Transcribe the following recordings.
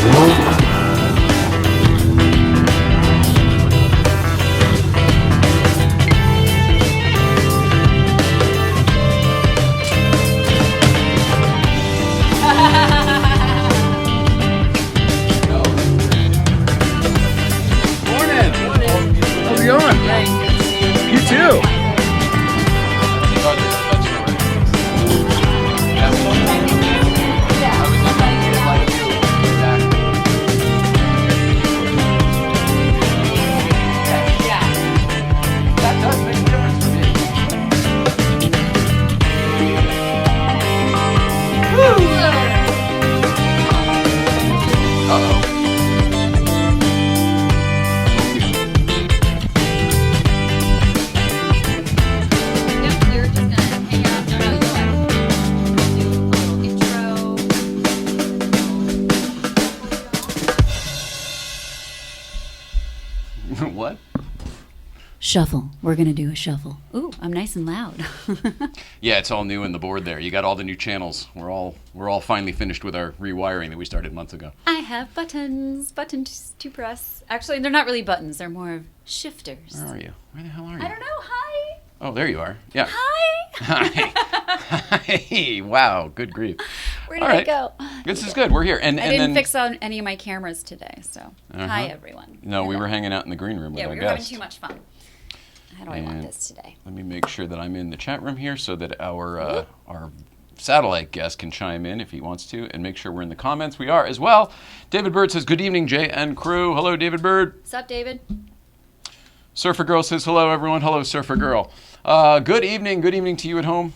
What? Shuffle. We're going to do a shuffle. Ooh, I'm nice and loud. Yeah, it's all new in the board there. You got all the new channels. We're all finally finished with our rewiring that we started months ago. I have buttons to press. Actually, they're not really buttons. They're more of shifters. Where are you? Where the hell are you? I don't know. Hi. Oh, there you are. Yeah. Hi. Hi. Hey, wow. Good grief. Where did I go? This is good. We're here. And I didn't fix on any of my cameras today, so hi, everyone. No, we were hanging out in the green room with our guests. Yeah, we were having too much fun. How do I want this today? Let me make sure that I'm in the chat room here so that our satellite guest can chime in if he wants to, and make sure we're in the comments. We are as well. David Bird says, good evening, Jay and crew. Hello, David Bird. What's up, David? Surfer Girl says, hello, everyone. Hello, Surfer Girl. Good evening. Good evening to you at home.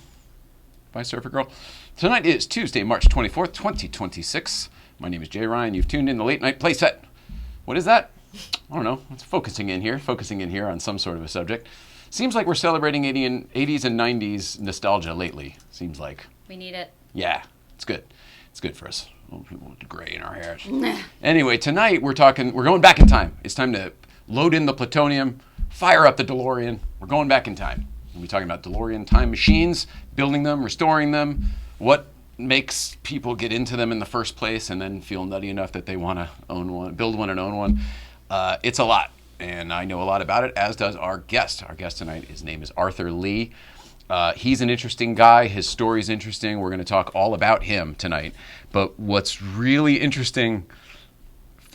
Bye, Surfer Girl. Tonight is Tuesday, March 24th, 2026. My name is Jay Ryan. You've tuned in the Late Night Playset. What is that? I don't know. It's focusing in here on some sort of a subject. Seems like we're celebrating 80s and 90s nostalgia lately. Seems like. We need it. Yeah, it's good. It's good for us. Oh, people with the gray in our hairs. Anyway, tonight we're going back in time. It's time to load in the plutonium, fire up the DeLorean. We're going back in time. We'll be talking about DeLorean time machines, building them, restoring them, what makes people get into them in the first place and then feel nutty enough that they want to own one, build one and own one. It's a lot, and I know a lot about it, as does our guest. Our guest tonight, his name is Arthur Lea. He's an interesting guy. His story's interesting. We're going to talk all about him tonight. But what's really interesting,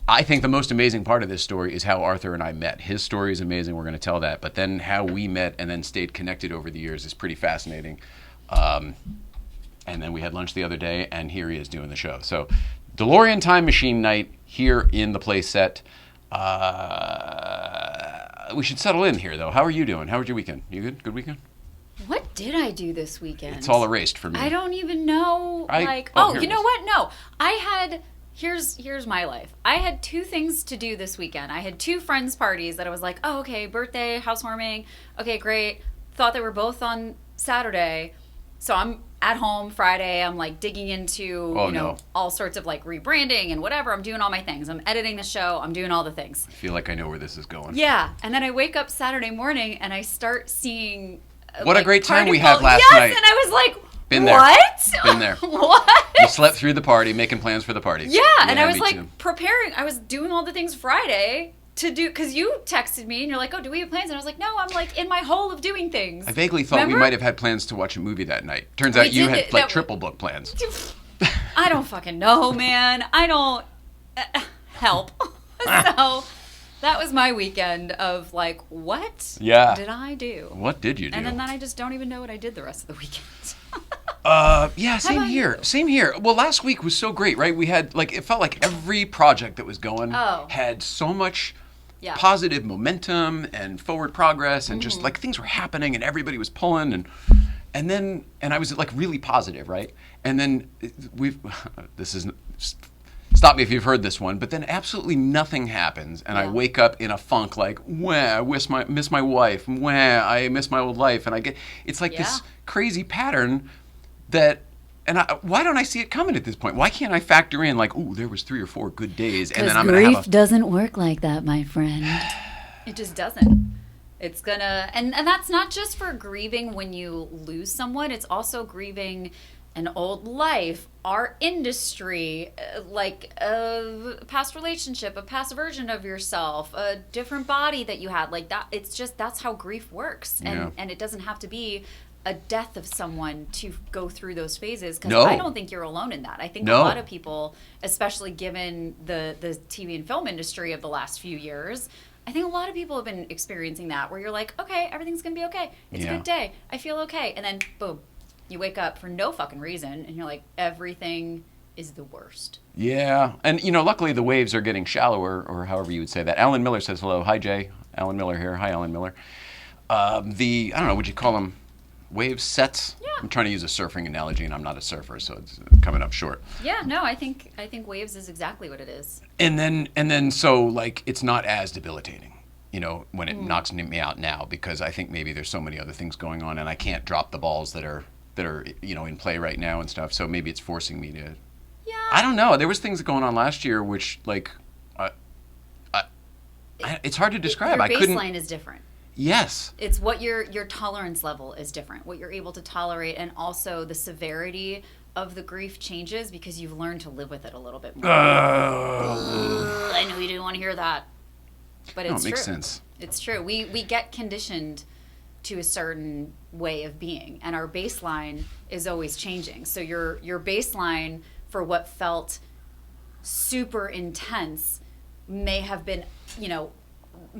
I think the most amazing part of this story is how Arthur and I met. His story is amazing. We're going to tell that. But then how we met and then stayed connected over the years is pretty fascinating. And then we had lunch the other day, and here he is doing the show. So DeLorean Time Machine Night here in the place set. We should settle in here, though. How are you doing? How was your weekend? You good? Good weekend? What did I do this weekend? It's all erased for me. I don't even know. You know what? No. Here's my life. I had two things to do this weekend. I had two friends' parties that I was like, oh, okay, birthday, housewarming. Okay, great. Thought they were both on Saturday. So I'm at home Friday. I'm like digging into, all sorts of like rebranding and whatever. I'm doing all my things. I'm editing the show. I'm doing all the things. I feel like I know where this is going. Yeah. And then I wake up Saturday morning and I start seeing. What a great time we had last night. Yes. And I was like, been there. What? Been there. What? You slept through the party, making plans for the party. Yeah. And I was like preparing. I was doing all the things Friday to do, because you texted me and you're like, oh, do we have plans? And I was like, no, I'm like in my hole of doing things. I vaguely thought we might have had plans to watch a movie that night. Turns out you had like triple book plans. I don't fucking know, man. I don't help. So that was my weekend of like, what did I do? What did you do? And then I just don't even know what I did the rest of the weekend. Yeah, same here. You? Same here. Well, last week was so great, right? We had it felt like every project that was going had so much positive momentum and forward progress, and just like things were happening and everybody was pulling, and I was like really positive, right? And then stop me if you've heard this one, but then absolutely nothing happens, and I wake up in a funk like, I miss my wife, I miss my old life, and it's like this crazy pattern that, why don't I see it coming at this point? Why can't I factor in like, ooh, there was 3 or 4 good days, and then I'm gonna have grief doesn't work like that, my friend. It just doesn't. It's gonna, and that's not just for grieving when you lose someone. It's also grieving an old life, our industry, like a past relationship, a past version of yourself, a different body that you had, like that. It's just, that's how grief works. And it doesn't have to be a death of someone to go through those phases, because I don't think you're alone in that. I think a lot of people, especially given the TV and film industry of the last few years, I think a lot of people have been experiencing that, where you're like, okay, everything's gonna be okay. It's a good day. I feel okay. And then boom, you wake up for no fucking reason, and you're like, everything is the worst. Yeah. And, you know, luckily the waves are getting shallower, or however you would say that. Alan Miller says hello. Hi, Jay. Alan Miller here. Hi, Alan Miller. I don't know, would you call them wave sets? Yeah. I'm trying to use a surfing analogy, and I'm not a surfer, so it's coming up short. Yeah, no, I think waves is exactly what it is. And then so, like, it's not as debilitating, you know, when it knocks me out now, because I think maybe there's so many other things going on, and I can't drop the balls that are you know, in play right now and stuff. So maybe it's forcing me to. Yeah. I don't know. There was things going on last year which, like, it's hard to describe. Your baseline is different. Yes. It's what your tolerance level is different, what you're able to tolerate, and also the severity of the grief changes because you've learned to live with it a little bit more. I know you didn't want to hear that, but it's true. It makes sense. It's true. We get conditioned to a certain way of being, and our baseline is always changing. So your baseline for what felt super intense may have been, you know,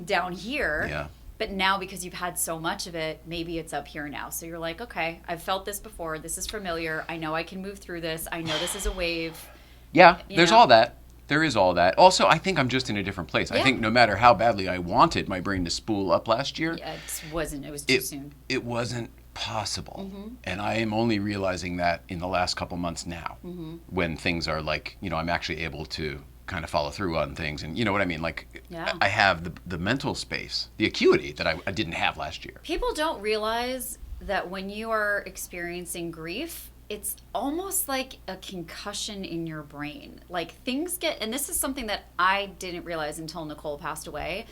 down here. Yeah. But now, because you've had so much of it, maybe it's up here now. So you're like, okay, I've felt this before. This is familiar. I know I can move through this. I know this is a wave. Yeah, there's all that. There is all that. Also, I think I'm just in a different place. Yeah. I think no matter how badly I wanted my brain to spool up last year, it wasn't. It was too soon. It wasn't possible. And I am only realizing that in the last couple months now, when things are like, you know, I'm actually able to kind of follow through on things, and you know what I mean, like I have the mental space, the acuity that I didn't have last year. People don't realize that when you are experiencing grief, it's almost like a concussion in your brain. Like things get, and this is something that I didn't realize until Nicole passed away,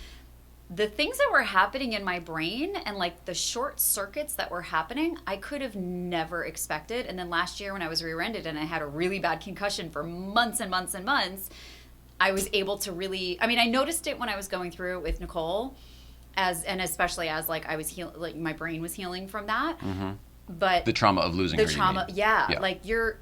the things that were happening in my brain and like the short circuits that were happening, I could have never expected. And then last year when I was rear-ended and I had a really bad concussion for months and months and months, I was able to really, I mean, I noticed it when I was going through it with Nicole, and especially as like I was like my brain was healing from that. But the trauma of losing her, yeah, like your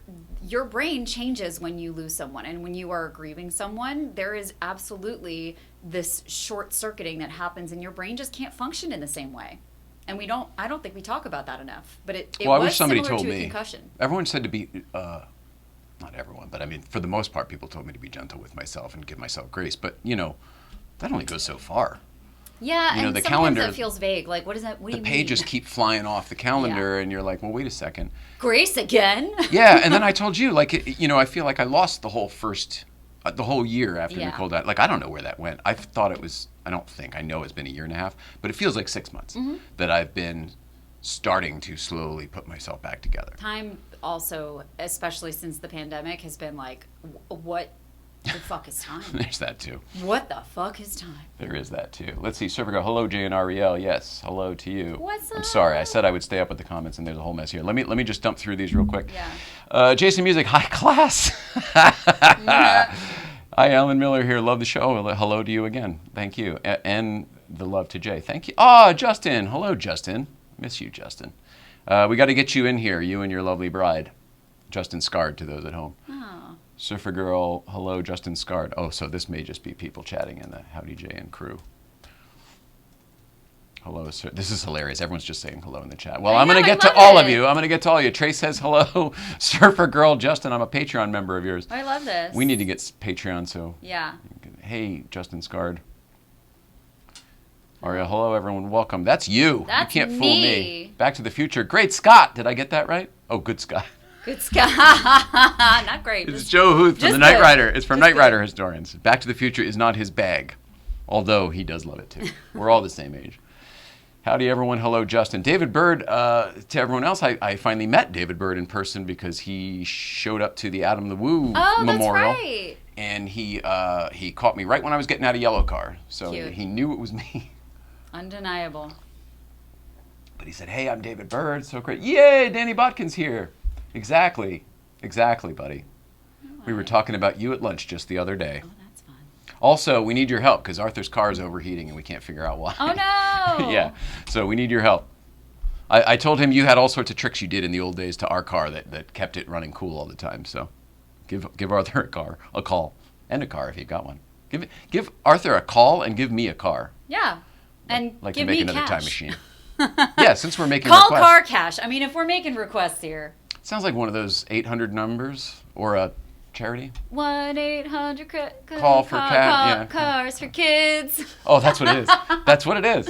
brain changes when you lose someone, and when you are grieving someone, there is absolutely this short circuiting that happens, and your brain just can't function in the same way. And I don't think we talk about that enough. But it well, was I wish somebody similar told to me. A concussion. Everyone said to be. Not everyone, but I mean, for the most part, people told me to be gentle with myself and give myself grace. But, you know, that only goes so far. Yeah, you know, and the sometimes calendar, that feels vague. Like, what is that? What do you mean? The pages keep flying off the calendar, and you're like, well, wait a second. Grace again? Yeah, and then I told you, like, you know, I feel like I lost the whole year after Nicole died. Like, I don't know where that went. I thought it was, I know it's been a year and a half, but it feels like 6 months that I've been starting to slowly put myself back together. Time also, especially since the pandemic, has been like, what the fuck is time? There's that too. What the fuck is time? There is that too. Let's see. Server go, hello, Jay and Ariel. Yes, hello to you. What's up? I'm sorry. I said I would stay up with the comments, and there's a whole mess here. Let me just dump through these real quick. Yeah. Jason Music, high class. Hi, Alan Miller here. Love the show. Hello to you again. Thank you. And the love to Jay. Thank you. Oh, Justin. Hello, Justin. Miss you, Justin. We got to get you in here, you and your lovely bride. Justin Scard, to those at home. Oh. Surfer Girl, hello, Justin Scard. Oh, so this may just be people chatting in the Howdy Jay and crew. Hello, sir. This is hilarious. Everyone's just saying hello in the chat. Well, I'm going to get to all of you. Trace says hello. Surfer Girl, Justin, I'm a Patreon member of yours. I love this. We need to get Patreon, so. Yeah. Hey, Justin Scard. Ariel, hello, everyone. Welcome. That's you. That's you can't fool me. Back to the Future. Great Scott. Did I get that right? Oh, good Scott. Good Scott. Not great. It's Joe Huth from the Knight Rider. It's from Knight Rider Historians. Back to the Future is not his bag, although he does love it too. We're all the same age. Howdy, everyone. Hello, Justin. David Byrd, to everyone else, I finally met David Byrd in person because he showed up to the Adam the Woo Memorial. That's right. And he caught me right when I was getting out of Yellow Car. So Cute. He knew it was me. Undeniable. But he said, hey, I'm David Byrd. So great. Yay, Danny Botkin's here. Exactly, buddy. We were talking about you at lunch just the other day. Oh, that's fun. Also, we need your help because Arthur's car is overheating and we can't figure out why. Oh, no! Yeah, so we need your help. I told him you had all sorts of tricks you did in the old days to our car that kept it running cool all the time. So give Arthur a call, and a car if you got one. Give Arthur a call and give me a car. Yeah, and like give to make me another cash. time machine. Yeah, since we're making Call requests. car cash. I mean, if we're making requests here. Sounds like one of those 800 numbers or a charity. 1-800 Call for cars for kids. Oh, that's what it is. That's what it is.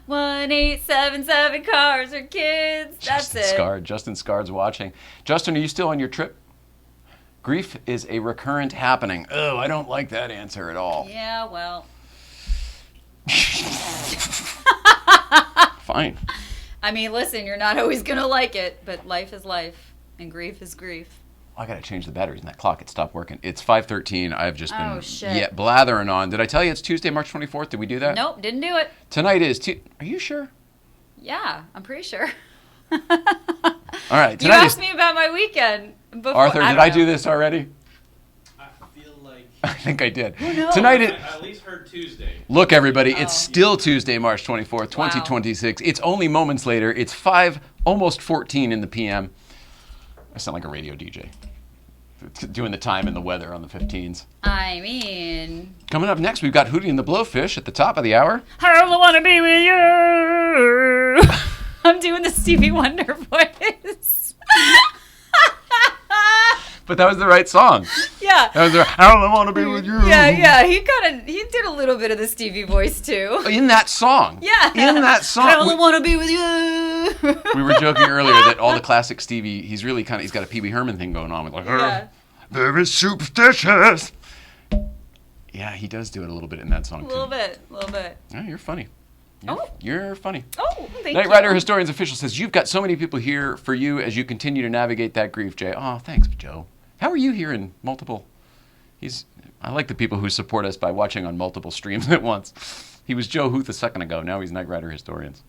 1-877 cars for kids. That's it. Justin Scard's watching. Justin, are you still on your trip? Grief is a recurrent happening. Oh, I don't like that answer at all. Yeah, well. Fine. I mean, listen, you're not always going to like it, but life is life, and grief is grief. I got to change the batteries in that clock. It stopped working. It's 5:13. I've just been blathering on. Did I tell you it's Tuesday, March 24th? Did we do that? Nope, didn't do it. Tonight is Are you sure? Yeah, I'm pretty sure. All right. You asked me about my weekend before. Arthur, did I do this already? I feel like... I think I did. Who knows? Tonight I at least heard Tuesday. Look, everybody, it's still Tuesday, March 24th, 2026. It's only moments later. It's 5, almost 14 in the p.m. I sound like a radio DJ. Doing the time and the weather on the 15s. I mean... Coming up next, we've got Hootie and the Blowfish at the top of the hour. I only want to be with you. I'm doing the Stevie Wonder voice. But that was the right song. Yeah. That was I only want to be with you. Yeah. He did a little bit of the Stevie voice too. In that song. Yeah. In that song. I only want to be with you. We were joking earlier that all the classic Stevie, he's got a Pee Wee Herman thing going on with very superstitious. Yeah, he does do it a little bit in that song too. A little bit. Yeah, you're funny. Oh. You're funny. Oh, thank you. Knight Rider Historians Official says, you've got so many people here for you as you continue to navigate that grief, Jay. Oh, thanks, Joe. How are you hearing multiple? I like the people who support us by watching on multiple streams at once. He was Joe Huth a second ago. Now he's Knight Rider Historians.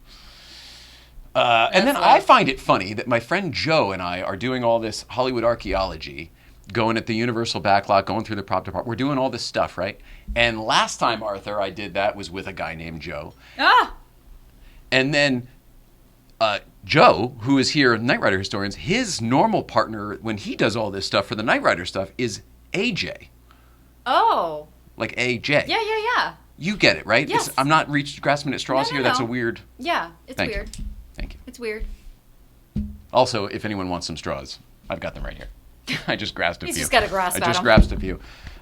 And then I find it funny that my friend Joe and I are doing all this Hollywood archaeology, going at the Universal backlot, going through the prop department. We're doing all this stuff, right? And last time, Arthur, I did that was with a guy named Joe. Ah! And then Joe, who is here at Knight Rider Historians, his normal partner when he does all this stuff for the Knight Rider stuff is AJ. Oh. Like AJ. Yeah. You get it, right? Yes. I'm not grasping at straws here. That's a weird... Yeah, it's weird. Thank you. It's weird. Also, if anyone wants some straws, I've got them right here. I just grasped a few. He's just got to grasp at I just them. grasped a few.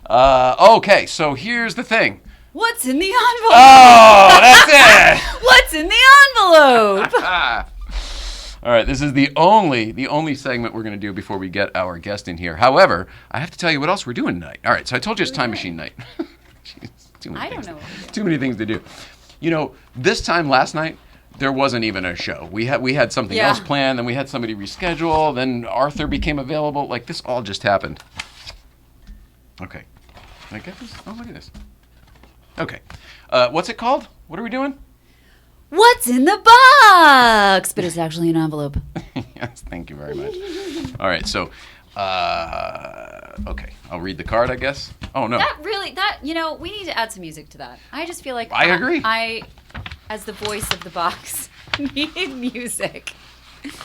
Okay, so here's the thing. What's in the envelope? Oh, that's it! What's in the envelope? All right, this is the only segment we're going to do before we get our guest in here. However, I have to tell you what else we're doing tonight. All right, so I told you it's Time Machine Night. Jeez, too many things to do. You know, this time last night, there wasn't even a show. We had something else planned, then we had somebody reschedule, then Arthur became available. Like, this all just happened. Okay. Can I get this? Oh, look at this. Okay. What's it called? What are we doing? What's in the box? But it's actually an envelope. Yes, thank you very much. All right, so, okay. I'll read the card, I guess. Oh, no. We need to add some music to that. I just feel like... I agree. I, as the voice of the box, need music.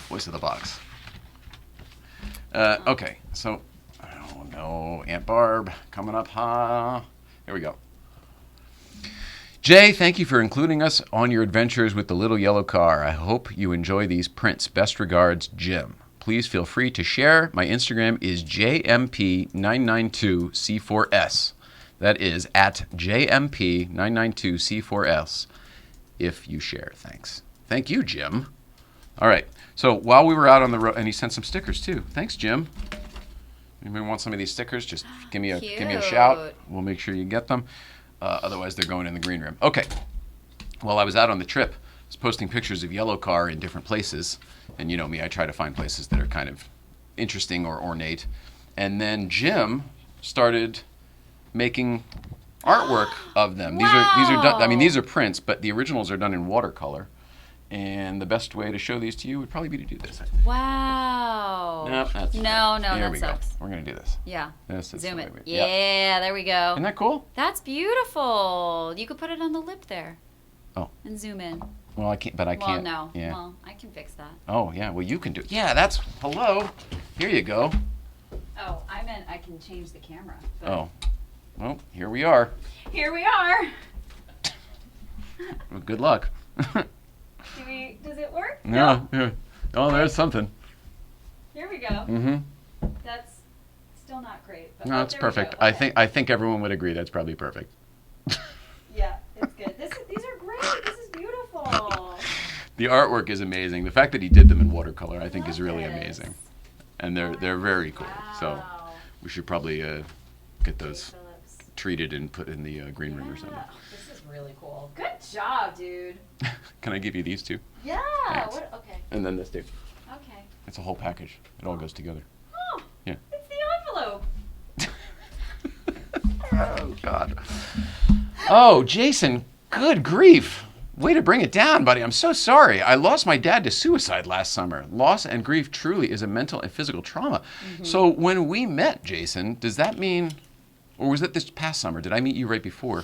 Voice of the box. Okay, so... Oh, no. Aunt Barb coming up, huh? Here we go. Jay, thank you for including us on your adventures with the little yellow car. I hope you enjoy these prints. Best regards, Jim. Please feel free to share. My Instagram is JMP992C4S. That is at JMP992C4S if you share. Thanks. Thank you, Jim. All right. So while we were out on the road, and he sent some stickers too. Thanks, Jim. Anybody want some of these stickers? Just give me a shout. We'll make sure you get them. Otherwise, they're going in the green room. Okay. While I was out on the trip, I was posting pictures of yellow car in different places. And you know me, I try to find places that are kind of interesting or ornate. And then Jim started making artwork of them. Wow. These are done. I mean, these are prints, but the originals are done in watercolor. And the best way to show these to you would probably be to do this, I think. Wow. No, that's no, there that we sucks. go. We're going to do this. Yeah. This is Zoom the it. way Yeah, there we go. Isn't that cool? That's beautiful. You could put it on the lip there. Oh. And zoom in. Well, I can't, but I can't. Well, no. Yeah. Well, I can fix that. Oh, yeah. Well, you can do it. Yeah, that's, hello. Here you go. Oh, I meant I can change the camera. Oh. Well, here we are. Here we are. Well, good luck. Does it work? No. Yeah. Oh, there's something. Here we go. Mm-hmm. That's still not great. But No, it's there we perfect. go. I think everyone would agree that's probably perfect. Yeah, it's good. These are great. This is beautiful. The artwork is amazing. The fact that he did them in watercolor, I think, is Love really this. amazing. And they're very cool. So Wow. we should probably get those Phillips. treated and put in the green room or something. Yeah. This is really cool. Good job, dude. Can I give you these two? Yeah. Thanks. What? Okay. And then this too. Okay. It's a whole package. It all goes together. Oh. Yeah. It's the envelope. Oh, God. Oh, Jason, good grief. Way to bring it down, buddy. I'm so sorry. I lost my dad to suicide last summer. Loss and grief truly is a mental and physical trauma. Mm-hmm. So when we met, Jason, does that mean, or was it this past summer? Did I meet you right before?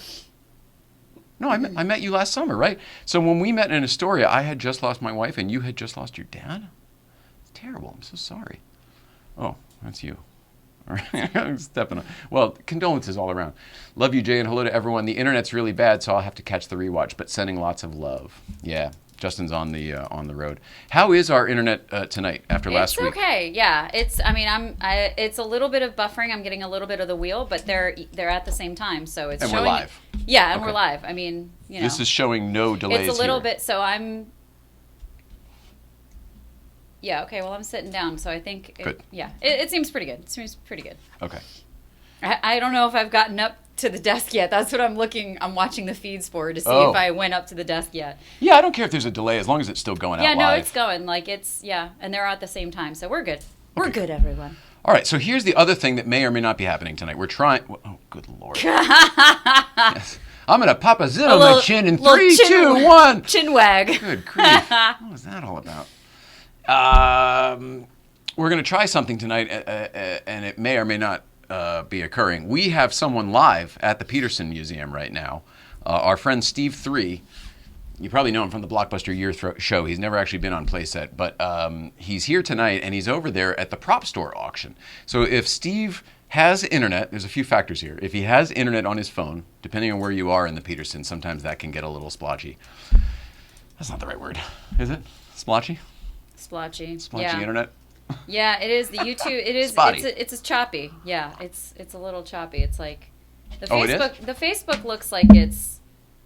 No, I met you last summer, right? So when we met in Astoria, I had just lost my wife and you had just lost your dad? It's terrible. I'm so sorry. Oh, that's you. All right. I'm stepping on. Well, condolences all around. Love you, Jay, and hello to everyone. The internet's really bad, so I'll have to catch the rewatch, but sending lots of love. Yeah, Justin's on the road. How is our internet tonight after last week? It's okay. Yeah. It's a little bit of buffering. I'm getting a little bit of the wheel, but they're at the same time, so it's And showing. we're live. Yeah, and Okay. we're live. I mean, you know. This is showing no delays It's a little here. bit. So I'm. Yeah. Okay. Well, I'm sitting down, so I think. Good. Yeah. It seems pretty good. It seems pretty good. Okay. I don't know if I've gotten up to the desk yet. That's what I'm watching the feeds for to see Oh. if I went up to the desk yet. Yeah, I don't care if there's a delay as long as it's still going Yeah, out no, live. it's going. Like and they're at the same time, so we're good. We're good, everyone. All right, so here's the other thing that may or may not be happening tonight. We're trying. Oh, good Lord. Yes. I'm going to pop a zit on my chin in little 3, chin- 2, 1. Chin wag. Good grief. What was that all about? We're going to try something tonight, and it may or may not be occurring. We have someone live at the Petersen Museum right now. Our friend Steve 3. You probably know him from the Blockbuster Year show. He's never actually been on Playset, but he's here tonight, and he's over there at the prop store auction. So if Steve has internet, there's a few factors here. If he has internet on his phone, depending on where you are in the Petersen, sometimes that can get a little splotchy. That's not the right word, is it? Splotchy? Splotchy. Splotchy Yeah. internet? Yeah, it is. The YouTube. It is. Spotty. It's a choppy. Yeah, it's a little choppy. It's like the Oh, it is? Facebook. The Facebook looks like it's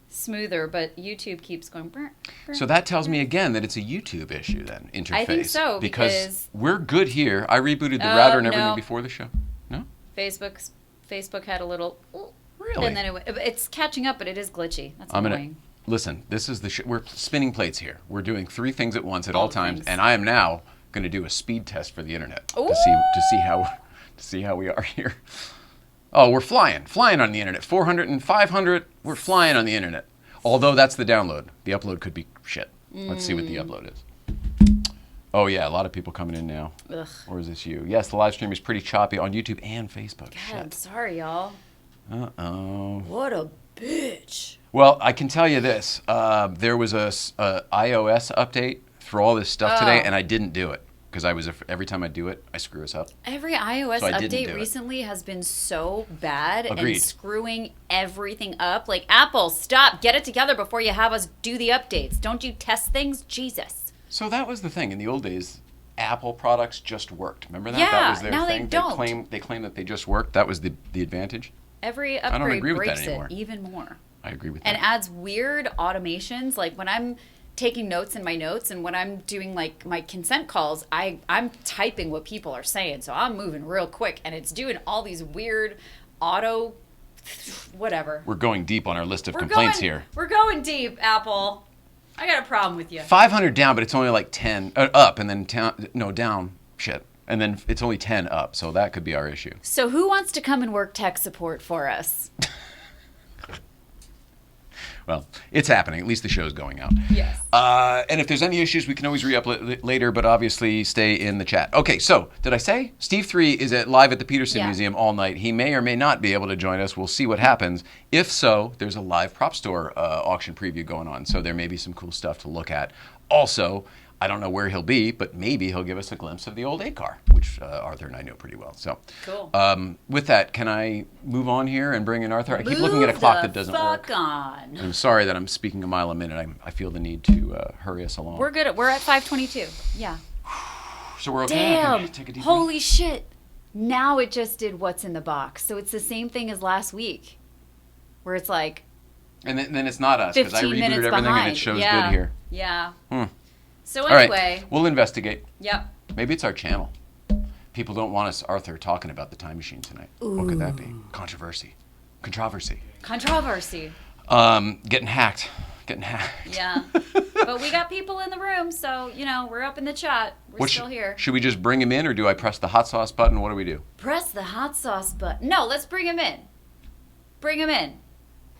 smoother, but YouTube keeps going. Brr, brr. So that tells me again that it's a YouTube issue then, interface. I think so, Because because- we're good here. I rebooted the Oh, router and everything no. before the show. No? Facebook had a little. Really? And then it's catching up, but it is glitchy. That's I'm annoying. Listen, this is we're spinning plates here. We're doing 3 things at once at all times, things. and I am now going to do a speed test for the internet Ooh. to see how we are here. Oh, we're flying on the internet. 400 and 500, we're flying on the internet. Although that's the download. The upload could be shit. Let's see what the upload is. Oh yeah, a lot of people coming in now. Ugh. Or is this you? Yes, the live stream is pretty choppy on YouTube and Facebook. God, I'm Shit. sorry, y'all. Uh-oh. What a bitch. Well, I can tell you this. There was a iOS update for all this stuff today, Oh. and I didn't do it because every time I do it, I screw us up. Every iOS So I didn't do update it. recently has been so bad Agreed. and screwing everything up. Like, Apple, stop. Get it together before you have us do the updates. Don't you test things? Jesus. So that was the thing. In the old days, Apple products just worked. Remember that? Yeah, that was their now they thing. don't. They claim that they just worked. That was the advantage. Every don't upgrade agree with that breaks anymore. it even more. I agree with And that. adds weird automations. Like, when I'm taking notes in my notes and when I'm doing, like, my consent calls, I'm typing what people are saying. So I'm moving real quick, and it's doing all these weird auto whatever. We're going deep on our list of complaints here. We're going deep, Apple. I got a problem with you. 500 down, but it's only like 10 up, and then down. Shit. And then it's only 10 up, so that could be our issue. So who wants to come and work tech support for us? Well, it's happening. At least the show's going out. Yes. And if there's any issues, we can always re-upload later, but obviously stay in the chat. Okay, so did I say? Steve 3 is live at the Petersen Museum all night. He may or may not be able to join us. We'll see what happens. If so, there's a live prop store auction preview going on, so there may be some cool stuff to look at. Also, I don't know where he'll be, but maybe he'll give us a glimpse of the old 8 car, which Arthur and I know pretty well. So, cool. With that, can I move on here and bring in Arthur? I keep looking at a clock that doesn't work. On. I'm sorry that I'm speaking a mile a minute. I feel the need to hurry us along. We're good. We're at 5:22. Yeah. So we're okay. Damn. Take a deep Holy shit. Now it just did what's in the box. So it's the same thing as last week, where it's like. And then it's not us because I 15 rebooted minutes everything behind. and it shows good here. Yeah. So All anyway. right. We'll investigate. Yep. Maybe it's our channel. People don't want us, Arthur, talking about the time machine tonight. Ooh. What could that be? Controversy. Getting hacked. Yeah. But we got people in the room, so, we're up in the chat. We're still here. Should we just bring him in, or do I press the hot sauce button? What do we do? Press the hot sauce button. No, let's bring him in. Bring him in.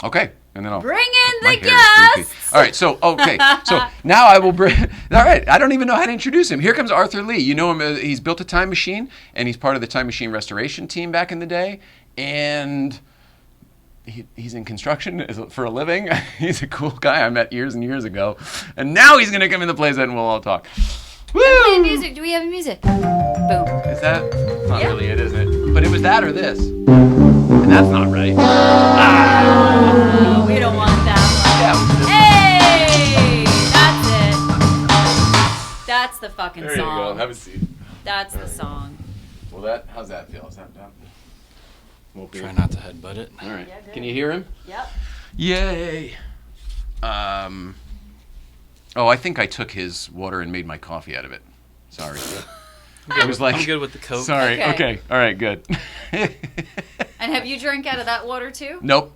Okay. And then I'll bring in my the hair is goofy. guests. All right, so now I will bring. All right, I don't even know how to introduce him. Here comes Arthur Lea. You know him. He's built a time machine, and he's part of the time machine restoration team back in the day. And he's in construction for a living. He's a cool guy I met years and years ago, and now he's gonna come in the playset and we'll all talk. Woo! I'm playing music. Do we have music? Boom. Is that? It's not really it, isn't it? But it was that or this, and that's not right. We don't want that one. Hey, that's it. That's the fucking there song. There you go. Have a seat. That's the song. Well, how's that feel? Is that done? Try not to headbutt it. All right. Yeah, Can you hear him? Yep. Yay. I think I took his water and made my coffee out of it. Sorry. I'm good with the Coke. Sorry. Okay. All right. Good. And have you drank out of that water too? Nope.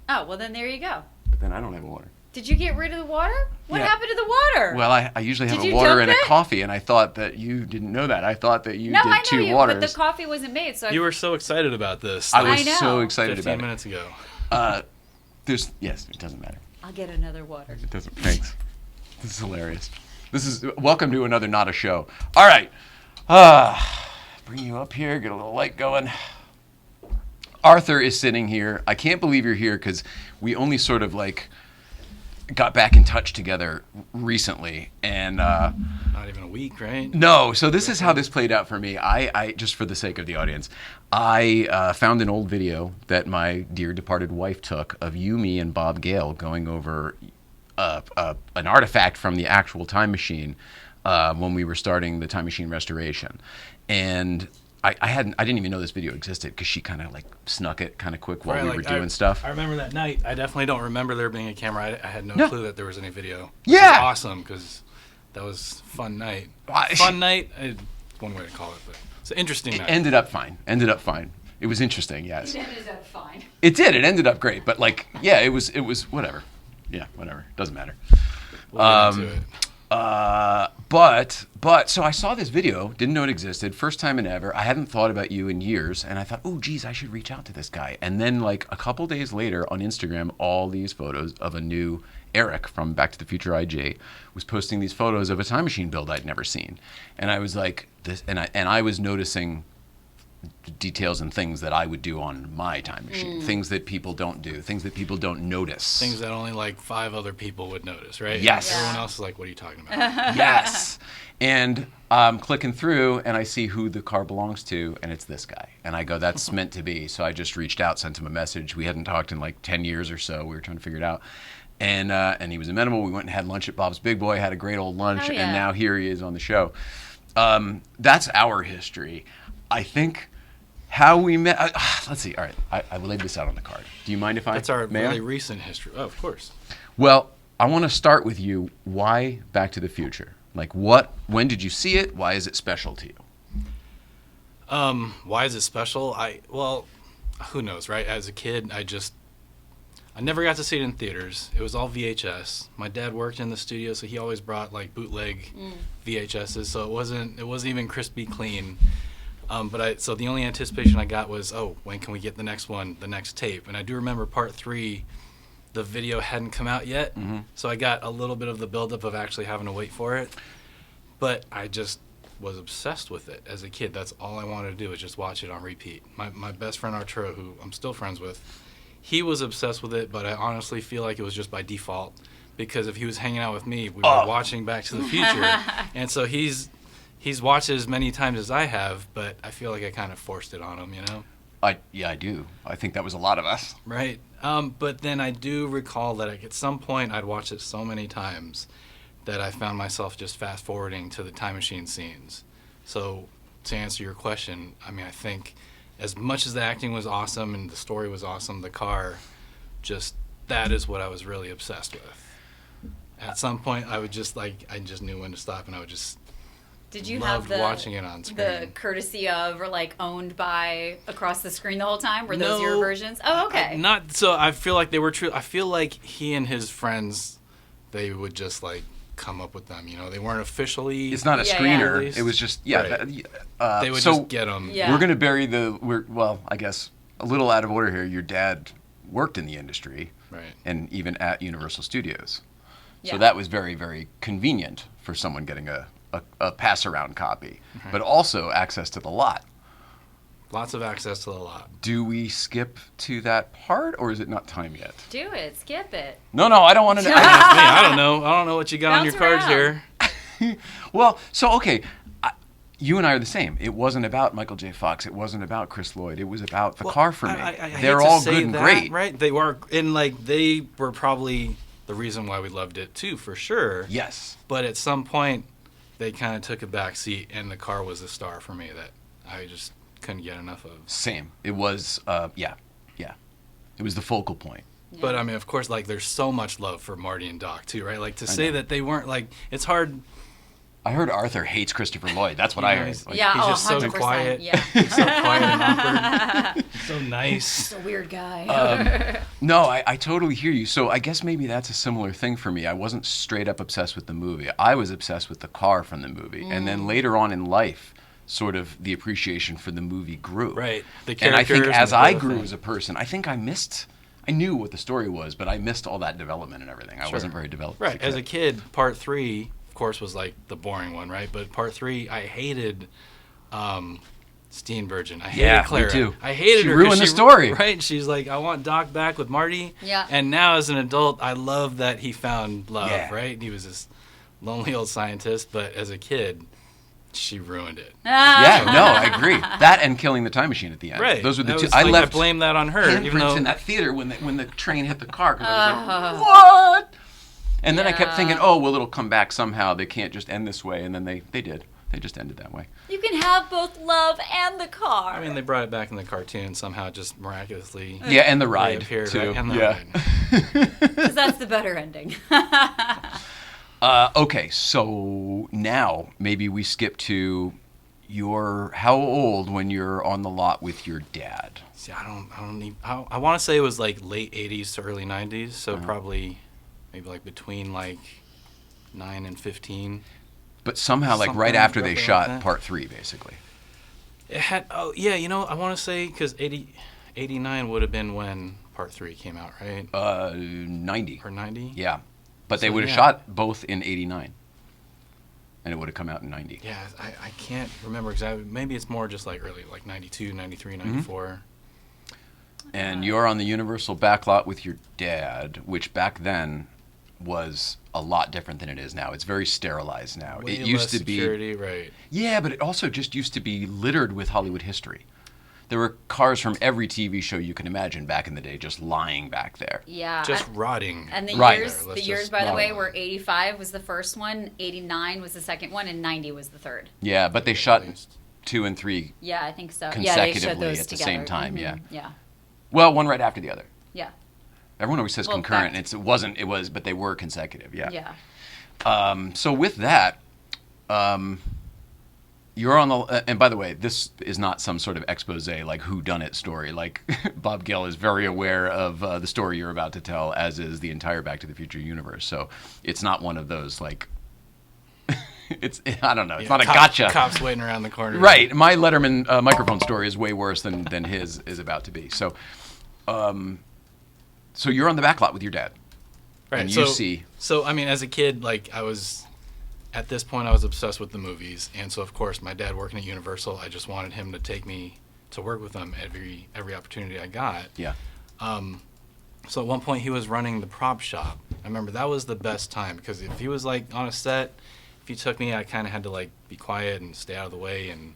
Oh, well then there you go. But then I don't have water. Did you get rid of the water? What happened to the water? Well, I usually have Did a you water dump and a it? coffee, and I thought that you didn't know that. I thought that you no, did I know two you, waters. but the coffee wasn't made, so You were so excited about this. I was know. so excited 15 about minutes ago. it. Yes, it doesn't matter. I'll get another water. It doesn't. Thanks. This is hilarious. Welcome to another Not a Show. All right. Bring you up here, get a little light going. Arthur is sitting here. I can't believe you're here because we only sort of got back in touch together recently, and not even a week, right? No. So this is how this played out for me. I just for the sake of the audience, I found an old video that my dear departed wife took of you, me, and Bob Gale going over an artifact from the actual time machine when we were starting the time machine restoration, and I didn't even know this video existed because she kind of snuck it kind of quick while we were doing stuff. I remember that night. I definitely don't remember there being a camera. I had no clue that there was any video. Yeah. Which is awesome because that was a fun night. Fun night, one way to call it, but it's an interesting night. Ended up fine. It was interesting, yes. It ended up fine. It did. It ended up great, but it was whatever. Yeah, whatever. Doesn't matter. We'll get into it. But so I saw this video, didn't know it existed, first time in ever. I hadn't thought about you in years, and I thought, oh, geez, I should reach out to this guy. And then a couple days later on Instagram, all these photos of a new Eric from Back to the Future IJ was posting these photos of a time machine build I'd never seen. And I was like, this, and I was noticing details and things that I would do on my time machine, things that people don't do, things that people don't notice. Things that only 5 other people would notice, right? Yes. Yeah. Everyone else is like, what are you talking about? Yes. And I'm clicking through and I see who the car belongs to, and it's this guy. And I go, that's meant to be. So I just reached out, sent him a message. We hadn't talked in 10 years or so. We were trying to figure it out. And he was amenable. We went and had lunch at Bob's Big Boy, had a great old lunch, and now here he is on the show. That's our history. I think how we met. Let's see. All right, I laid this out on the card. Do you mind if I? That's our may really I? recent history. Oh, of course. Well, I want to start with you. Why Back to the Future? When did you see it? Why is it special to you? Why is it special? Well, who knows, right? As a kid, I never got to see it in theaters. It was all VHS. My dad worked in the studio, so he always brought bootleg VHSs. So it wasn't even crispy clean. So the only anticipation I got was, oh, when can we get the next one, the next tape? And I do remember part 3 the video hadn't come out yet. Mm-hmm. So I got a little bit of the buildup of actually having to wait for it. But I just was obsessed with it as a kid. That's all I wanted to do was just watch it on repeat. My best friend Arturo, who I'm still friends with, he was obsessed with it, but I honestly feel like it was just by default, because if he was hanging out with me, we were watching Back to the Future. And so he's watched it as many times as I have, but I feel like I kind of forced it on him, you know? I do. I think that was a lot of us. Right. But then I do recall that at some point I'd watched it so many times that I found myself just fast forwarding to the time machine scenes. So to answer your question, I mean, I think as much as the acting was awesome and the story was awesome, the car, just that is what I was really obsessed with. At some point, I would just I just knew when to stop, and I would just Did you loved have watching it on screen. the courtesy of or like owned by across the screen the whole time? Were those No, your versions? Oh, okay. Not so. I feel like they were true. I feel like he and his friends, they would just like come up with them. You know, they weren't officially. It's not a Yeah, screener. yeah. It was just Right. They would so just get them. Yeah. we're gonna bury well, I guess a little out of order here. Your dad worked in the industry, Right. and even at Universal Studios. So Yeah. that was very, very convenient for someone getting a pass-around copy, Mm-hmm. but also access to the lot. Lots of access to the lot. Do we skip to that part, or is it not time yet? Do it. Skip it. No, I don't want to know. Ask me. I don't know. I don't know what you got on your Bounce cards around. here. Well, so, okay, you and I are the same. It wasn't about Michael J. Fox. It wasn't about Chris Lloyd. It was about the car for me. I hate They're to all say good and that, great. right? They were, and like they were probably the reason why we loved it too, for sure. Yes. But at some point, they kind of took a back seat, and the car was a star for me that I just couldn't get enough of. Same. It was, yeah. It was the focal point. But I mean, of course, like there's so much love for Marty and Doc too, right? Like to say that they weren't like, it's hard. I heard Arthur hates Christopher Lloyd. That's what You I know, heard. he's- Like, Yeah, he's just so 100%. quiet. Yeah. He's so quiet and awkward. So nice. He's a weird guy. No, I totally hear you. So I guess maybe that's a similar thing for me. I wasn't straight up obsessed with the movie. I was obsessed with the car from the movie. And then later on in life, sort of the appreciation for the movie grew. Right. The And I think characters as and the I whole grew thing. as a person, I think I knew what the story was, but I missed all that development and everything. I Sure. wasn't very developed. Right. As a kid, part 3, of course, was like the boring one, right? But part 3, I hated Steenburgen. I hated Yeah, me Clara. too. I hated She her 'cause ruined the story. Right. She's like, I want Doc back with Marty. Yeah. And now as an adult, I love that he found love, Yeah. right? He was this lonely old scientist, but as a kid, she ruined it. Yeah, no, I agree. That and killing the time machine at the end. Right. Those were the That two. was I like, left I blame that on her, even handprints though in that theater when the train hit the car. 'Cause I was like, what? And then I kept thinking, oh, well, it'll come back somehow. They can't just end this way. And then they did. They just ended that way. You can have both love and the car. I mean, they brought it back in the cartoon somehow, just miraculously. Yeah, and the ride, reappeared, too. right? And the Yeah. ride. Because that's the better ending. Okay, so now maybe we skip to how old when you're on the lot with your dad? See, I want to say it was like late 80s to early 90s, so Uh-huh. probably maybe like between like 9 and 15. But somehow, like right Something after they roughly like shot that. part 3, basically. It had, I want to say because 89 would have been when part 3 came out, right? 90. Or 90? Yeah. But they So, would have yeah. shot both in 89. And it would have come out in 90. Yeah, I can't remember exactly. Maybe it's more just like early, like 92, 93, 94. And you're on the Universal backlot with your dad, which back then was a lot different than it is now. It's very sterilized now. Way it used less to be security, right? Yeah, but it also just used to be littered with Hollywood history. There were cars from every TV show you can imagine back in the day just lying back there. Yeah. Just rotting. And the Right. years, Let's the years, just by the roll way, on. were 85 was the first one, 89 was the second one, and 90 was the third. Yeah, but they shot At least. 2 and 3. Yeah, I think so. Yeah, they Consecutively showed those at the together. same time, yeah. Yeah. Well, one right after the other. Yeah. Everyone always says Well, concurrent. back- It was, but they were consecutive. Yeah. Yeah. So with that, you're on the. And by the way, this is not some sort of expose like whodunit story. Like Bob Gale is very aware of the story you're about to tell, as is the entire Back to the Future universe. So it's not one of those like. I don't know. It's not a gotcha. Cops waiting around the corner. Right. My Letterman microphone story is way worse than his is about to be. So, So you're on the back lot with your dad. Right. And you see. So, I mean, as a kid, like, at this point, I was obsessed with the movies. And so, of course, my dad working at Universal, I just wanted him to take me to work with him every opportunity I got. Yeah. So at one point, he was running the prop shop. I remember that was the best time because if he was, like, on a set, if he took me, I kind of had to, like, be quiet and stay out of the way. And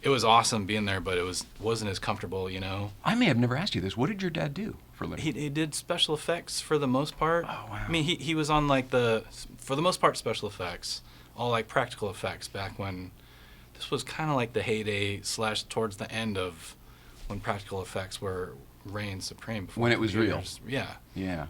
it was awesome being there, but it wasn't as comfortable, you know. I may have never asked you this. What did your dad do for a living? He did special effects for the most part. Oh, wow. I mean, he was on, like, for the most part, special effects, all, like, practical effects back when this was kind of like the heyday / towards the end of when practical effects were reigned supreme. When it was real. Yeah. Yeah.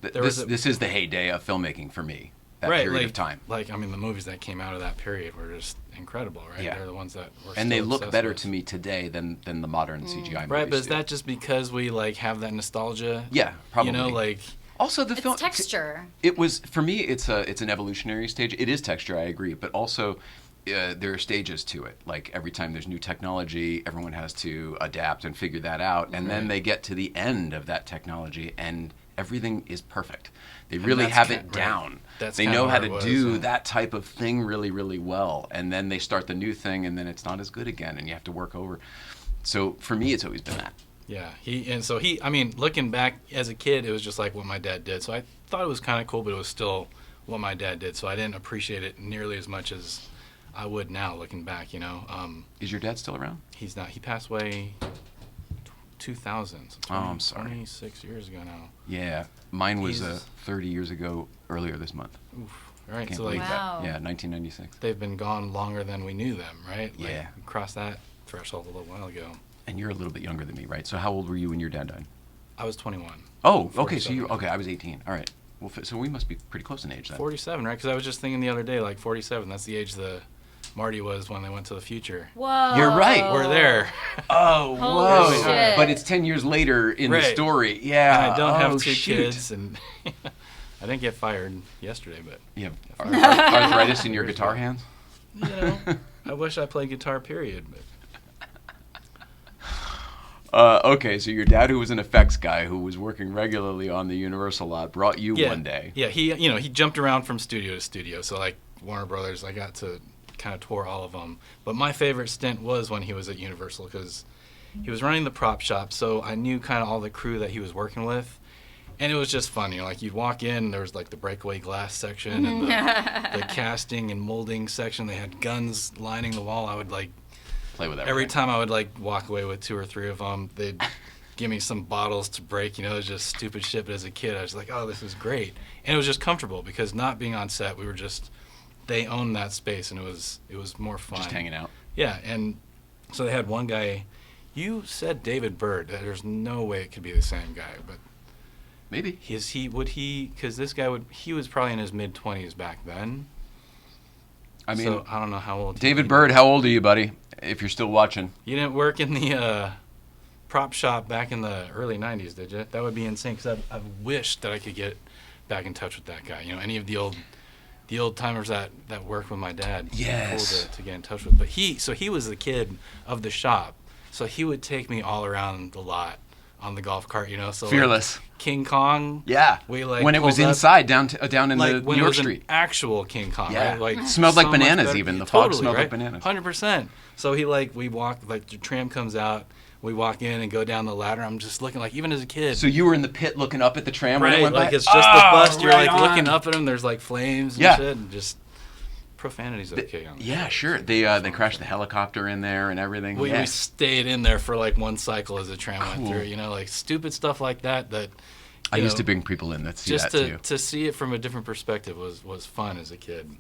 This is the heyday of filmmaking for me. That right, period like, of time. Like, I mean, the movies that came out of that period were just incredible, right? Yeah. They're the ones that we're And they still look obsessed better with. to me today than the modern CGI movies. Right, but is do. that just because we, like, have that nostalgia? Yeah, probably. You know, like... Also, the It's film texture. It was for me. It's an evolutionary stage. It is texture, I agree, but also there are stages to it. Like every time there's new technology, everyone has to adapt and figure that out, and then they get to the end of that technology, and everything is perfect. They really have it down. That's they kinda know how where to it was, do that type of thing really, really well, and then they start the new thing, and then it's not as good again, and you have to work over. So for me, it's always been that. Yeah, I mean, looking back as a kid, it was just like what my dad did. So I thought it was kind of cool, but it was still what my dad did. So I didn't appreciate it nearly as much as I would now, looking back. You know. Is your dad still around? He's not. He passed away 2000. So 20, I'm sorry. 26 years ago now. Yeah, mine was He's- 30 years ago earlier this month. Oof. All right, Can't so believe like Wow. that. Yeah, 1996. they've been gone longer than we knew them, right? Like, Yeah. we crossed that threshold a little while ago. And you're a little bit younger than me, right? So how old were you when your dad died? I was 21. Oh, okay. So 47. you okay? I was 18. All right. Well, so we must be pretty close in age then. 47, right? Because I was just thinking the other day, like 47. That's the age the Marty was when they went to the future. Whoa. You're right. We're there. Oh, Holy whoa! shit. But it's 10 years later in the Right. story. Yeah. And I don't have two shoot. kids, and I didn't get fired yesterday, but You have arthritis in your guitar hands. you know, I wish I played guitar. Period. But Okay, so your dad, who was an effects guy who was working regularly on the Universal lot, brought you one day. Yeah, he jumped around from studio to studio. So like Warner Brothers, I got to kind of tour all of them. But my favorite stint was when he was at Universal because he was running the prop shop. So I knew kind of all the crew that he was working with. And it was just fun, you know, like you'd walk in, there was like the breakaway glass section and the casting and molding section. They had guns lining the wall. I would like, Play with every time I would like walk away with 2 or 3 of them, they'd give me some bottles to break, you know, it was just stupid shit. But as a kid, I was like, oh, this is great. And it was just comfortable because not being on set, we were just, they owned that space and it was more fun. Just hanging out. Yeah, and so they had one guy, you said David Byrd. There's no way it could be the same guy, but Maybe. because this guy he was probably in his mid-20s back then. I mean, so I don't know how old. David Byrd, how old are you, buddy? If you're still watching. You didn't work in the prop shop back in the early 90s, did you? That would be insane because I wish that I could get back in touch with that guy. You know, any of the old timers that worked with my dad. Yes. Cool to get in touch with. But he was the kid of the shop. So he would take me all around the lot on the golf cart, you know. So Fearless. Like King Kong. Yeah. We like when it was pulled up- inside down in like the when New it York was Street. an actual King Kong, Yeah. right? Like Smelled like so much bananas better. even. The Totally, fog smelled like right? bananas. 100%. So we walk, like the tram comes out, we walk in and go down the ladder. I'm just looking like, even as a kid. So you were in the pit looking up at the tram when it right, went like by? it's just the bust. You're right like looking on. up at them. There's like flames and Yeah. shit, and just profanity's okay. On Yeah, sure. They crashed the helicopter in there and everything. We Yeah. stayed in there for like one cycle as the tram Cool. went through. You know, like stupid stuff like that. I you used know, to bring people in that see just that too. to see it from a different perspective was fun as a kid.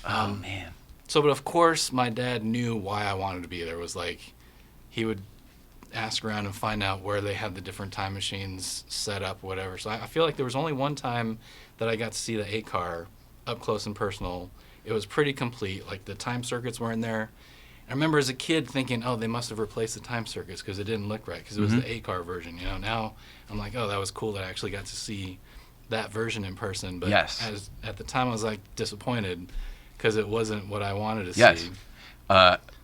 Oh man. So, but of course, my dad knew why I wanted to be there. Was like, he would ask around and find out where they had the different time machines set up, whatever. So I feel like there was only one time that I got to see the A car up close and personal. It was pretty complete. Like the time circuits were in there. I remember as a kid thinking, oh, they must have replaced the time circuits because it didn't look right because it was the A car version. You know, now I'm like, oh, that was cool that I actually got to see that version in person. But Yes. at the time, I was like disappointed because it wasn't what I wanted to Yes. see.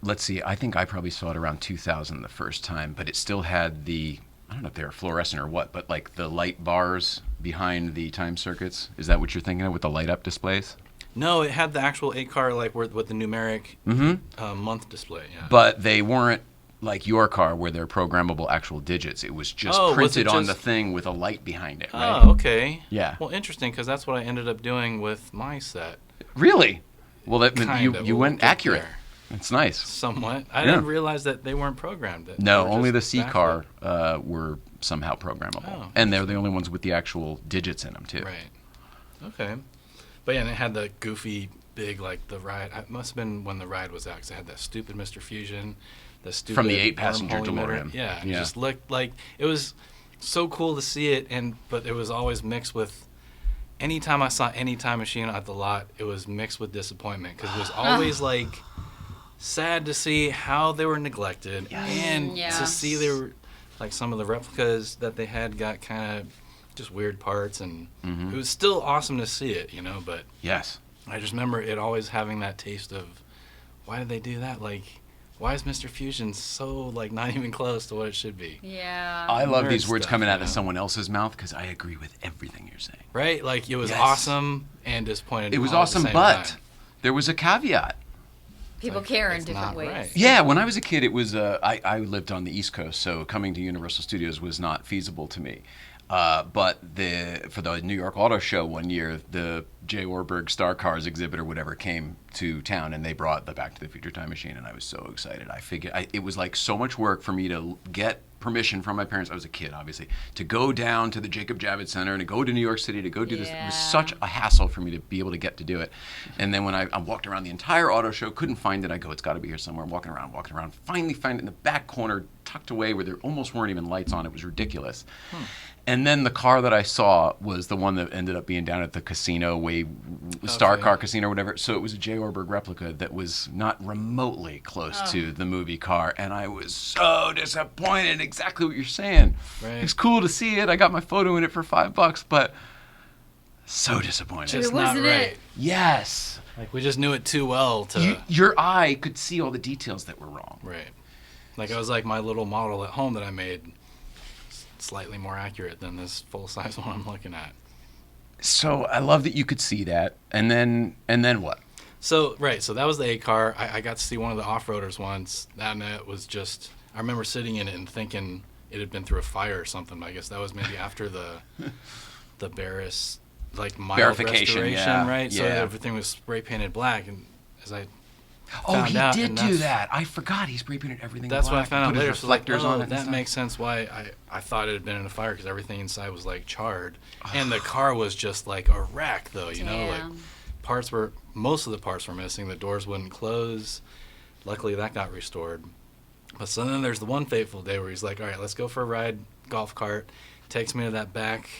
Let's see. I think I probably saw it around 2000 the first time, but it still had the I don't know if they're fluorescent or what, but like the light bars behind the time circuits. Is that what you're thinking of with the light up displays? No, it had the actual 8-car like with the numeric month display. Yeah. But they weren't like your car where they're programmable actual digits. It was just printed on the thing with a light behind it, right? Oh, okay. Yeah. Well, interesting, because that's what I ended up doing with my set. Really? Well, that you We'll went get accurate. there. It's nice. Somewhat. I didn't realize that they weren't programmed. No, They were only the just C backlit. car were somehow programmable. Oh, And they're the only ones with the actual digits in them, too. Right. Okay. But yeah, and it had the goofy, big, like the ride. It must have been when the ride was out, because it had that stupid Mr. Fusion, the stupid From the 8-passenger wormhole emitter. DeLorean. Yeah, Yeah. it just looked like it was so cool to see it, but it was always mixed with. Anytime I saw any time machine at the lot, it was mixed with disappointment, because it was always like sad to see how they were neglected, and to see they were like some of the replicas that they had got kind of just weird parts, and it was still awesome to see it, but Yes. I just remember it always having that taste of, why did they do that? Like, why is Mr. Fusion so like not even close to what it should be? Yeah. I love Nerd these words stuff, coming out you of know? someone else's mouth because I agree with everything you're saying. Right? Like, it was Yes. awesome and disappointed. It was all at the awesome, same but time. there was a caveat. People Like, care in it's different not ways. right. Yeah, when I was a kid, it was I lived on the East Coast, so coming to Universal Studios was not feasible to me. But for the New York Auto Show one year, the J. Orberg Star Cars exhibit or whatever came to town, and they brought the Back to the Future time machine, and I was so excited. I figured it was like so much work for me to get permission from my parents. I was a kid, obviously, to go down to the Jacob Javits Center and to go to New York City to go do this. It was such a hassle for me to be able to get to do it. And then when I walked around the entire auto show, couldn't find it. I go, it's got to be here somewhere. I'm walking around, finally find it in the back corner, tucked away where there almost weren't even lights on. It was ridiculous. And then the car that I saw was the one that ended up being down at the casino, Star Car Casino or whatever. So it was a J. Orberg replica that was not remotely close to the movie car. And I was so disappointed. Exactly what you're saying. Right. It's cool to see it. I got my photo in it for $5, but so disappointed. Just It not wasn't right. it. Yes. Like, we just knew it too well to. Your eye could see all the details that were wrong. Right. Like, I was like, my little model at home that I made, slightly more accurate than this full-size one I'm looking at. So I love that you could see that. And then what? So that was the A car. I got to see one of the off-roaders once, and it was just, I remember sitting in it and thinking it had been through a fire or something. I guess that was maybe after the Barris, like, mild Verification, restoration, yeah, right? So yeah. everything was spray painted black, and as I Oh, found he out, did and do that's- that. I forgot he spray painted everything That's black. what I found out Put his later. So like, reflectors on it and that stuff. makes sense why I thought it had been in a fire, because everything inside was like charred, and the car was just like a wreck, though. You know, like most of the parts were missing. The doors wouldn't close. Luckily, that got restored. But so then there's the one fateful day where he's like, "All right, let's go for a ride, golf cart." Takes me to that back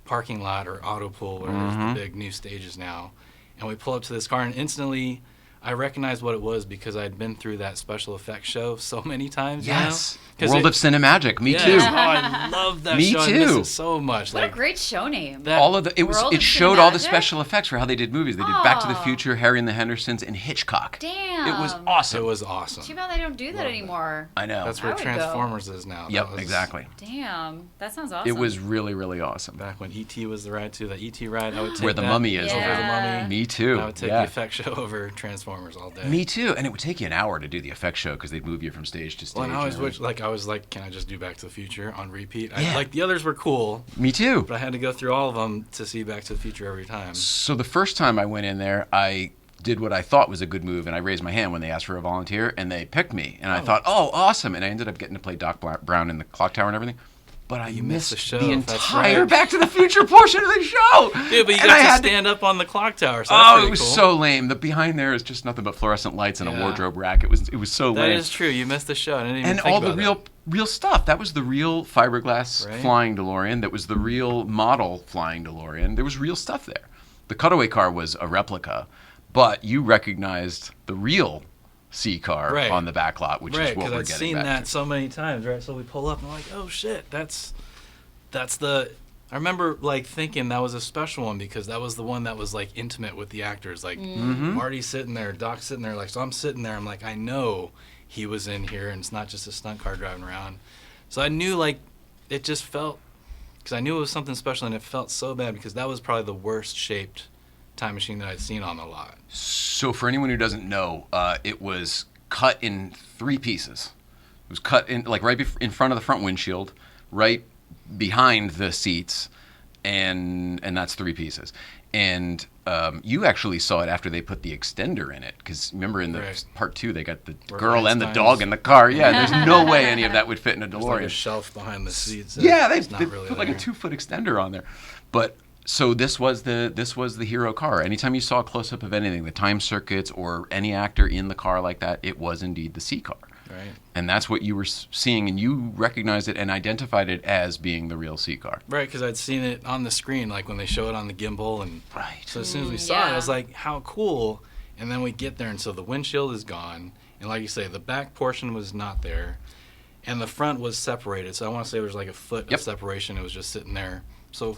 parking lot or auto pool where there's the big new stages now, and we pull up to this car, and instantly I recognized what it was because I'd been through that special effects show so many times. Yes. You know? World of Cinemagic. Me too. Oh, I love that Me show. I miss too. it so much. What Like a great show name. that. All of the World it of showed all the Cinemagic? special effects for how they did movies. They did Back to the Oh. Future, Harry and the Hendersons, and Hitchcock. Damn. It was awesome. It was awesome. Too bad they don't do that anymore. I know. That's where I would Transformers is now. That Yep, was exactly. Damn. That sounds awesome. It was really, really awesome. Back when E.T. was the ride too. The E.T. ride, I would take Where the that mummy is. over the Yeah. mummy. Me too. I would take yeah. the effect show over Transformers all day. Me too. And it would take you an hour to do the effects show because they'd move you from stage to stage. Well, and I always and wish, I was like, can I just do Back to the Future on repeat? Yeah. Like, the others were cool, Me too. but I had to go through all of them to see Back to the Future every time. So the first time I went in there, I did what I thought was a good move, and I raised my hand when they asked for a volunteer, and they picked me. And I thought, oh, awesome. And I ended up getting to play Doc Brown in the clock tower and everything. But I You missed missed the show, the that's entire right. Back to the Future portion of the show. Dude, but you And got I to had stand up on the clock tower, so that's Oh, pretty it was cool. so lame. The behind there is just nothing but fluorescent lights and a Yeah. wardrobe rack. It was so That lame. is true. You missed the show. I didn't even And think all the about real stuff. That was the real fiberglass Right. flying DeLorean. That was the real model flying DeLorean. There was real stuff there. The cutaway car was a replica, but you recognized the real C car Right. on the back lot, which right, is what because we're I'd getting seen back that to. so many times, right? So we pull up and I'm like, oh shit, that's the. I remember like thinking that was a special one because that was the one that was like intimate with the actors. Like Marty's sitting there, Doc's sitting there, like so I'm sitting there. I'm like, I know he was in here, and it's not just a stunt car driving around. So I knew like it just felt, because I knew it was something special, and it felt so bad because that was probably the worst shaped time machine that I'd seen on the lot. So for anyone who doesn't know, it was cut in 3 pieces. It was cut in like right in front of the front windshield, right behind the seats, and that's 3 pieces. And you actually saw it after they put the extender in it, because remember in the part 2 they got the girl and the dog in the car. Yeah, there's no way any of that would fit in a DeLorean. There's like a shelf behind the seats. Yeah, they really put like a 2-foot extender on there. But so this was the hero car. Anytime you saw a close up of anything, the time circuits or any actor in the car like that, it was indeed the C car. Right. And that's what you were seeing, and you recognized it and identified it as being the real C car. Right, because I'd seen it on the screen, like when they show it on the gimbal, and so as soon as we saw it, I was like, "How cool!" And then we get there, and so the windshield is gone, and like you say, the back portion was not there, and the front was separated. So I want to say there was like a foot of separation. It was just sitting there, so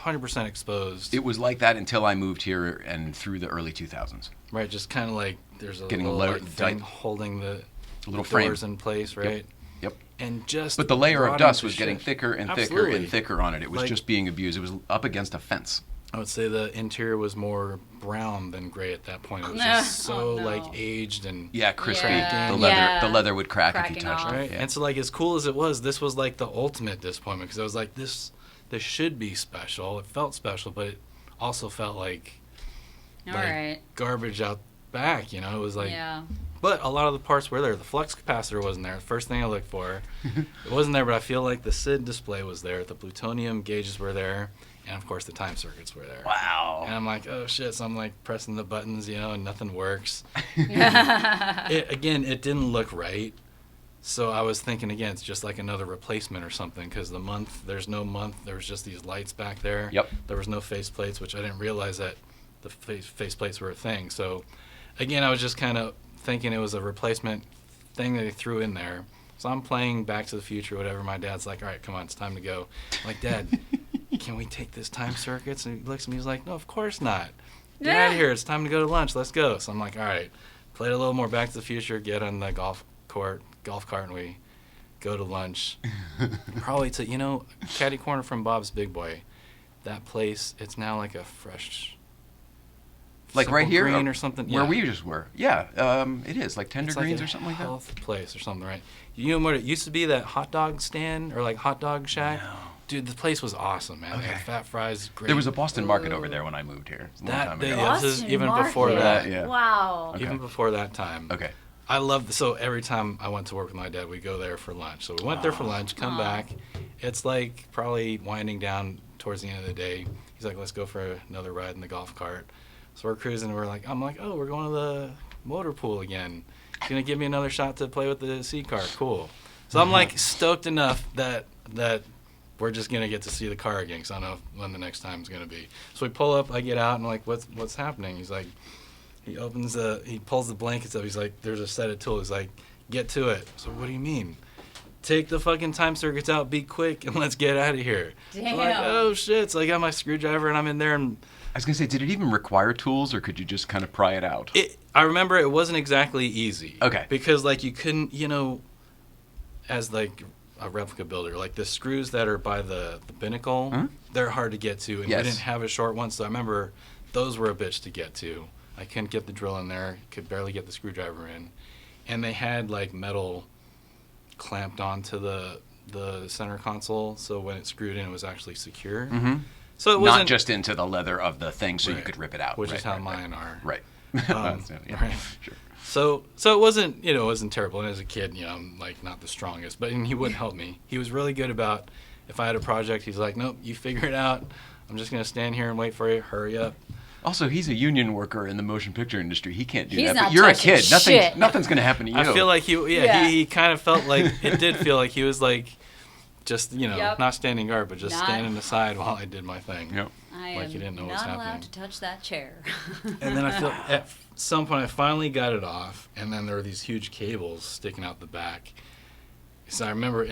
100% exposed. It was like that until I moved here and through the early 2000s. Right, just kind of like there's a getting little thing holding the little doors frame in place, right? Yep. And just but the layer of dust was getting thicker and thicker and thicker on it. It was like, just being abused. It was up against a fence. I would say the interior was more brown than gray at that point. It was just so like aged and crispy. Yeah. The leather would crack Cracking if you touched off. it. right. Yeah. And so like as cool as it was, this was like the ultimate disappointment because I was like this should be special. It felt special, but it also felt like garbage out back. You know, it was like. Yeah. But a lot of the parts were there. The flux capacitor wasn't there. The first thing I looked for, it wasn't there. But I feel like the SID display was there. The plutonium gauges were there, and of course the time circuits were there. Wow. And I'm like, oh shit! So I'm like pressing the buttons, you know, and nothing works. It didn't look right. So I was thinking again, it's just like another replacement or something because there's no month. There was just these lights back there. Yep. There was no faceplates, which I didn't realize that the faceplates were a thing. So again, I was just kind of thinking it was a replacement thing that they threw in there. So I'm playing Back to the Future, whatever. My dad's like, all right, come on, it's time to go. I'm like, Dad, can we take this time circuits? And he looks at me, he's like, no, of course not. Get out of here. It's time to go to lunch. Let's go. So I'm like, all right, played a little more Back to the Future, get on the golf cart, and we go to lunch. Probably to, catty corner from Bob's Big Boy. That place, it's now like a fresh... Like right here? Green or something. Where we just were. Yeah, it is. Like Tender Greens or something like that? It's like a health place or something, right? You know what it used to be, that hot dog stand or like hot dog shack? No. Dude, the place was awesome, man. Okay. They had fat fries, great. There was a Boston Market over there when I moved here. It was a long time ago. This is even before that. Yeah. Wow. Okay. Even before that time. Okay. I loved so every time I went to work with my dad, we go there for lunch. So we went there for lunch, come back. It's like probably winding down towards the end of the day. He's like, let's go for another ride in the golf cart. So we're cruising, and I'm like, oh, we're going to the motor pool again. He's going to give me another shot to play with the C car. Cool. So I'm like stoked enough that we're just going to get to see the car again because I don't know when the next time is going to be. So we pull up, I get out, and I'm like, what's happening? He's like, he pulls the blankets up. He's like, there's a set of tools. He's like, get to it. So what do you mean? Take the fucking time circuits out, be quick, and let's get out of here. Damn. So I'm like, oh shit. So I got my screwdriver, and I'm in there, and I was going to say, did it even require tools, or could you just kind of pry it out? I remember it wasn't exactly easy. Okay. Because, like, you couldn't, as, like, a replica builder, like, the screws that are by the binnacle, they're hard to get to, and we didn't have a short one, so I remember those were a bitch to get to. I couldn't get the drill in there, could barely get the screwdriver in. And they had, like, metal clamped onto the center console, so when it screwed in, it was actually secure. Mm-hmm. So it wasn't not just into the leather of the thing, so you could rip it out, which is how mine are. Right. Right. Sure. So it wasn't it wasn't terrible. And as a kid, I'm like not the strongest, but he wouldn't help me. He was really good about if I had a project, he's like, nope, you figure it out. I'm just gonna stand here and wait for you. Hurry up. Also, he's a union worker in the motion picture industry. He can't do He's that. not But you're a touching kid. shit. Nothing's gonna happen to you. I feel like he kind of felt like it did feel like he was like just not standing guard, but just standing aside while I did my thing. Yep. I like you didn't know what was happening. not allowed to touch that chair. And then I feel at some point I finally got it off, and then there were these huge cables sticking out the back. So I remember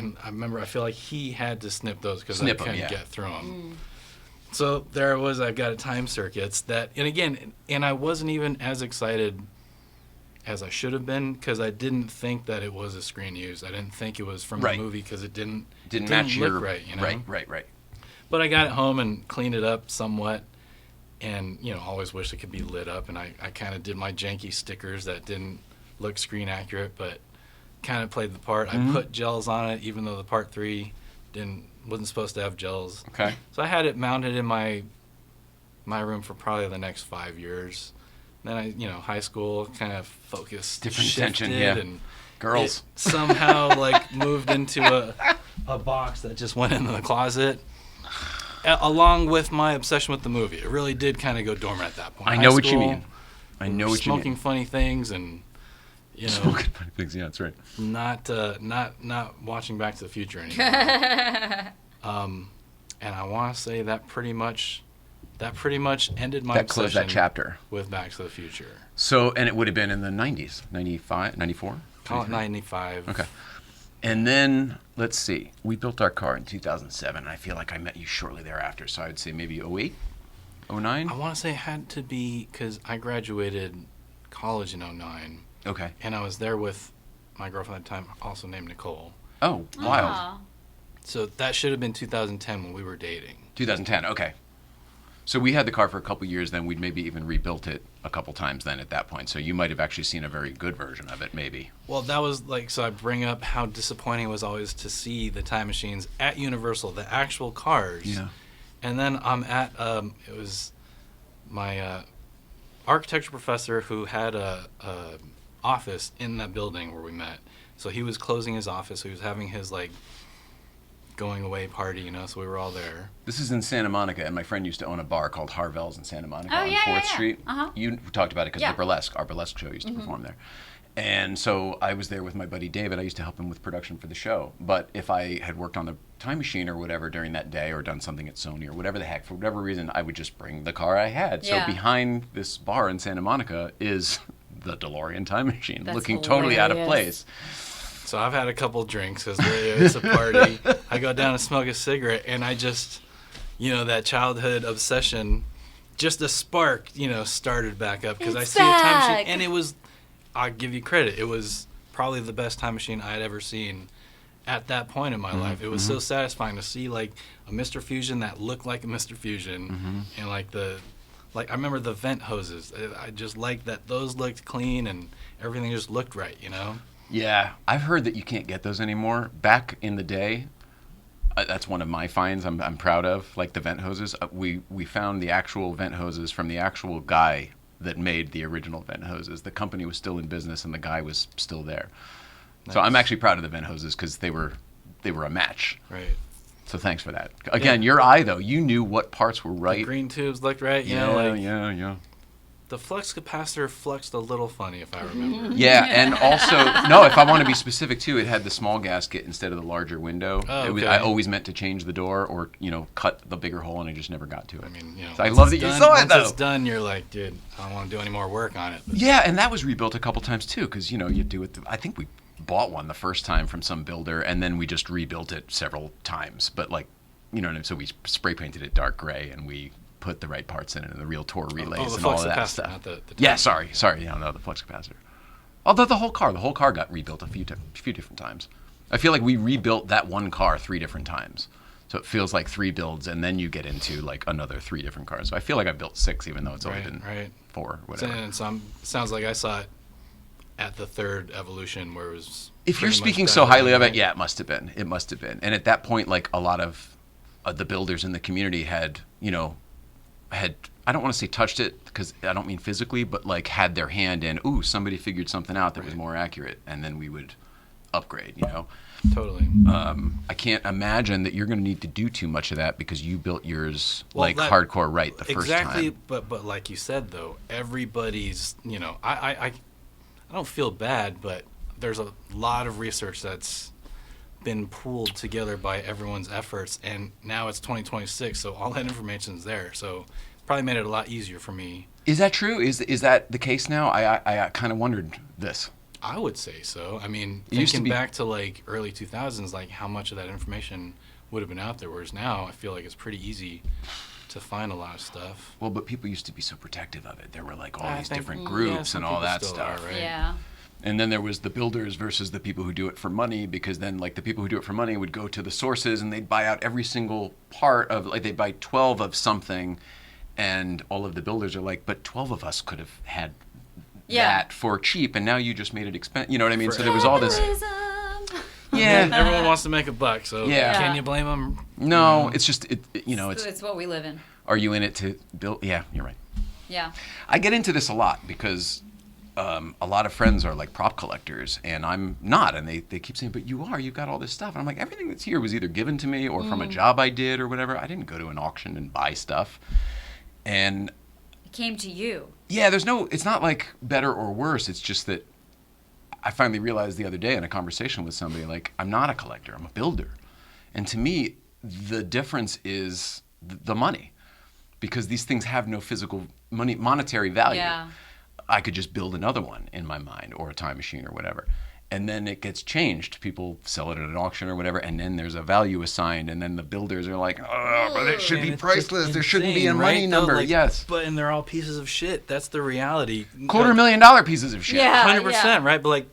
I feel like he had to snip those because I couldn't get through them. So there it was. I've got a time circuits that, and I wasn't even as excited as I should have been, because I didn't think that it was a screen use. I didn't think it was from the movie because it didn't match look your right, you know? Right. But I got it home and cleaned it up somewhat, and always wish it could be lit up. And I kind of did my janky stickers that didn't look screen accurate, but kind of played the part. I put gels on it, even though the Part 3 wasn't supposed to have gels. Okay. So I had it mounted in my room for probably the next 5 years. Then I, high school kind of focused, different shifted, attention, yeah. and Girls it somehow moved into a box that just went into the closet. Along with my obsession with the movie, it really did kind of go dormant at that point. I know what you mean. Smoking funny things and smoking funny things. Yeah, that's right. Not watching Back to the Future anymore. And I want to say that pretty much ended my that closed that chapter with Back to the Future. So, and it would have been in the 90s, 95, 94? Call it 95. Okay. And then, let's see, we built our car in 2007. I feel like I met you shortly thereafter, so I would say maybe 08, 09? I want to say it had to be because I graduated college in 09. Okay. And I was there with my girlfriend at the time, also named Nicole. Oh, wild. Aww. So that should have been 2010 when we were dating. 2010, okay. So we had the car for a couple years, then we'd maybe even rebuilt it a couple times then at that point. So you might have actually seen a very good version of it, maybe. Well, that was so I bring up how disappointing it was always to see the time machines at Universal, the actual cars. Yeah. And then I'm at, it was my architecture professor who had a office in that building where we met. So he was closing his office, so he was having his going away party, so we were all there. This is in Santa Monica, and my friend used to own a bar called Harvell's in Santa Monica Oh, on yeah, 4th yeah, yeah. Street. Uh-huh. You talked about it because Yeah. our burlesque show used to perform there. And so I was there with my buddy David. I used to help him with production for the show. But if I had worked on the time machine or whatever during that day or done something at Sony or whatever the heck, for whatever reason, I would just bring the car I had. Yeah. So behind this bar in Santa Monica is the DeLorean time machine, That's looking totally out of hilarious. place. So I've had a couple drinks because it's a party. I go down to smoke a cigarette, and I just, that childhood obsession, just a spark, started back up because I see a time machine, and it was, I'll give you credit, it was probably the best time machine I had ever seen at that point in my life. It was so satisfying to see a Mr. Fusion that looked like a Mr. Fusion, and I remember the vent hoses. I just liked that those looked clean and everything just looked right, Yeah, I've heard that you can't get those anymore. Back in the day, that's one of my finds I'm proud of, like the vent hoses. We found the actual vent hoses from the actual guy that made the original vent hoses. The company was still in business and the guy was still there. Nice. So I'm actually proud of the vent hoses because they were a match. Right. So thanks for that. Again, your eye though, you knew what parts were right. The green tubes looked right. Yeah. The flux capacitor fluxed a little funny, if I remember. Yeah, and also, no, if I want to be specific too, it had the small gasket instead of the larger window. Oh, okay. I always meant to change the door or, cut the bigger hole, and I just never got to it. I mean, so I love that you saw it, though. Once it's done, you're like, dude, I don't want to do any more work on it. But yeah, and that was rebuilt a couple times too, because, you do it. I think we bought one the first time from some builder, and then we just rebuilt it several times. But, so we spray painted it dark gray, and we put the right parts in it and the real Tor relays and all of that stuff. Not the yeah, sorry, no, the flux capacitor. Although the whole car got rebuilt a few different times. I feel like we rebuilt that one car 3 different times. So it feels like 3 builds, and then you get into another 3 different cars. So I feel like I built 6, even though it's only been 4 or whatever. And it sounds like I saw it at the 3rd evolution where it was. If you're speaking so highly of it, yeah, it must have been. And at that point, a lot of the builders in the community had, I don't want to say touched it because I don't mean physically, but had their hand in, somebody figured something out that was more accurate, and then we would upgrade, Totally. I can't imagine that you're going to need to do too much of that because you built yours hardcore right the first time. Exactly, but like you said though, everybody's, I don't feel bad, but there's a lot of research that's been pooled together by everyone's efforts, and now it's 2026, so all that information's there. So probably made it a lot easier for me. Is that true? Is that the case now? I kind of wondered this. I would say so. I mean, thinking back to early 2000s, how much of that information would have been out there, whereas now I feel like it's pretty easy to find a lot of stuff. Well, but people used to be so protective of it. There were like all I these think, different yeah, groups some and all people that still stuff. are, right? Yeah. And then there was the builders versus the people who do it for money, because then like the people who do it for money would go to the sources and they'd buy out every single part of, like they'd buy 12 of something, and all of the builders are like, but 12 of us could have had that for cheap, and now you just made it expensive. You know what I mean? So there was all this. Yeah. Everyone wants to make a buck, so Yeah. can you blame them? No, it's just It's what we live in. Are you in it to build? Yeah, you're right. Yeah. I get into this a lot because a lot of friends are like prop collectors, and I'm not. And they keep saying, but you are. You've got all this stuff. And I'm like, everything that's here was either given to me or from a job I did or whatever. I didn't go to an auction and buy stuff. And It came to you. yeah, it's not like better or worse. It's just that I finally realized the other day in a conversation with somebody, like, I'm not a collector. I'm a builder. And to me, the difference is the money, because these things have no physical monetary value. Yeah. I could just build another one in my mind, or a time machine or whatever. And then it gets changed. People sell it at an auction or whatever, and then there's a value assigned, and then the builders are like, oh, but it should And be it's priceless. just There shouldn't be a insane, money right? Though, number. like, Yes. and they're all pieces of shit. That's the reality. $250,000 pieces of shit. Yeah. 100%, right? But like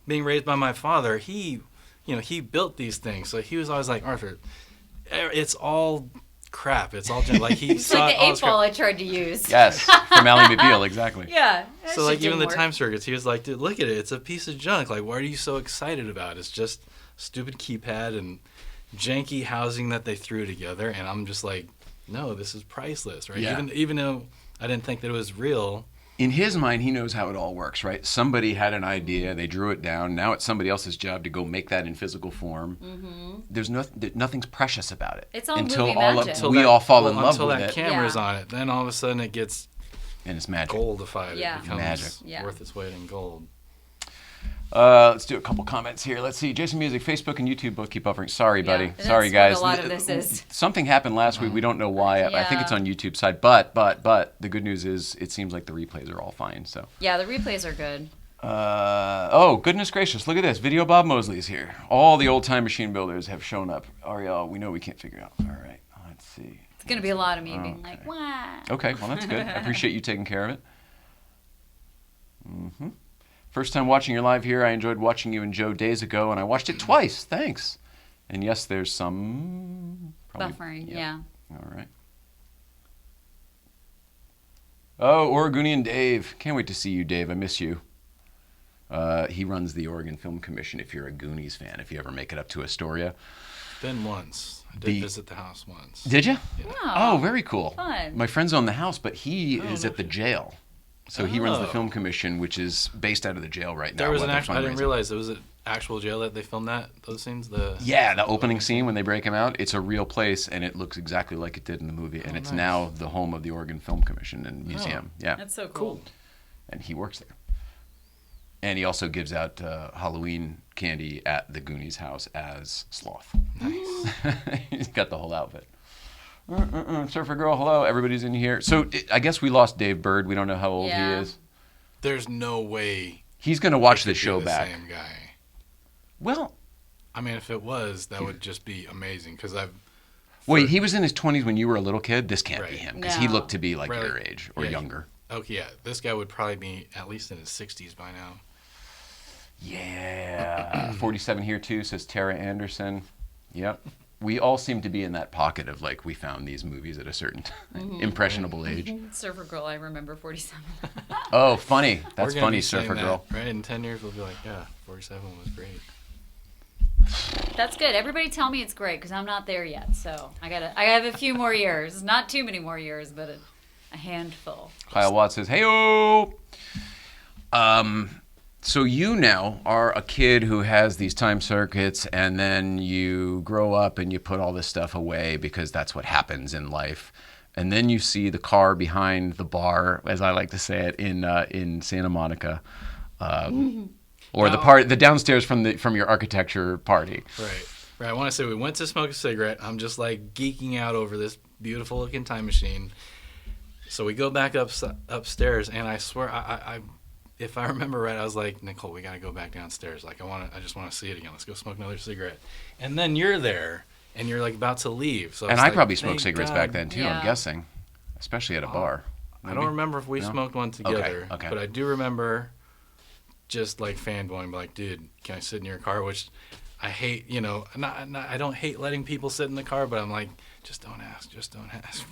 being raised by my father, he built these things. So he was always like, Arthur, it's all crap. It's all like he It's saw like the all 8 this ball crap. I tried to use. Yes, from Ally McBeal, exactly. Yeah. So like even the time circuits, he was like, dude, look at it. It's a piece of junk. Like, what are you so excited about? It's just stupid keypad and janky housing that they threw together. And I'm just like, no, this is priceless, right? Yeah. Even though I didn't think that it was real. In his mind, he knows how it all works, right? Somebody had an idea, they drew it down. Now it's somebody else's job to go make that in physical form. Mm-hmm. There's nothing's precious about it. It's all until movie all magic. of, we all fall in love until with that it, camera's Yeah. on it. Then all of a sudden it gets and it's magic. goldified. Yeah. It becomes Magic. Yeah. worth its weight in gold. Let's do a couple comments here. Let's see. Jason Music, Facebook and YouTube both keep offering. Sorry, buddy. and Sorry, that's guys. what a lot of this is. Something happened last week. We don't know why. I think Yeah. it's on YouTube side. But the good news is it seems like the replays are all fine. So. Yeah, the replays are good. Oh, goodness gracious. Look at this. Video Bob Mosley's here. All the old time machine builders have shown up. Ariel, we know we can't figure out. All right. Let's see. It's going to be a lot of me being like, wah. Okay, well, that's good. I appreciate you taking care of it. Mm-hmm. First time watching your live here. I enjoyed watching you and Joe days ago, and I watched it twice. Thanks. And yes, there's some... Buffering, yeah. All right. Oh, Oregonian Dave. Can't wait to see you, Dave. I miss you. He runs the Oregon Film Commission, if you're a Goonies fan, if you ever make it up to Astoria. Been once. I did visit the house once. Did you? Yeah. Oh, very cool. Fun. My friends own the house, but he is at the jail. So he runs the Oh. film commission, which is based out of the jail right now. There was while an they're actual. I didn't fundraising. realize there was an actual jail that they filmed those scenes. Yeah, the opening scene when they break him out, it's a real place, and it looks exactly like it did in the movie. And it's nice. now the home of the Oregon Film Commission and Museum. Yeah, That's so cool. and he works there. And he also gives out Halloween candy at the Goonies house as Sloth. Nice. He's got the whole outfit. Surfer Girl, hello. Everybody's in here. So I guess we lost Dave Bird. We don't know how old Yeah. he is. There's no way. He's going to watch it the could show be the back. Same guy. Well, I mean, if it was, that would just be amazing. Because wait, he was in his 20s when you were a little kid? This can't be Right. him, because he No. looked to be like Right. your age or Yeah, younger. Okay, yeah, this guy would probably be at least in his 60s by now. Yeah. 47 here too, says Tara Anderson. Yep. We all seem to be in that pocket of like we found these movies at a certain impressionable age. Surfer Girl, I remember 47. Oh, funny. That's We're gonna funny, be saying Surfer that, Girl. Right? In 10 years, we'll be like, yeah, 47 was great. That's good. Everybody tell me it's great because I'm not there yet. So I have a few more years. Not too many more years, but a handful. Kyle Watts says, "Hey-o." So you now are a kid who has these time circuits, and then you grow up and you put all this stuff away because that's what happens in life. And then you see the car behind the bar, as I like to say it, in Santa Monica, or the downstairs from your architecture party. Right. I want to say we went to smoke a cigarette. I'm just like geeking out over this beautiful looking time machine. So we go back upstairs, and I swear, I if I remember right, I was like, Nicole, we gotta go back downstairs. Like I just want to see it again. Let's go smoke another cigarette. And then you're there, and you're like about to leave. So and I probably smoked thank cigarettes God. back then too. Yeah. I'm guessing, especially at a bar. I don't remember if we No? smoked one together, Okay. but I do remember just like fanboying, like, dude, can I sit in your car? Which I hate, I don't hate letting people sit in the car, but I'm like, just don't ask.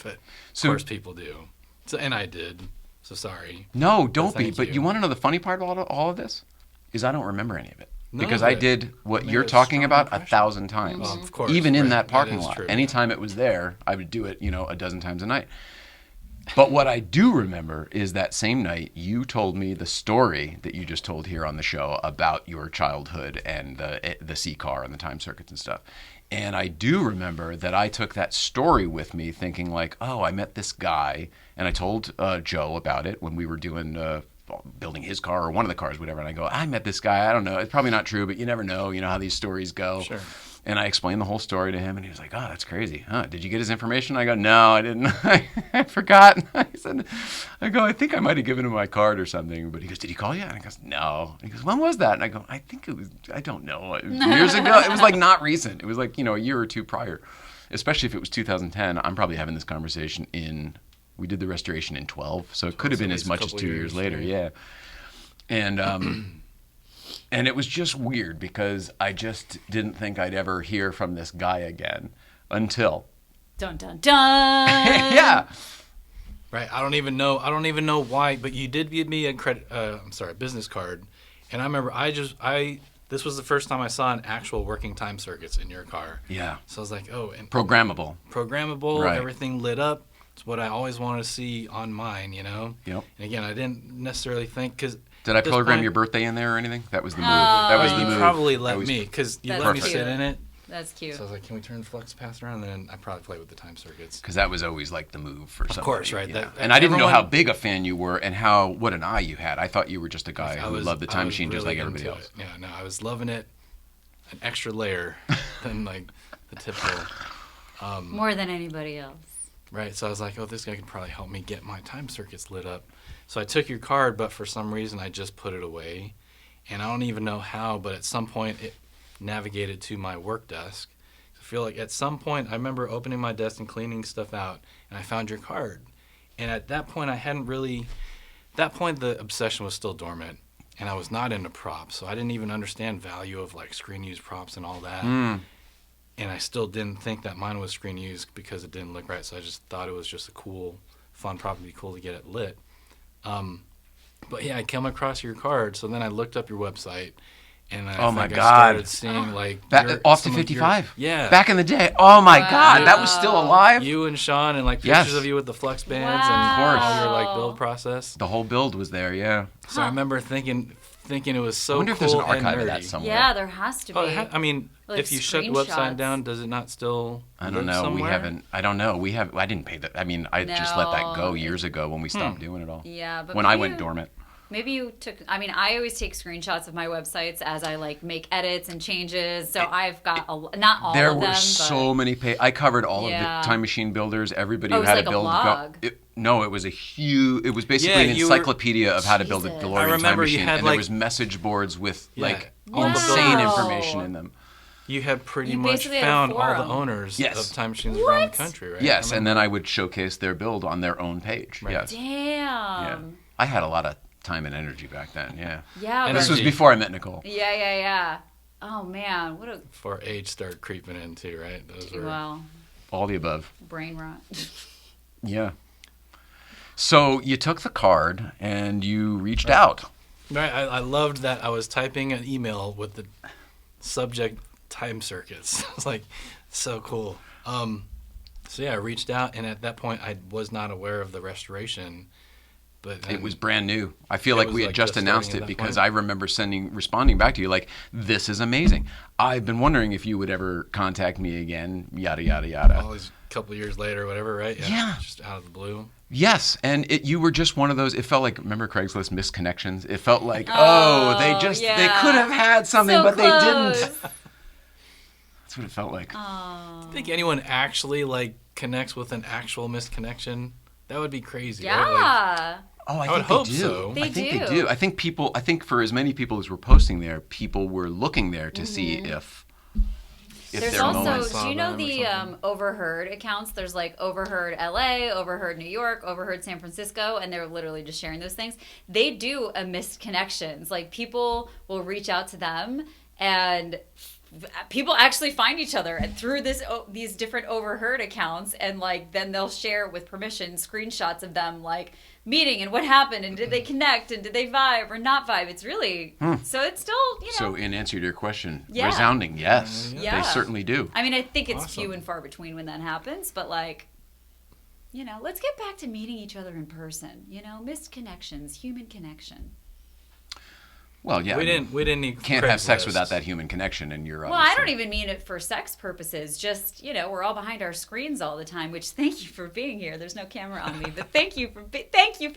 But of course people do. So, and I did. So sorry. No, don't be. thank But you. you want to know the funny part about all of this? Is I don't remember any of it. None Because of I it. did what Made you're a talking strong about impression. 1,000 times. Well, of course, Even in right. that parking is lot. true, Anytime it was there, I would do it, a dozen times a night. But what I do remember is that same night you told me the story that you just told here on the show about your childhood and the C car and the time circuits and stuff. And I do remember that I took that story with me thinking like, oh, I met this guy. And I told Joe about it when we were doing building his car or one of the cars, whatever. And I go, I met this guy. I don't know. It's probably not true, but you never know. You know how these stories go. Sure. And I explained the whole story to him, and he was like, oh, that's crazy. Huh? Did you get his information? I go, no, I didn't. I forgot. I think I might have given him my card or something. But he goes, did he call you? And I goes, no. And he goes, when was that? And I go, I think it was, I don't know. It was years ago. It was like not recent. It was like, a year or two prior. Especially if it was 2010. I'm probably having this conversation we did the restoration in 12. So it could have been as much as 2 years later. Yeah. And, and it was just weird because I just didn't think I'd ever hear from this guy again until. Dun dun dun. Yeah. Right. I don't even know why, but you did give me a business card. And I remember this was the first time I saw an actual working time circuits in your car. Yeah. So I was like, oh, and Programmable. Right. Everything lit up. It's what I always wanted to see on mine, Yep. And again, I didn't necessarily think, because did I program your birthday in there or anything? That was the move. That was the you move. probably let me, because you That's let me cute. sit in it. That's cute. So I was like, can we turn the flux capacitor on? And then I probably played with the time circuits. Because that was always like the move for somebody. Of course, right. Yeah. And I didn't know how big a fan you were and what an eye you had. I thought you were just a guy who loved the time machine just like everybody else. Yeah, no, I was loving it. An extra layer than like the typical. More than anybody else. Right. So I was like, oh, this guy could probably help me get my time circuits lit up. So I took your card, but for some reason I just put it away. And I don't even know how, but at some point it navigated to my work desk. I feel like at some point I remember opening my desk and cleaning stuff out, and I found your card. And at that point the obsession was still dormant, and I was not into props, so I didn't even understand value of like screen use props and all that. And I still didn't think that mine was screen used because it didn't look right, so I just thought it was just a cool, fun prop. It'd be cool to get it lit. But yeah, I came across your card, so then I looked up your website, and I started seeing like off to 55. Yeah, back in the day. Oh my God, that was still alive. You and Sean, and like pictures of you with the flux bands and all your like build process. The whole build was there. Yeah. So I remember thinking it was so cool. I wonder if there's an archive of that somewhere. Yeah, there has to be. I mean, like if you shut the website down, does it not still? I don't know. Somewhere? We haven't. I don't know. I didn't pay that. I mean, I just let that go years ago when we stopped doing it all. Yeah, but when I went dormant. Maybe you took. I mean, I always take screenshots of my websites as I like make edits and changes. So I've got not all of them. There were so many. I covered all of the time machine builders. Everybody who had like a build. A blog. No, it was a huge. It was basically an encyclopedia of how to build a DeLorean time machine, and there was message boards with like insane information in them. You had pretty much found all the owners of time machines around the country, right? Yes, and then I would showcase their build on their own page. Right. Yes. Damn. Yeah. I had a lot of time and energy back then. Yeah. Yeah. And this was before I met Nicole. Yeah. Oh man, what a. Before age started creeping in too, right? Those were all the above. Brain rot. Yeah. So you took the card and you reached out. Right. I loved that I was typing an email with the subject time circuits. I was like, so cool. So yeah, I reached out, and at that point I was not aware of the restoration. But it was brand new. I feel like we had just announced it because I remember responding back to you like, this is amazing. I've been wondering if you would ever contact me again, yada, yada, yada. All these couple of years later or whatever, right? Yeah. Just out of the blue. Yes, and you were just one of those, it felt like, remember Craigslist missed connections? It felt like, they could have had something, but they didn't. That's what it felt like. Do you think anyone actually like connects with an actual missed connection? That would be crazy. Yeah. Right? I would hope so. I think they do. I think for as many people as were posting there, people were looking there to see if There's they're also, moments. do you know the overheard accounts? There's like overheard LA, overheard New York, overheard San Francisco, and they're literally just sharing those things. They do a missed connections. Like people will reach out to them, and people actually find each other through these different overheard accounts, and like then they'll share with permission screenshots of them like meeting and what happened and did they connect and did they vibe or not vibe. It's really so it's still, you know. So in answer to your question, Yeah. resounding yes. Yeah. They certainly do. I mean, I think it's Awesome. few and far between when that happens, but like, you know, let's get back to meeting each other in person. You know, missed connections, human connection. Well, yeah. We didn't need. Can't have sex Craigslist. without that human connection, and you're. Well, I don't even mean it for sex purposes. Just, you know, we're all behind our screens all the time. Which, thank you for being here. There's no camera on me, but thank you for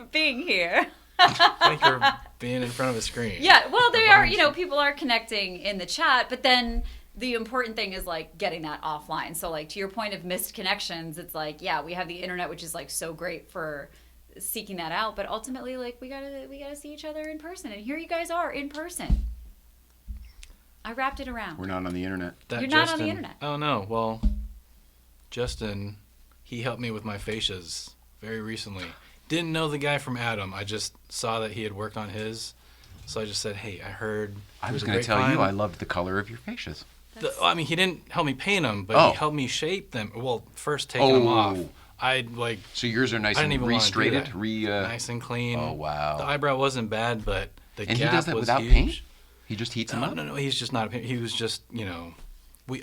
being here. Thank you for being in front of a screen. Yeah, well, they are. You know, people are connecting in the chat, but then the important thing is like getting that offline. So, like to your point of missed connections, it's like, yeah, we have the internet, which is like so great for seeking that out, but ultimately, like we gotta see each other in person, and here you guys are in person. I wrapped it around. We're not on the internet. That You're not on the internet. Oh no. Well, Justin, he helped me with my fascias very recently. Didn't know the guy from Adam. I just saw that he had worked on his, so I just said, "Hey, I heard." I was going to tell you I loved the color of your fascias. I mean, he didn't help me paint them, but Oh. he helped me shape them. Well, first taking them off. I'd like So yours are nice I didn't and even wanna do re-straighted? that. Nice and clean. Oh, wow. The eyebrow wasn't bad, but the And gap he does that was without huge. paint? He just heats them up? No, he's just not a paint. He was just, you know,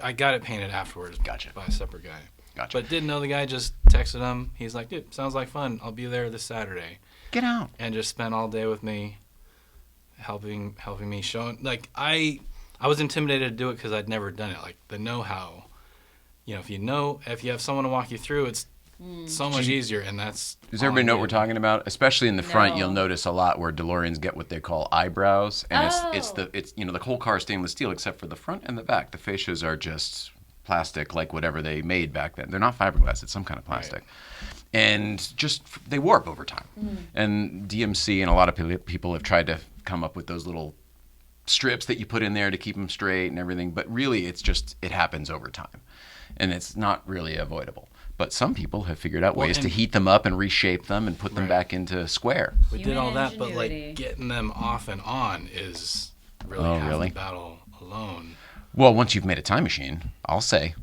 I got it painted afterwards. Gotcha. By a separate guy. Gotcha. But didn't know the guy. Just texted him. He's like, dude, sounds like fun. I'll be there this Saturday. Get out. And just spent all day with me, helping me, showing. Like I was intimidated to do it because I'd never done it. Like the know-how, you know, if you have someone to walk you through, it's so much easier. And that's. Does everybody know what we're talking about? Especially in the front, No. you'll notice a lot where DeLoreans get what they call eyebrows, and it's Oh. you know, the whole car is stainless steel except for the front and the back. The fascias are just plastic, like whatever they made back then. They're not fiberglass; it's some kind of plastic, and just they warp over time. And DMC and a lot of people have tried to come up with those little strips that you put in there to keep them straight and everything, but really it happens over time, and it's not really avoidable. But some people have figured out ways to heat them up and reshape them and put them back into square. We did Human all that, but ingenuity. like getting them off and on is really Oh, half really? the battle alone. Well, once you've made a time machine, I'll say.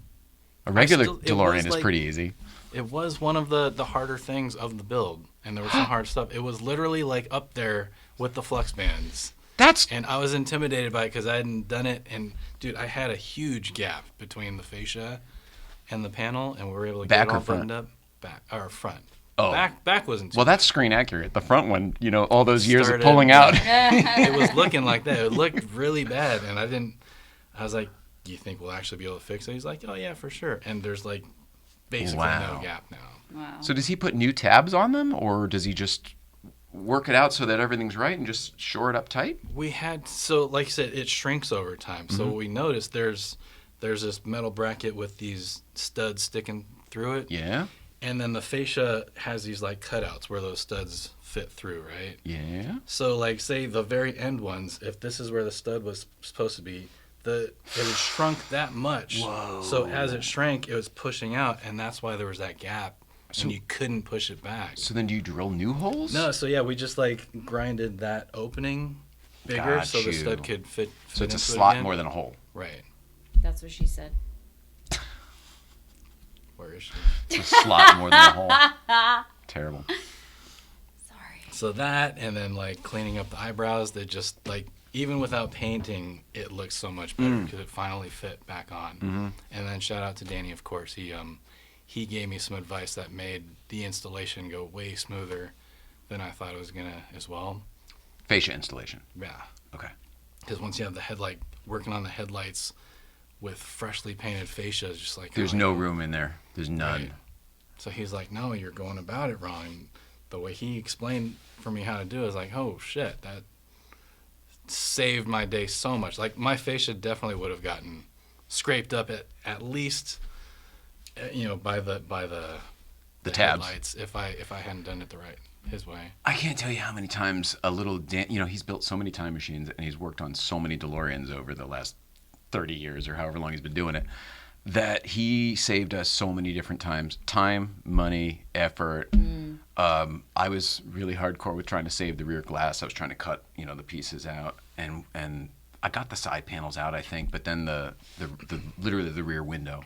A regular it was DeLorean is like- pretty easy. It was one of the harder things of the build, and there was some hard stuff. It was literally like up there with the flux bands. That's And I was intimidated by it because I hadn't done it. And dude, I had a huge gap Between the fascia and the panel, and we were able to Back get it or all front? buttoned up. Back or front. Oh. Back wasn't too well, that's screen accurate. The front one, you know, all those years Started- of pulling out. It was looking like that. It looked really bad, and I was like, do you think we'll actually be able to fix it? He's like, oh yeah, for sure. And there's like basically Wow. no gap now. Wow. So does he put new tabs on them, or does he just work it out so that everything's right and just shore it up tight? We had, so like I said, it shrinks over time. So we noticed there's this metal bracket with these studs sticking through it. Yeah. And then the fascia has these like cutouts where those studs fit through, right? Yeah. So like say the very end ones, if this is where the stud was supposed to be, it had shrunk that much. Whoa. So as it shrank, it was pushing out, and that's why there was that gap, So- and you couldn't push it back. So then do you drill new holes? No, so yeah, we just like grinded that opening bigger Got so the you. stud could fit. So it's a into it slot again. more than a hole. Right. That's what she said. Where is she? It's a slot more than a hole. Terrible. Sorry. So that, and then like cleaning up the eyebrows, that just like even without painting, it looks so much better because it finally fit back on. And then shout out to Danny, of course. He gave me some advice that made the installation go way smoother than I thought it was gonna as well. Fascia installation. Yeah, Okay. because once you have the headlight, working on the headlights with freshly painted fascia, is just like There's oh, no yeah. room in there. There's none. Right. So he's like, no, you're going about it wrong. And the way he explained for me how to do it is like, oh shit, that saved my day so much. Like my fascia definitely would have gotten scraped up at least, by the tabs. headlights if I hadn't done it his way. I can't tell you how many times he's built so many time machines and he's worked on so many DeLoreans over the last 30 years or however long he's been doing it. that he saved us so many different times. Time, money, effort. I was really hardcore with trying to save the rear glass. I was trying to cut, the pieces out, and I got the side panels out, I think, but then the literally the rear window.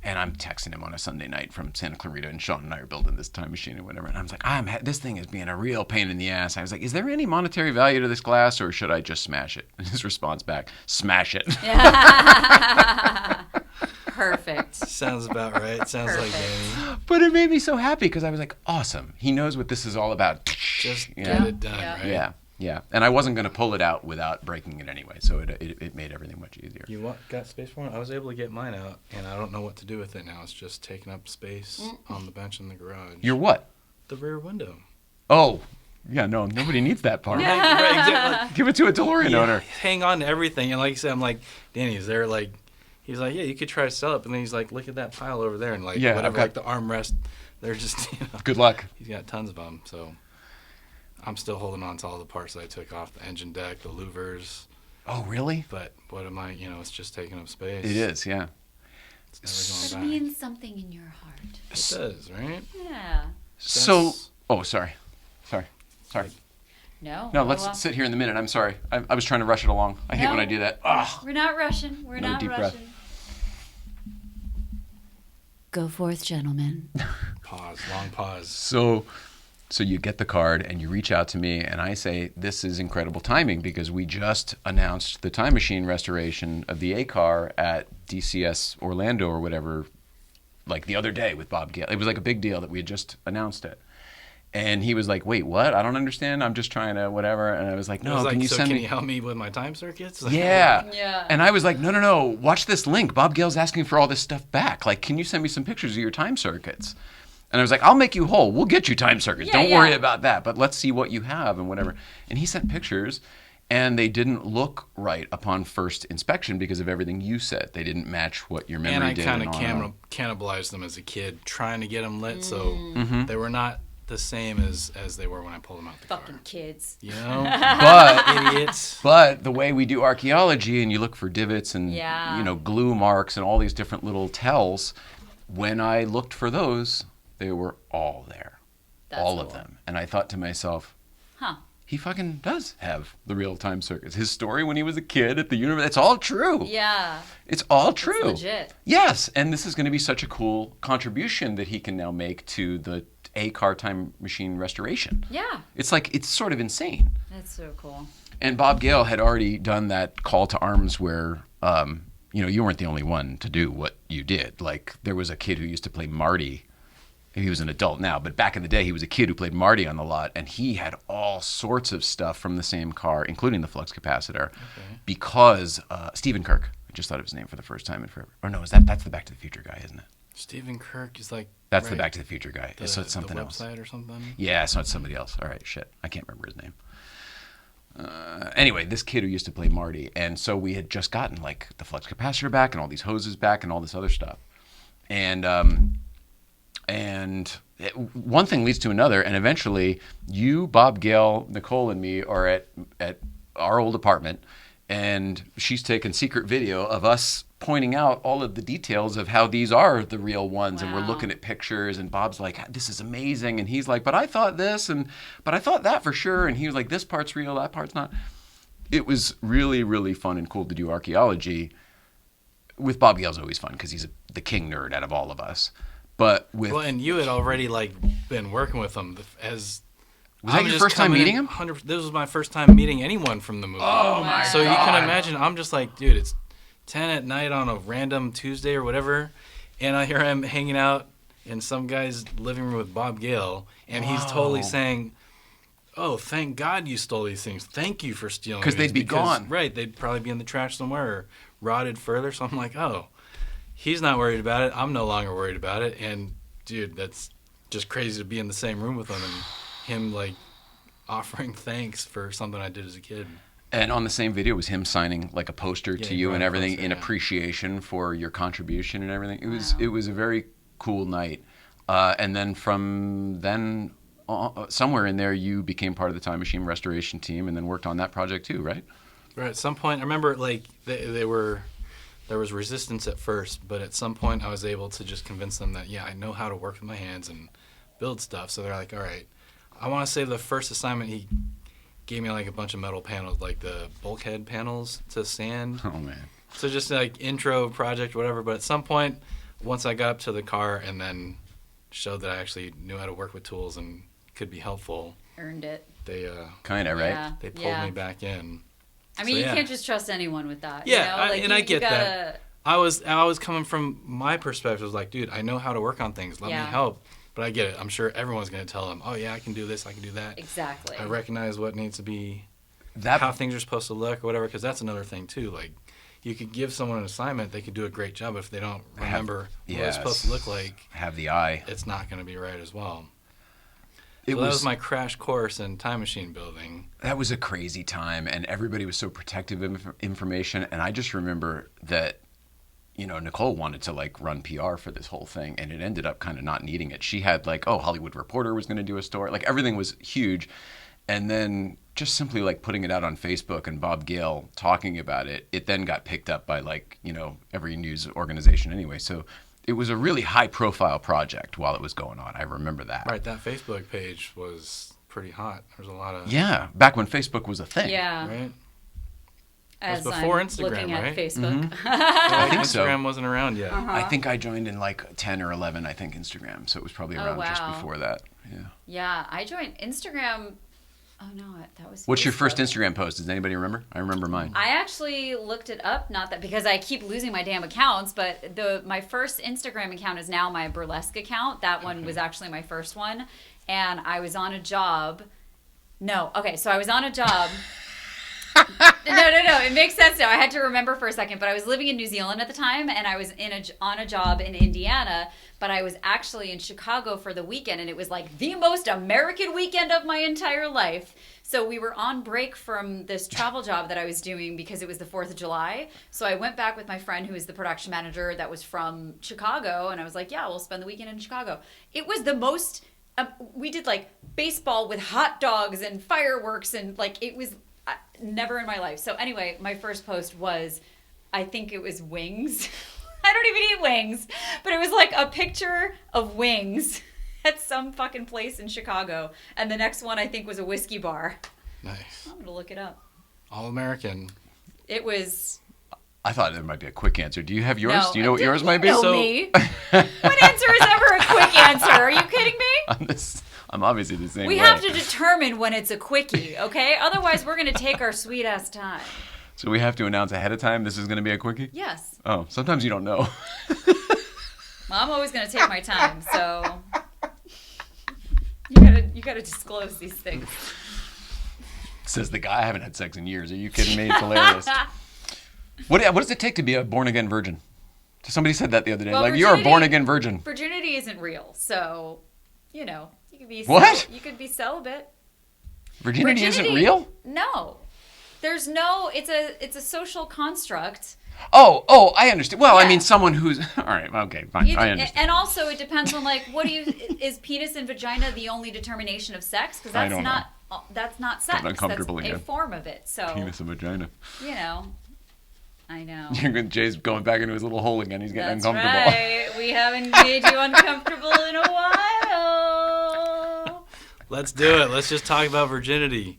And I'm texting him on a Sunday night from Santa Clarita, and Sean and I are building this time machine and whatever. And I was like, this thing is being a real pain in the ass. I was like, is there any monetary value to this glass, or should I just smash it? And his response back, smash it. Perfect. Sounds about right. Sounds Perfect. like Danny. But it made me so happy because I was like, awesome. He knows what this is all about. Just Yeah. get it done, right? Yeah. And I wasn't going to pull it out without breaking it anyway, so it made everything much easier. You got space for it? I was able to get mine out, and I don't know what to do with it now. It's just taking up space on the bench in the garage. Your what? The rear window. Oh, yeah, no, nobody needs that part. Right, exactly. Give it to a DeLorean owner. Hang on to everything. And like I said, I'm like, Danny, is there like, he's like, yeah, you could try to sell it. But then he's like, look at that pile over there. And like, whatever, like the armrest, they're just, Good luck. He's got tons of them. So I'm still holding on to all the parts that I took off the engine deck, the louvers. Oh, really? But what am I, it's just taking up space. It is, yeah. It's It never going back. means something in your heart. It does, right? Yeah. So, sorry. No. No, let's sit here in the minute. I'm sorry. I was trying to rush it along. I hate when I do that. Ugh. We're not rushing. We're Another not deep breath. rushing. Go forth, gentlemen. Pause, long pause. So you get the card and you reach out to me and I say, this is incredible timing because we just announced the time machine restoration of the A car at DCS Orlando or whatever, like the other day with Bob Gale. It was like a big deal that we had just announced it. And he was like, wait, what? I don't understand. I'm just trying to whatever. And I was like, no, can you send me? Can you help me with my time circuits? Yeah. Yeah. And I was like, no. Watch this link. Bob Gale's asking for all this stuff back. Like, can you send me some pictures of your time circuits? And I was like, I'll make you whole. We'll get you time circuits. Don't worry about that. But let's see what you have and whatever. And he sent pictures, and they didn't look right upon first inspection because of everything you said. They didn't match what your memory did. And I kind of cannibalized them as a kid, trying to get them lit, so they were not the same as they were when I pulled them out the car. Fucking kids. But Idiots. But the way we do archaeology, and you look for divots and Yeah. glue marks and all these different little tells, when I looked for those, they were all there. That's all of cool. them. And I thought to myself, he fucking does have the real time circuits. His story when he was a kid at the university, it's all true. Yeah. It's all true. It's legit. Yes, and this is going to be such a cool contribution that he can now make to the A car time machine restoration. Yeah. It's sort of insane. That's so cool. And Bob Gale had already done that call to arms where, you weren't the only one to do what you did. Like, there was a kid who used to play Marty. He was an adult now, but back in the day, he was a kid who played Marty on the lot, and he had all sorts of stuff from the same car, including the flux capacitor, because Stephen Kirk, I just thought of his name for the first time in forever. Or no, that's the Back to the Future guy, isn't it? Stephen Kirk is like... That's the Back to the Future guy. So it's something the else. website or something? Yeah, so it's somebody else. All right, shit. I can't remember his name. Anyway, this kid who used to play Marty, and so we had just gotten like the flux capacitor back and all these hoses back and all this other stuff. One thing leads to another, and eventually you, Bob Gale, Nicole, and me are at our old apartment, and she's taken secret video of us pointing out all of the details of how these are the real ones. Wow. And we're looking at pictures, and Bob's like, this is amazing, and he's like, but I thought this, but I thought that for sure, and he was like, this part's real, that part's not. It was really, really fun and cool to do archaeology. With Bob Gale's always fun because he's the king nerd out of all of us. But with and you had already been working with him as. Was that your first time meeting him? This was my first time meeting anyone from the movie. Oh my So God. You can imagine, I'm just like, dude, it's 10 at night on a random Tuesday or whatever, and I hear him hanging out in some guy's living room with Bob Gale, and he's totally saying, oh, thank God you stole these things. Thank you for stealing these. Because they'd be gone. Right, they'd probably be in the trash somewhere or rotted further. So I'm like, oh, he's not worried about it. I'm no longer worried about it. And, dude, that's just crazy to be in the same room with him and him, offering thanks for something I did as a kid. And on the same video was him signing a poster to you and everything poster, in appreciation for your contribution and everything. It was a very cool night. And then from then somewhere in there, you became part of the Time Machine restoration team and then worked on that project too, right? Right. At some point, I remember they were there was resistance at first, but at some point I was able to just convince them that, yeah, I know how to work with my hands and build stuff. So they're like, all right. I want to say the first assignment he gave me like a bunch of metal panels, like the bulkhead panels to sand. Oh, man. So just like intro project, whatever. But at some point, once I got up to the car and then showed that I actually knew how to work with tools and could be helpful. Earned it. They kind of, right? Yeah. they pulled me back in. I mean, you can't just trust anyone with that. Yeah, you know? and I get that. I was coming from my perspective. I was like, dude, I know how to work on things. Let me help. But I get it. I'm sure everyone's going to tell them, oh, yeah, I can do this, I can do that. Exactly. I recognize what needs to be, how things are supposed to look or whatever, because that's another thing, too. Like, you could give someone an assignment, they could do a great job. If they don't remember what it's supposed to look like, have the eye, it's not going to be right as well. So that was my crash course in time machine building. That was a crazy time, and everybody was so protective of information. And I just remember that, you know, Nicole wanted to like run PR for this whole thing, and it ended up kind of not needing it. She had like, Hollywood Reporter was going to do a story. Like everything was huge. And then just simply like putting it out on Facebook and Bob Gale talking about it, it then got picked up by like, you know, every news organization anyway. So it was a really high profile project while it was going on. I remember that. Right. That Facebook page was pretty hot. There was a lot of... Yeah. Back when Facebook was a thing. Yeah. Right. As it was before I'm Instagram, looking at right? Facebook. Mm-hmm. I think so. Instagram wasn't around yet. I think I joined in like 10 or 11, I think, Instagram. So it was probably around just before that. Yeah. Yeah. I joined Instagram... Oh, no, that was What's your Facebook. first Instagram post? Does anybody remember? I remember mine. I actually looked it up, not that because I keep losing my damn accounts, but my first Instagram account is now my burlesque account. That one was actually my first one. And I was on a job. No, okay, so I was on a job. No, it makes sense now. I had to remember for a second, but I was living in New Zealand at the time, and I was on a job in Indiana, but I was actually in Chicago for the weekend, and it was like the most American weekend of my entire life. So we were on break from this travel job that I was doing because it was the 4th of July. So I went back with my friend who was the production manager that was from Chicago, and I was like, yeah, we'll spend the weekend in Chicago. It was the most, we did like baseball with hot dogs and fireworks, and like it was never in my life. So anyway, my first post was, I think it was wings. I don't even eat wings, but it was like a picture of wings at some fucking place in Chicago. And the next one I think was a whiskey bar. Nice. I'm going to look it up. All American. It was... I thought there might be a quick answer. Do you have yours? No, Do you know what yours might be? Know me. What answer is ever a quick answer? Are you kidding me? I'm obviously the same We way. have to determine when it's a quickie, okay? Otherwise, we're going to take our sweet-ass time. So we have to announce ahead of time this is going to be a quickie? Yes. Oh, sometimes you don't know. Well, I'm always going to take my time, so... You gotta disclose these things. Says the guy, I haven't had sex in years. Are you kidding me? It's hilarious. What does it take to be a born-again virgin? Somebody said that the other day. Well, like, you're a born-again virgin. Virginity isn't real, so, you know, you could be... What? You could be celibate. Virginity isn't real? No. There's no... It's a social construct. Oh, I understand. Well, Yeah. I mean, someone who's... All right, okay, fine. I understand. And also, it depends on, like, is penis and vagina the only determination of sex? Because I don't that's not sex. I'm uncomfortable That's again. a form of it. So, Penis and vagina. you know, I know. Jay's going back into his little hole again. He's getting That's uncomfortable. right. We haven't made you uncomfortable in a while. Let's do it. Let's just talk about virginity.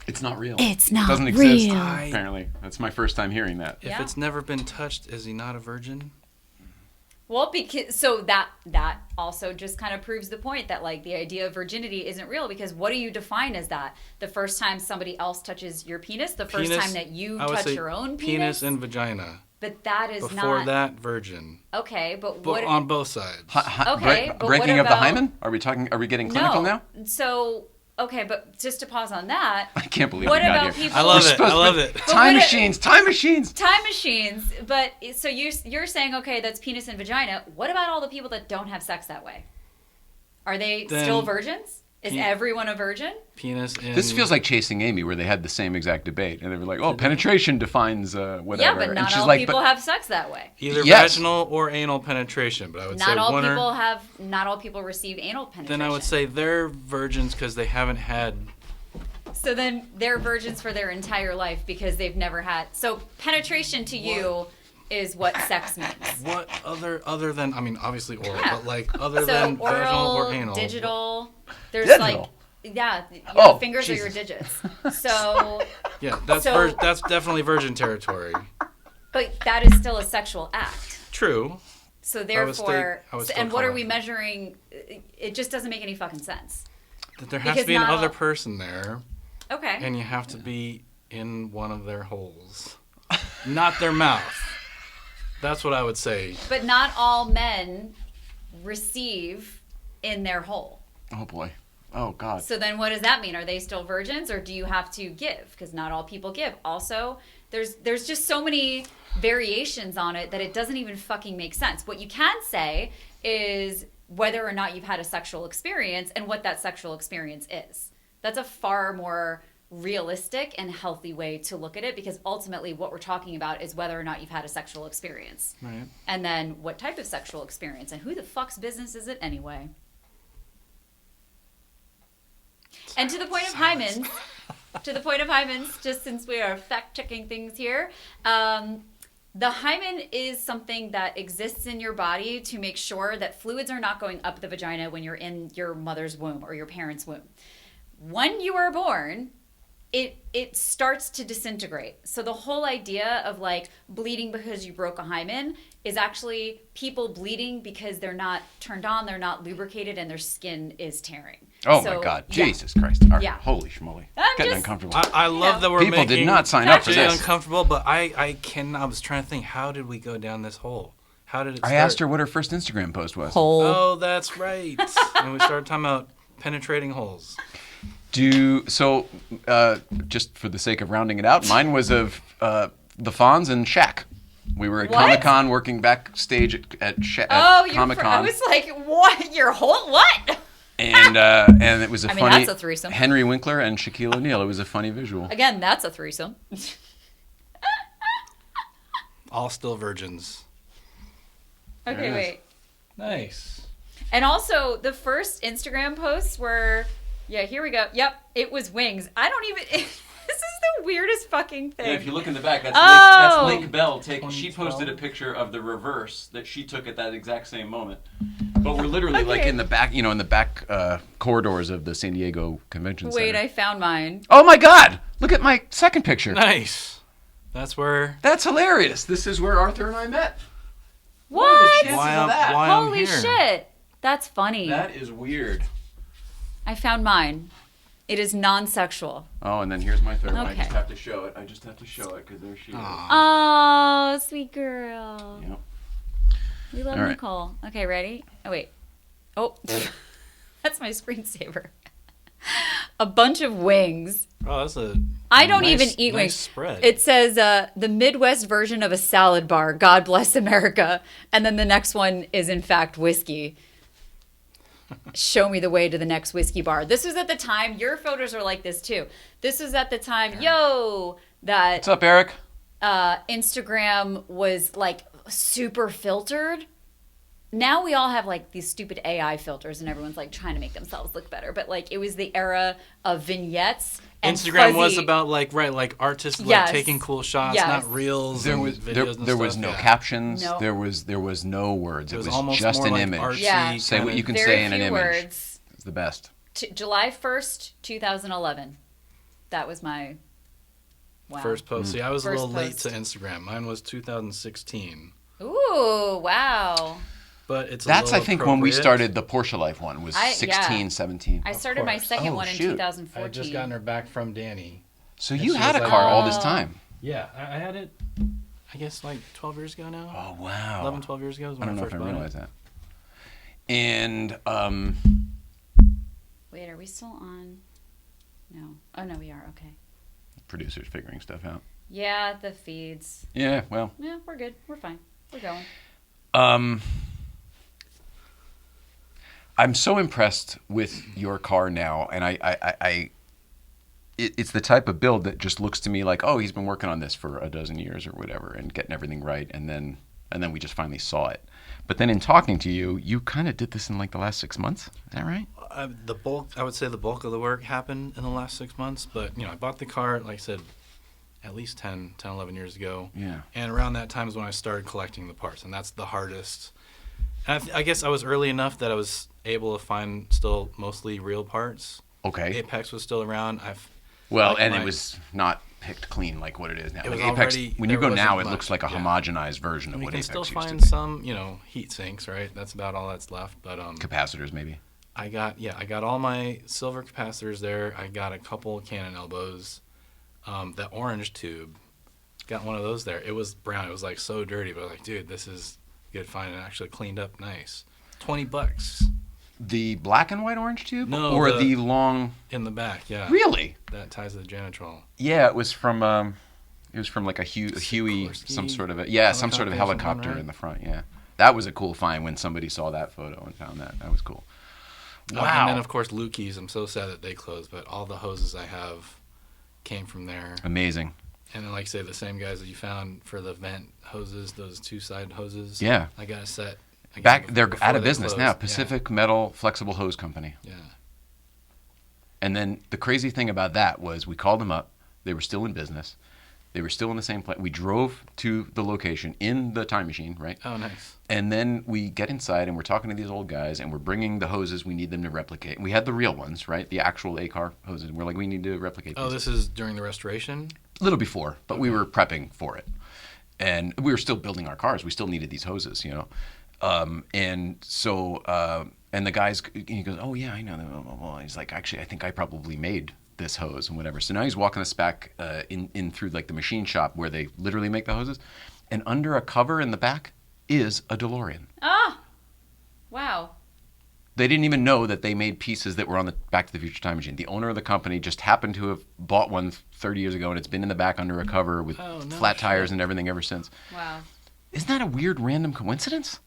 It's not real. It's not It doesn't exist, real. apparently. That's my first time hearing that. If Yeah. it's never been touched, is he not a virgin? Well, because so that also just kind of proves the point that like the idea of virginity isn't real, because what do you define as that? The first time somebody else touches your penis, the first time that you I would touch say your own penis and vagina. But that is Before not that, virgin. okay. But But what? on both sides. Okay, but breaking what of the about- hymen? Are we getting clinical now? So okay, but just to pause on that. I can't believe What we got about here. people? I love it. I love it. Time what- machines. Time machines. Time machines, but so you're saying okay, that's penis and vagina. What about all the people that don't have sex that way? Are they Then still virgins? Is everyone a virgin? Penis and... This feels like Chasing Amy, where they had the same exact debate, and they were like, "Oh, penetration defines whatever." Yeah, but and not she's all like, people have sex that way. Either Yes. vaginal or anal penetration, but I would say Not all one people or... have. Not all people receive anal penetration. Then I would say they're virgins because they haven't had... So then they're virgins for their entire life because they've never had. So penetration to you is what sex means. What other than, I mean, obviously oral, but like other than vaginal or anal? Digital. There's Digital? Your fingers Jesus. are your digits. So. Yeah, that's definitely virgin territory. But that is still a sexual act. True. So therefore, and what are we measuring? It just doesn't make any fucking sense. That there has to be another person there. Okay. And you have to be in one of their holes. Not their mouth. That's what I would say. But not all men receive in their hole. Oh boy. Oh God. So then what does that mean? Are they still virgins, or do you have to give? Because not all people give. Also, there's just so many variations on it that it doesn't even fucking make sense. What you can say is whether or not you've had a sexual experience and what that sexual experience is. That's a far more realistic and healthy way to look at it, because ultimately what we're talking about is whether or not you've had a sexual experience. Right. And then what type of sexual experience, and who the fuck's business is it anyway? And to the point of hymens, just since we are fact-checking things here, the hymen is something that exists in your body to make sure that fluids are not going up the vagina when you're in your mother's womb or your parents' womb. When you are born, it starts to disintegrate. So the whole idea of like bleeding because you broke a hymen is actually people bleeding because they're not turned on, they're not lubricated, and their skin is tearing. Oh my God, yeah. Jesus Christ. All right. Yeah. Holy schmoly. Getting uncomfortable. I love that we're People making did not sign up for Jay this. uncomfortable, but I was trying to think, how did we go down this hole? How did it start? I asked her what her first Instagram post was. Hole. Oh, that's right. And we started talking about penetrating holes. Just for the sake of rounding it out, mine was of the Fonz and Shaq. We were at What? Comic-Con working backstage at Comic-Con. I was like, what? Your whole what? And it was funny. That's a threesome. Henry Winkler and Shaquille O'Neal. It was a funny visual. Again, that's a threesome. All still virgins. Okay, There it is. wait. Nice. And also, the first Instagram posts were, yeah, here we go. Yep, it was wings. I don't even. This is the weirdest fucking thing. Yeah, if you look in the back, that's Oh! Link Bell. She 2012. posted a picture of the reverse that she took at that exact same moment. But we're literally like Okay. in the back, in the back corridors of the San Diego Convention Center. Wait, I found mine. Oh my God! Look at my second picture. Nice. That's where. That's hilarious. This is where Arthur and I met. What? chances Why of I'm, that? why I'm Holy here. shit. That's funny. That is weird. I found mine. It is non-sexual. Oh, and then here's my third one. I Okay. just have to show it. Because there she is. Oh, sweet girl. Yep. We love All right. Nicole. Okay, ready? Oh, wait. Oh, that's my screensaver. A bunch of wings. Oh, that's a. I don't nice- even eat nice wings. Spread. It says the Midwest version of a salad bar. God bless America. And then the next one is, in fact, whiskey. Show me the way to the next whiskey bar. This was at the time. Your photos are like this, too. This was at the time, that What's up, Eric? Instagram was like super filtered. Now we all have like these stupid AI filters and everyone's like trying to make themselves look better. But like it was the era of vignettes. And Instagram was fuzzy- about like artists like Yes. taking cool shots, Yes. not reels. There and was videos and there was stuff. no Yeah. captions. No. There was no words. It was almost just more an like image. artsy Yeah. Say what kinda- you can Very say in an few image. words. It's the best. July 1st, 2011. That was my wow. First post. See, I was First a little late post. to Instagram. Mine was 2016. Ooh, wow. But it's a That's I little think when we appropriate. started the Porsche Life one was I- 16, yeah. 17. I started my course. second Oh, one in shoot. 2014. I had just gotten her back from Danny. So And you she had a was car like- all this time. Yeah, I had it, I guess, like 12 years ago now. Oh wow. 11, 12 years ago is I when don't know first if I bought realized it. that. And Wait, are we still on? No. Oh, no, we are. Okay. producers figuring stuff out. Yeah, the feeds. Yeah, well. Yeah, we're good. We're fine. We're going. I'm so impressed with your car now, and it's the type of build that just looks to me like, oh, he's been working on this for a dozen years or whatever, and getting everything right, and then we just finally saw it. But then in talking to you, you kind of did this in like the last 6 months. Is that right? I would say the bulk of the work happened in the last 6 months. But I bought the car, like I said, at least 10, 11 years ago. Yeah. And around that time is when I started collecting the parts, and that's the hardest. And I guess I was early enough that I was able to find still mostly real parts. Okay. Apex was still around. It was not picked clean like what it is now. It was Apex, already, when you go now, it much, looks like a homogenized version of what Apex used to be. You can still find some, heat sinks, right? That's about all that's left. But capacitors, maybe. I got all my silver capacitors there. I got a couple Canon elbows. The orange tube, got one of those there. It was brown. It was like so dirty, but I was like, dude, this is good find, and actually cleaned up nice. $20. The black and white orange tube? No, or the long in the back, yeah. Really? That ties to the Janitrol. Yeah, it was from like a Huey, some sort of helicopter right? in the front. Yeah, that was a cool find when somebody saw that photo and found that. That was cool. Wow. And then of course Lukey's. I'm so sad that they closed, but all the hoses I have came from there. Amazing. And then, like I say, the same guys that you found for the vent hoses, those two-side hoses. Yeah. I got a set. They're out of business now. Pacific Metal Flexible Hose Company. Yeah. And then the crazy thing about that was we called them up. They were still in business. They were still in the same place. We drove to the location in the time machine, right? Oh, nice. And then we get inside and we're talking to these old guys and we're bringing the hoses we need them to replicate. And we had the real ones, right? The actual ACAR hoses. We're like, we need to replicate these. Oh, this is during the restoration? A little before, but we were prepping for it. And we were still building our cars. We still needed these hoses, and so, and the guys, he goes, oh yeah, I know them. Well, he's like, actually, I think I probably made this hose and whatever. So now he's walking us back in through like the machine shop where they literally make the hoses. And under a cover in the back is a DeLorean. Ah, wow. They didn't even know that they made pieces that were on the Back to the Future time machine. The owner of the company just happened to have bought one 30 years ago, and it's been in the back under a cover with flat tires and everything ever since. Wow. Isn't that a weird random coincidence?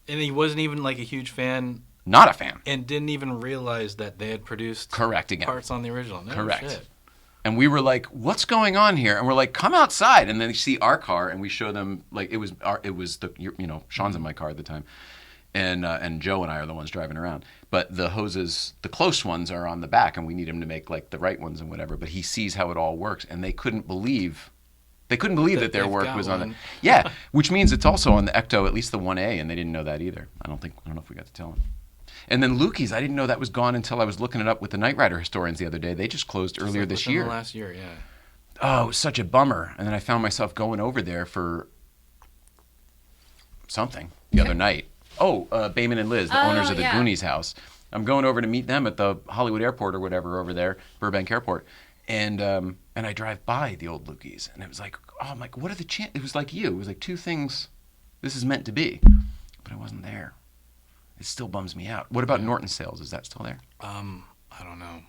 And he wasn't even like a huge fan. Not a fan. And didn't even realize that they had produced parts on the original. No Correct. Shit. And we were like, what's going on here? And we're like, come outside. And then they see our car, and we show them, like, it was Sean's in my car at the time. And Joe and I are the ones driving around. But the hoses, the close ones are on the back, and we need him to make like the right ones and whatever. But he sees how it all works, and they couldn't believe that their work was on it. Yeah, which means it's also on the Ecto, at least the 1A, and they didn't know that either. I don't know if we got to tell them. And then Lukey's, I didn't know that was gone until I was looking it up with the Knight Rider historians the other day. They just closed earlier this year. Last year, yeah. Oh, it was such a bummer. And then I found myself going over there for something the other night. Oh, Bayman and Liz, the owners of the Goonies house. I'm going over to meet them at the Hollywood Airport or whatever over there, Burbank Airport. And I drive by the old Lukey's, and it was like, oh, I'm like, what are the chances? It was like you. It was like two things this is meant to be. But I wasn't there. It still bums me out. What about Norton Sales? Is that still there? I don't know.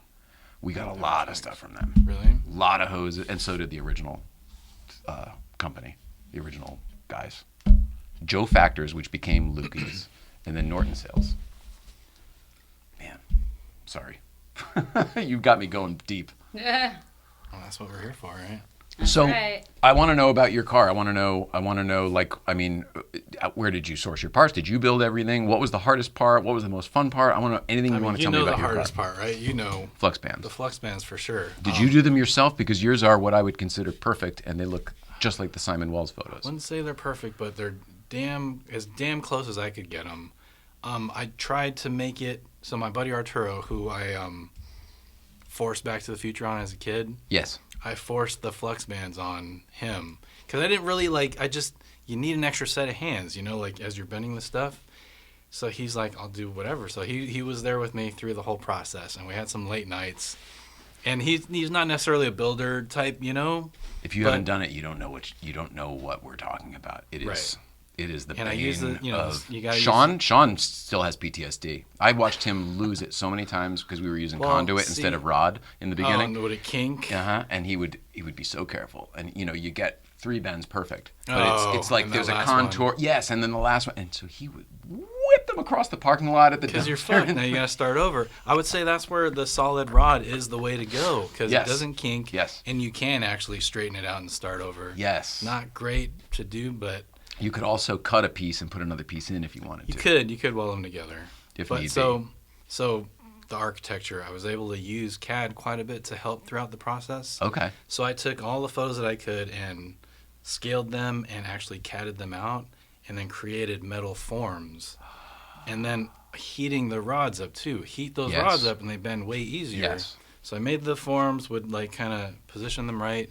We got a lot of stuff from them. Really? A lot of hoses, and so did the original company, the original guys. Joe Factors, which became Lukey's, and then Norton Sales. Man, sorry. You got me going deep. Yeah. Well, that's what we're here for, right? So right. I want to know about your car. I want to know, like, I mean, where did you source your parts? Did you build everything? What was the hardest part? What was the most fun part? I want to know anything you want to tell me about your car. You know the hardest part, right? You know. Flux bands. The flux bands for sure. Did you do them yourself? Because yours are what I would consider perfect, and they look just like the Simon Wells photos. I wouldn't say they're perfect, but they're damn close as I could get them. I tried to make it so my buddy Arturo, who I forced Back to the Future on as a kid. Yes. I forced the flux bands on him because I didn't really you need an extra set of hands, like as you're bending the stuff. So he's like, I'll do whatever. So he was there with me through the whole process, and we had some late nights. And he's not necessarily a builder type, If you haven't done it, you don't know what we're talking about. It is. Right. It is the bane of Sean. Sean still has PTSD. I watched him lose it so many times because we were using conduit instead of rod in the beginning. Oh, would it kink? And he would be so careful. And you get 3 bends perfect, but it's like there's a contour. One. Yes, and then the last one, and so he would whip them across the parking lot at the. Because you're fucked. Now you gotta start over. I would say that's where the solid rod is the way to go because it doesn't kink. Yes. And you can actually straighten it out and start over. Yes. Not great to do, but. You could also cut a piece and put another piece in if you wanted to. You could weld them together. If need be. So the architecture, I was able to use CAD quite a bit to help throughout the process. Okay. So I took all the photos that I could and scaled them and actually CAD'd them out and then created metal forms. And then heating the rods up too. Heat those rods up and they bend way easier. Yes. So I made the forms, would like kind of position them right,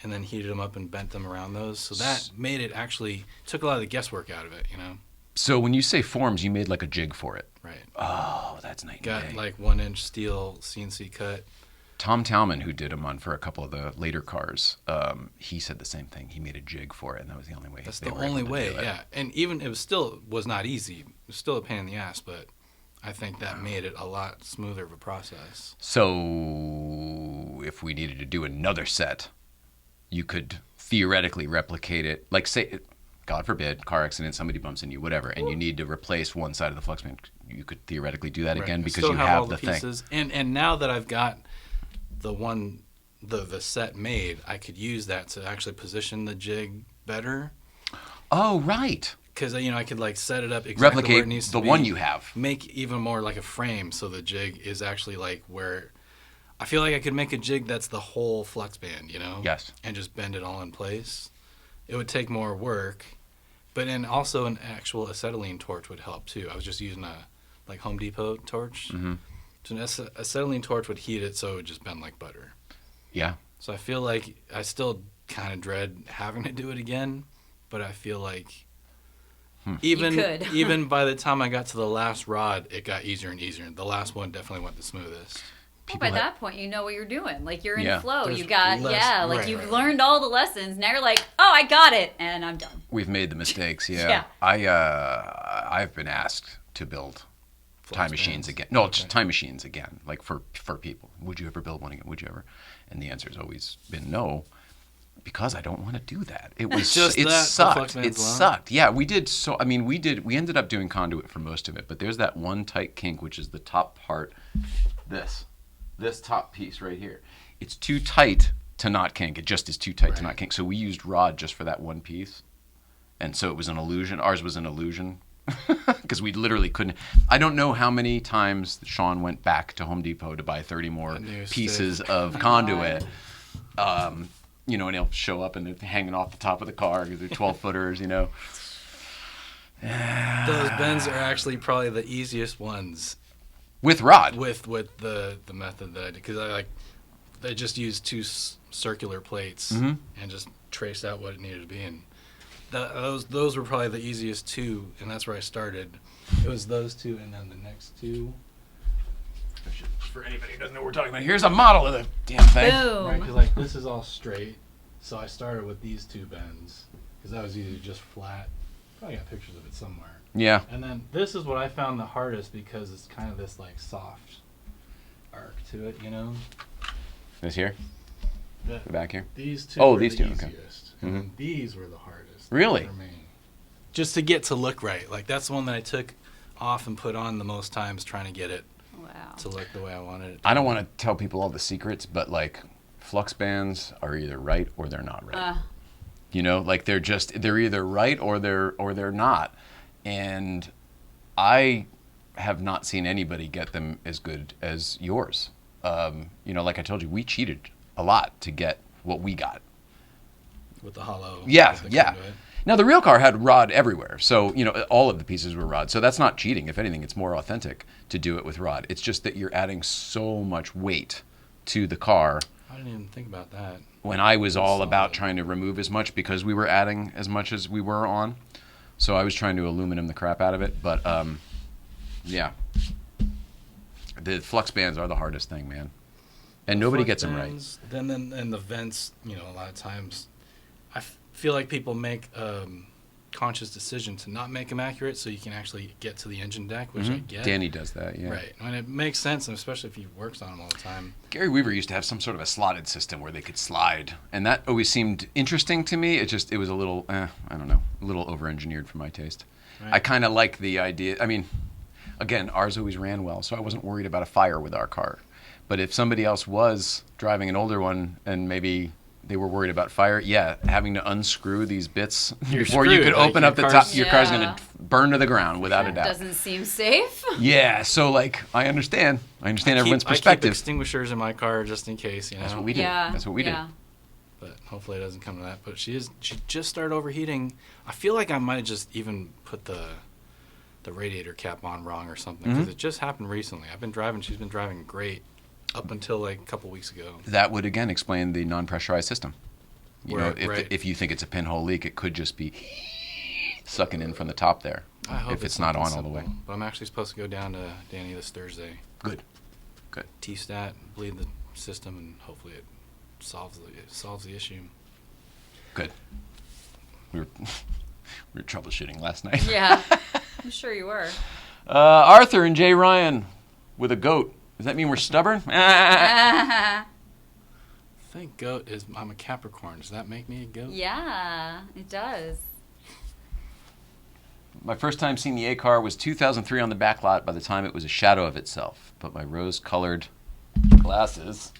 and then heated them up and bent them around those. So that made it actually, took a lot of the guesswork out of it, you know? So when you say forms, you made like a jig for it. Right. Oh, that's nice. Got like 1-inch steel CNC cut. Tom Talman, who did them on for a couple of the later cars, he said the same thing. He made a jig for it, and that was the only way. That's the only way, yeah. And even it was not easy. It was still a pain in the ass, but I think that made it a lot smoother of a process. So if we needed to do another set, you could theoretically replicate it. Like say, God forbid, car accident, somebody bumps into you, whatever, and you need to replace one side of the flux band. You could theoretically do that again because you have all the pieces. thing. And now that I've got the set made, I could use that to actually position the jig better. Oh, right. Because I could like set it up exactly where it needs to be. Replicate the one you have. Make even more like a frame, so the jig is actually like where. I feel like I could make a jig that's the whole flux band, Yes. and just bend it all in place. It would take more work, but then also an actual acetylene torch would help too. I was just using a like Home Depot torch. Mm-hmm. So an acetylene torch would heat it so it would just bend like butter. Yeah. So I feel like I still kind of dread having to do it again, but I feel like even by the time I got to the last rod, it got easier and easier. The last one definitely went the smoothest. Well, by that point, you know what you're doing. Like, you're in flow. There's You got, less, you've learned all the lessons. Now you're like, oh, I got it, and I'm done. We've made the mistakes, Yeah. I've been asked to build time machines again. No, just time machines again, like for people. Would you ever build one again? Would you ever? And the answer has always been no, because I don't want to do that. It was it sucked. It sucked. Yeah, we did. So I mean, we ended up doing conduit for most of it, but there's that one tight kink, which is the top part. This top piece right here. It's too tight to not kink. It just is too tight to not kink. So we used rod just for that one piece. And so it was an illusion. Ours was an illusion because we literally couldn't. I don't know how many times Sean went back to Home Depot to buy 30 more pieces of conduit. And he'll show up and they're hanging off the top of the car because they're 12-footers, Those bends are actually probably the easiest ones. With rod. With the method that I did, because I just used two circular plates and just traced out what it needed to be, and those were probably the easiest two, and that's where I started. It was those two, and then the next two. For anybody who doesn't know what we're talking about, here's a model of the damn thing. Boom. Right, because this is all straight, so I started with these two bends because that was easy, just flat. Probably got pictures of it somewhere. Yeah. And then this is what I found the hardest because it's kind of this like soft arc to it, This here? The back here? These two were these the two, easiest. Okay. And then these were the hardest. Really? For me. Just to get to look right. Like that's the one that I took off and put on the most times trying to get it to look the way I wanted it to. I don't want to tell people all the secrets, but like flux bands are either right or they're not right. Like they're either right or they're not. And I have not seen anybody get them as good as yours. Like I told you, we cheated a lot to get what we got. With the hollow. Yeah. Conduit. Now, the real car had rod everywhere. So, all of the pieces were rod. So that's not cheating. If anything, it's more authentic to do it with rod. It's just that you're adding so much weight to the car. I didn't even think about that. When I was all about trying to remove as much because we were adding as much as we were on. So I was trying to aluminum the crap out of it, but yeah, the flux bands are the hardest thing, man, and nobody gets them right. Then the vents, a lot of times, I feel like people make conscious decision to not make them accurate, so you can actually get to the engine deck, which I get. Danny does that, yeah. Right, and it makes sense, and especially if he works on them all the time. Gary Weaver used to have some sort of a slotted system where they could slide, and that always seemed interesting to me. It was a little, I don't know, a little over-engineered for my taste. Right. I kind of like the idea. I mean, again, ours always ran well, so I wasn't worried about a fire with our car. But if somebody else was driving an older one and maybe they were worried about fire. Yeah, having to unscrew these bits You're before you could screwed. Like, open your up the car's- top. Your car's Yeah. going to burn to the ground without a doubt. Doesn't seem safe. Yeah, so like I understand everyone's I keep perspective. extinguishers in my car just in case, you know. That's what we do. Yeah. That's what we do. yeah. But hopefully it doesn't come to that. But she just started overheating. I feel like I might have just even put the radiator cap on wrong or something because it just happened recently. I've been driving. She's been driving great up until like a couple weeks ago. That would again explain the non-pressurized system. You know, Right. if you think it's a pinhole leak, it could just be sucking in from the top there. I hope If it's not something on all the way. simple. But I'm actually supposed to go down to Danny this Thursday. Good. T-stat, bleed the system, and hopefully it solves the issue. Good. We were troubleshooting last night. Yeah. I'm sure you were. Arthur and Jay Ryan with a goat. Does that mean we're stubborn? I think goat is. I'm a Capricorn. Does that make me a goat? Yeah, it does. My first time seeing the A car was 2003 on the back lot. By the time it was a shadow of itself, but my rose-colored glasses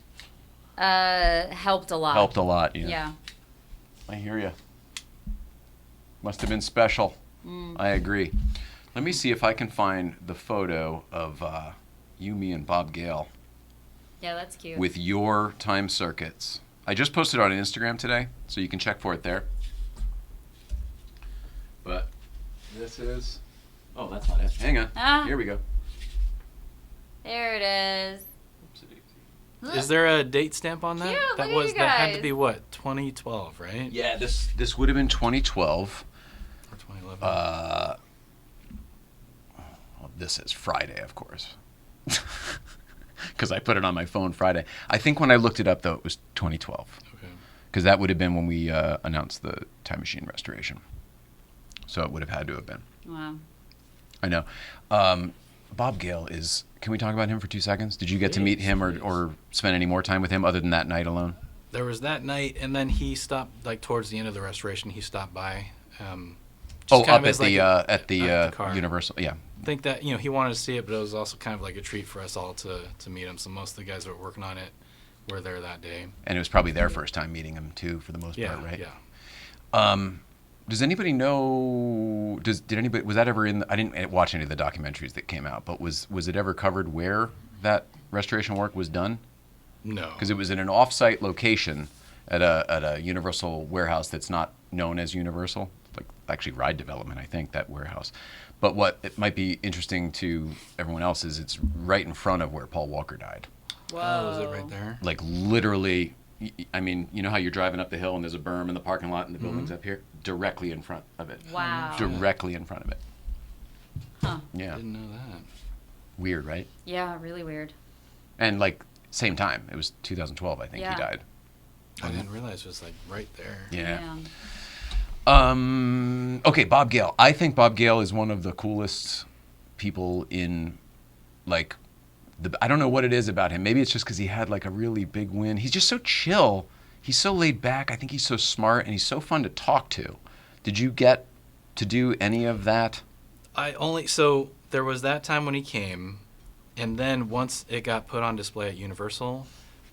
Helped a lot. helped a lot. Yeah. Yeah. I hear you. Must have been special. I agree. Let me see if I can find the photo of you, me, and Bob Gale Yeah, that's cute. with your time circuits. I just posted it on Instagram today, so you can check for it there. But this is... Oh, that's not it. Hang on. Ah. Here we go. There it is. Is there a date stamp on that? Cute, that look at you that had to guys. be what, 2012, right? Yeah, this would have been 2012. Or 2011. Well, this is Friday, of course. Because I put it on my phone Friday. I think when I looked it up, though, it was 2012. Okay. Because that would have been when we announced the Time Machine restoration. So it would have had to have been. Wow. I know. Bob Gale is... Can we talk about him for 2 seconds? Did you get to meet him or spend any more time with him other than that night alone? There was that night, and then he stopped, like, towards the end of the restoration, he stopped by. Oh, kind up of at as, like, at the car. Universal. Yeah. I think that, you know, he wanted to see it, but it was also kind of like a treat for us all to meet him. So most of the guys that were working on it were there that day. And it was probably their first time meeting him, too, for the most Yeah, part, right? yeah. Does anybody know? Did anybody? Was that ever in? I didn't watch any of the documentaries that came out, but was it ever covered where that restoration work was done? No. Because it was in an off-site location at a Universal warehouse that's not known as Universal, like actually Ride Development, I think, that warehouse. But what it might be interesting to everyone else is it's right in front of where Paul Walker died. Whoa. Oh, is it right there? Like literally, I mean, you know how you're driving up the hill and there's a berm in the parking lot and the building's up here? Directly in front of it. Wow. Directly in front of it. Huh. Yeah. Didn't know that. Weird, right? Yeah, really weird. And like, same time. It was 2012, I think Yeah. he died. I didn't realize it was like right there. Yeah. Okay, Bob Gale. I think Bob Gale is one of the coolest people in, like, I don't know what it is about him. Maybe it's just because he had like a really big win. He's just so chill. He's so laid back. I think he's so smart and he's so fun to talk to. Did you get to do any of that? So there was that time when he came, and then once it got put on display at Universal,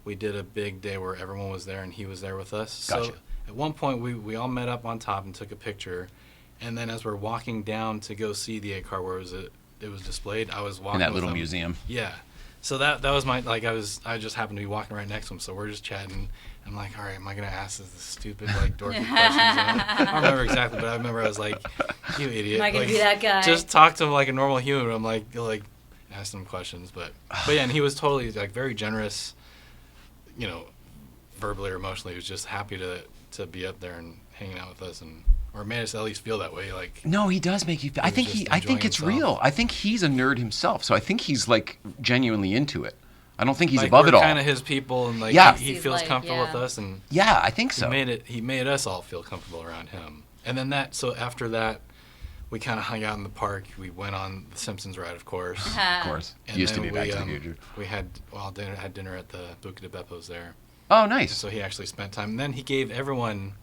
we did a big day where everyone was there and he was there with us. Gotcha. So at one point we all met up on top and took a picture, and then as we're walking down to go see the A car where it was displayed, I was walking In that with little him. museum. Yeah. So that was my, like, I just happened to be walking right next to him, so we're just chatting. I'm like, all right, am I going to ask this stupid, like, dorky questions? I don't remember exactly, but I remember I was like, you idiot. Am I gonna Like, be that guy? Just talk to him like a normal human. I'm like ask him questions. But yeah, and he was totally, like, very generous, you know, verbally or emotionally. He was just happy to be up there and hanging out with us, or made us at least feel that way. Like, No, he does make you feel. He I was think just I think enjoying it's himself. real. I think he's a nerd himself. So I think he's like genuinely into it. I don't think he's like, above we're it all. kind of his people, and like Yeah. he He's feels like, comfortable yeah. with us, and Yeah, I think so. he made us all feel comfortable around him. And then so after that, we kind of hung out in the park. We went on the Simpsons ride, of course. Of course. And Used to then be Back to the Future. We had dinner at the Buca de Beppo's there. Oh, nice. So he actually spent time. And then he gave everyone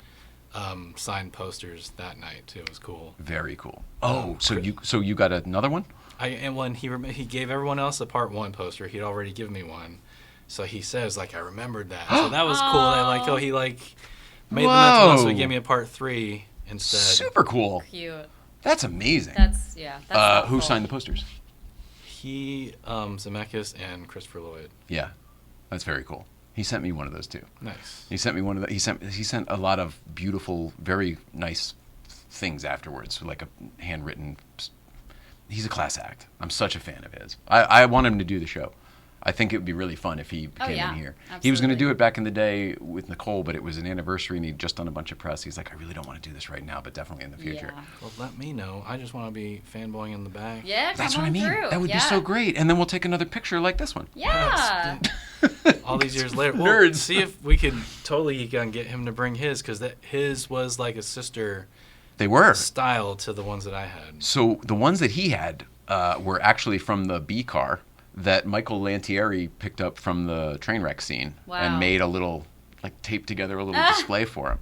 signed posters that night too. It was cool. Very cool. Oh, so you got another one? And when he gave everyone else a part 1 poster, he'd already given me one. So he says, like, I remembered that. So that was cool. That, like, he, like, made the mental note, so he gave me a part 3 instead. Super cool. Cute. That's amazing. That's who signed the posters? He, Zemeckis, and Christopher Lloyd. Yeah, that's very cool. He sent me one of those too. Nice. He sent me one of the. He sent a lot of beautiful, very nice things afterwards, like a handwritten. He's a class act. I'm such a fan of his. I want him to do the show. I think it would be really fun if he came in here. Absolutely. He was going to do it back in the day with Nicole, but it was an anniversary and he'd just done a bunch of press. He's like, I really don't want to do this right now, but definitely in the future. Yeah. Well, let me know. I just want to be fanboying in the back. Yeah, That's come what I on mean. through. That would be so great. And then we'll take another picture like this one. Yeah. All these years later. Well, Nerds. see if we could totally get him to bring his, because his was like a sister They were. style to the ones that I had. So the ones that he had were actually from the B car that Michael Lantieri picked up from the train wreck scene and made a little, like, taped together a little display for him.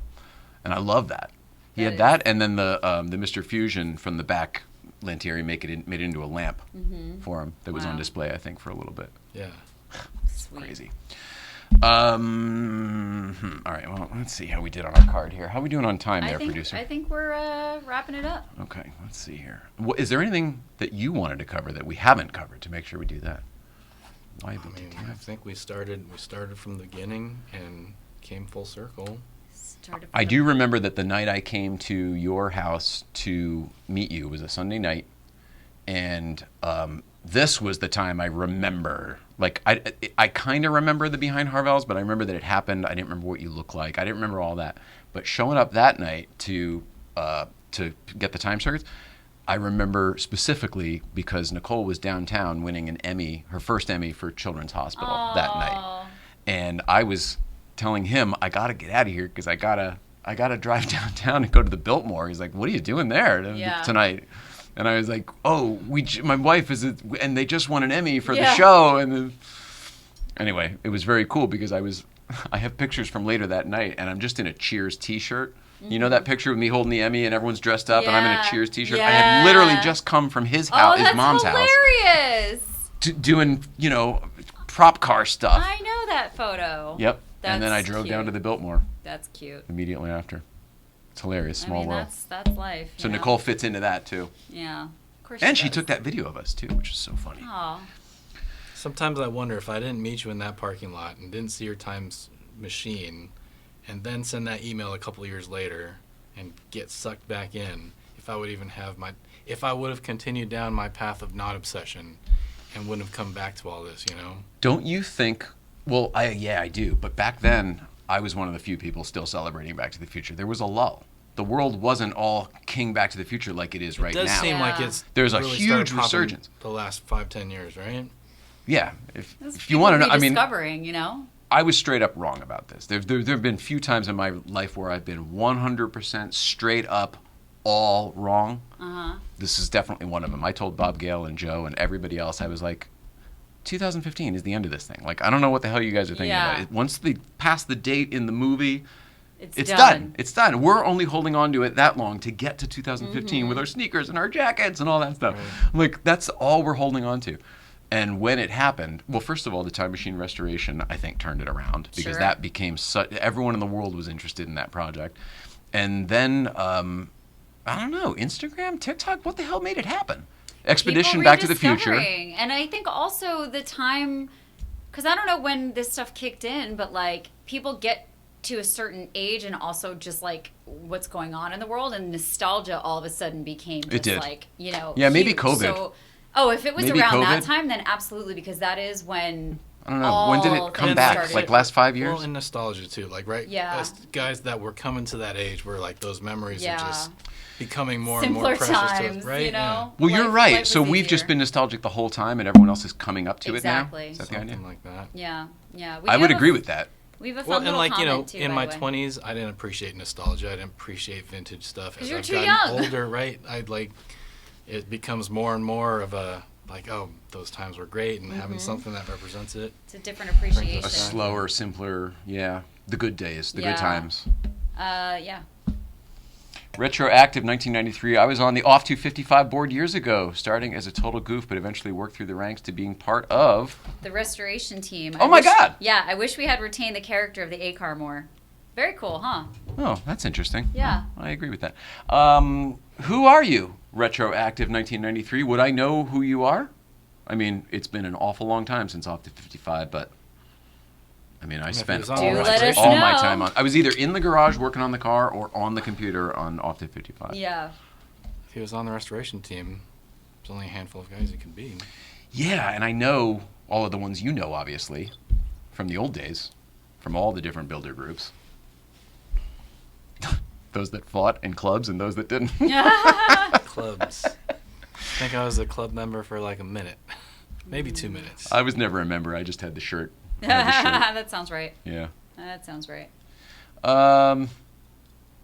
And I love that. He had that, and then the Mr. Fusion from the back, Lantieri made it into a lamp for him that was on display, I think, for a little bit. Yeah. Sweet. Crazy. All right, well, let's see how we did on our card here. How are we doing on time there, producer? I think we're wrapping it up. Okay, let's see here. Is there anything that you wanted to cover that we haven't covered to make sure we do that? I think we started from the beginning and came full circle. I do remember that the night I came to your house to meet you was a Sunday night, and this was the time I remember. Like, I kind of remember the Behind Harvell's, but I remember that it happened. I didn't remember what you looked like. I didn't remember all that. But showing up that night to get the time circuits, I remember specifically because Nicole was downtown winning an Emmy, her first Emmy for Children's Hospital that night. And I was telling him, I got to get out of here because I gotta drive downtown and go to the Biltmore. He's like, what are you doing there tonight? And I was like, oh, my wife and they just won an Emmy for the show. And then, anyway, it was very cool because I have pictures from later that night, and I'm just in a Cheers t-shirt. You know that picture with me holding the Emmy and everyone's dressed up and I'm in a Cheers t-shirt? Yeah. I had literally just come from his house, his mom's house. Hilarious. Doing, prop car stuff. I know that photo. Yep. That's and then I drove cute. down to the Biltmore That's cute. immediately after. It's hilarious. Small world. That's life. So Nicole fits into that too. Yeah. Of course And she does. took that video of us too, which is so funny. Aw. Sometimes I wonder if I didn't meet you in that parking lot and didn't see your times machine and then send that email a couple of years later and get sucked back in, if I would have continued down my path of not obsession and wouldn't have come back to all this, Don't you think, well, I do, but back then I was one of the few people still celebrating Back to the Future. There was a lull. The world wasn't all king Back to the Future like it is right now. It does seem like it's there's a really huge started popping resurgence. The last 5-10 years, right? Yeah. If you want to know, discovering, I was straight up wrong about this. There have been few times in my life where I've been 100% straight up all wrong. This is definitely one of them. I told Bob Gale and Joe and everybody else, I was like, 2015 is the end of this thing. Like, I don't know what the hell you guys are thinking about it. Once they pass the date in the movie, it's done. It's done. We're only holding on to it that long to get to 2015 with our sneakers and our jackets and all that stuff. Right. Like, that's all we're holding on to. And when it happened, well, first of all, the Time Machine restoration, I think, turned it around because that became everyone in the world was interested in that project. And then, I don't know, Instagram, TikTok, what the hell made it happen? Expedition Back to the Future. And I think also the time, because I don't know when this stuff kicked in, but like people get to a certain age and also just like what's going on in the world, and nostalgia all of a sudden became just like, Yeah, maybe huge. COVID. So, if it was maybe around COVID? that time, then absolutely, because that is when I don't know. When did it come back? started. Like last 5 years? Well, and nostalgia too. Like, right? Yeah. As guys that were coming to that age where like those memories are just becoming more simpler and more precious times, to us, right? Yeah. Well, you're right. life So was we've easier. just been nostalgic the whole time, and everyone else is coming up to it now. Is that the idea? Something like that. Yeah. I would agree with that. We have a Well, fun and little like comment too, in by my the way. 20s, I didn't appreciate nostalgia. I didn't appreciate vintage stuff. As you're I've too gotten young. older, right? It becomes more and more of a like, oh, those times were great, and having something that represents it. It's a different appreciation. A slower, simpler, the good days, the good Yeah. times. Yeah. Retroactive 1993. I was on the Off 255 board years ago, starting as a total goof, but eventually worked through the ranks to being part of the restoration team. Oh my God! Yeah, I wish we had retained the character of the A-car more. Very cool, huh? Oh, that's interesting. Yeah. I agree with that. Who are you, Retroactive 1993? Would I know who you are? I mean, it's been an awful long time since Off 255, but I mean, I spent all my time on. I was either in the garage working on the car or on the computer on Off 255. Yeah. If he was on the restoration team, there's only a handful of guys he can be. Yeah, and I know all of the ones you know, obviously, from the old days, from all the different builder groups. Those that fought in clubs and those that didn't. Clubs. I think I was a club member for like a minute. Maybe 2 minutes. I was never a member. I just had the shirt. That sounds right. Yeah. That sounds right.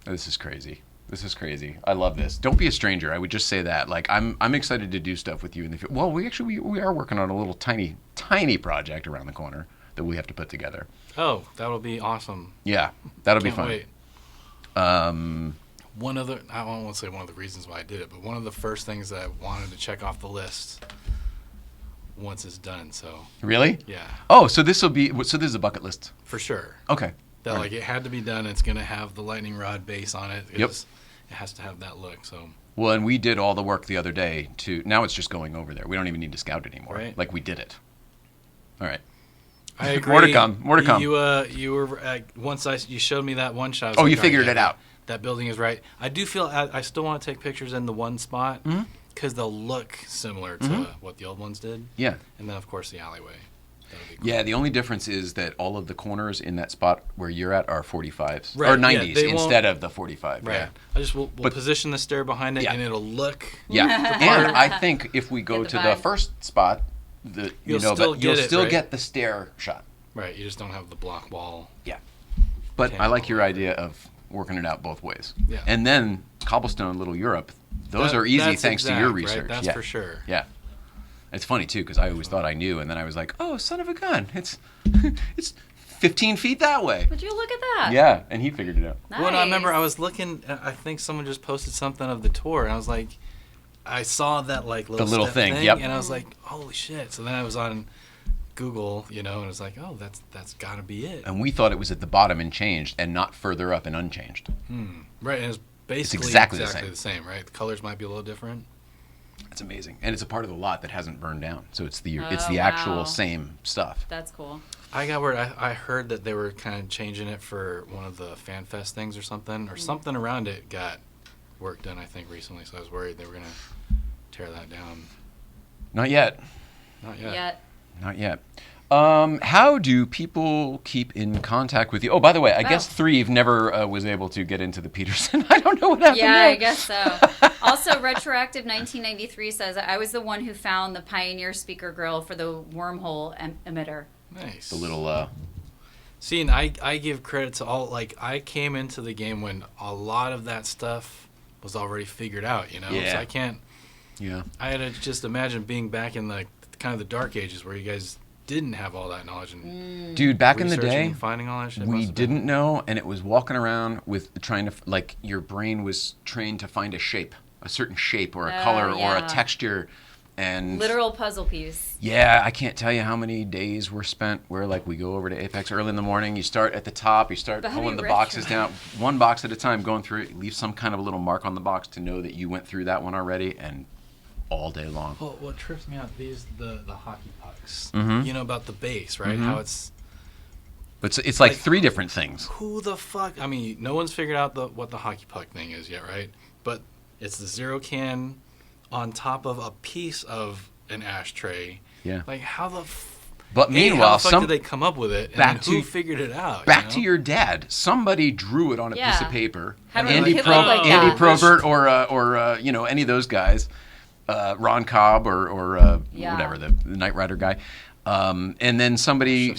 This is crazy. This is crazy. I love this. Don't be a stranger. I would just say that. Like, I'm excited to do stuff with you in the future. Well, we are working on a little tiny project around the corner that we have to put together. Oh, that'll be awesome. Yeah, that'll be fun. Wait. One of the, I won't say one of the reasons why I did it, but one of the first things that I wanted to check off the list once it's done. So really? Yeah. Oh, so this is a bucket list for sure. Okay. That like it had to be done. It's gonna have the lightning rod base on it. Yep. It has to have that look. So. Well, and we did all the work the other day to. Now it's just going over there. We don't even need to scout anymore. Right. Like we did it. All right. I agree. More to come. More to come. You were once you showed me that one shot. You figured it out. That building is right. I do feel I still want to take pictures in the one spot because they'll look similar to what the old ones did. Yeah. And then of course the alleyway. Cool. Yeah. The only difference is that all of the corners in that spot where you're at are 45s right. or 90s instead of the 45. Right. Yeah. I just we'll position the stair behind it and it'll look. Yeah. And I think if we go to the first spot, you'll still get the stair shot. Right, you just don't have the block wall. Yeah. But I like your idea of working it out both ways. Yeah. And then Cobblestone Little Europe, those are easy thanks to your research. Right? That's for sure. Yeah. It's funny too because I always thought I knew and then I was like, "Oh, son of a gun. It's 15 feet that way." Would you look at that? Yeah, and he figured it out. Nice. Well, I remember I was looking, I think someone just posted something of the tour and I was like, I saw that like little thing, and I was like, "Holy shit." So then I was on Google, and it was like, oh, that's got to be it. And we thought it was at the bottom and changed, and not further up and unchanged. Right, and it's basically exactly the same, right? The colors might be a little different. That's amazing, and it's a part of the lot that hasn't burned down, so it's the actual same stuff. That's cool. I got word. I heard that they were kind of changing it for one of the Fan Fest things or something, or something around it got work done. I think recently, so I was worried they were gonna tear that down. Not yet. Not yet. Not yet. How do people keep in contact with you? Oh, by the way, I guess Threve never was able to get into the Petersen. I don't know what happened there. I guess so. Also, Retroactive 1993 says, I was the one who found the Pioneer speaker grill for the wormhole emitter. Nice. The little... See, and I give credit to all... Like, I came into the game when a lot of that stuff was already figured out, Yeah. So I can't... Yeah. I had to just imagine being back in the kind of the dark ages where you guys didn't have all that knowledge and dude, back in the day, finding all that shit. We didn't know, and it was walking around with trying to your brain was trained to find a certain shape or a color or a texture, and literal puzzle piece. Yeah, I can't tell you how many days were spent where we go over to Apex early in the morning. You start at the top, you start pulling the boxes down, one box at a time, going through it. Leave some kind of a little mark on the box to know that you went through that one already, and all day long. Well, what trips me out, the hockey pucks. Mm-hmm. About the base, right? Mm-hmm. How it's... But it's like three different things. Who the fuck... I mean, no one's figured out what the hockey puck thing is yet, right? But it's the zero can on top of a piece of an ashtray. Yeah. Like, how the... But meanwhile, how the fuck did they come up with it? And who figured it out? Back to your dad. Somebody drew it on a piece of paper. Andy Probert or any of those guys. Ron Cobb or whatever, the Knight Rider guy. And then somebody,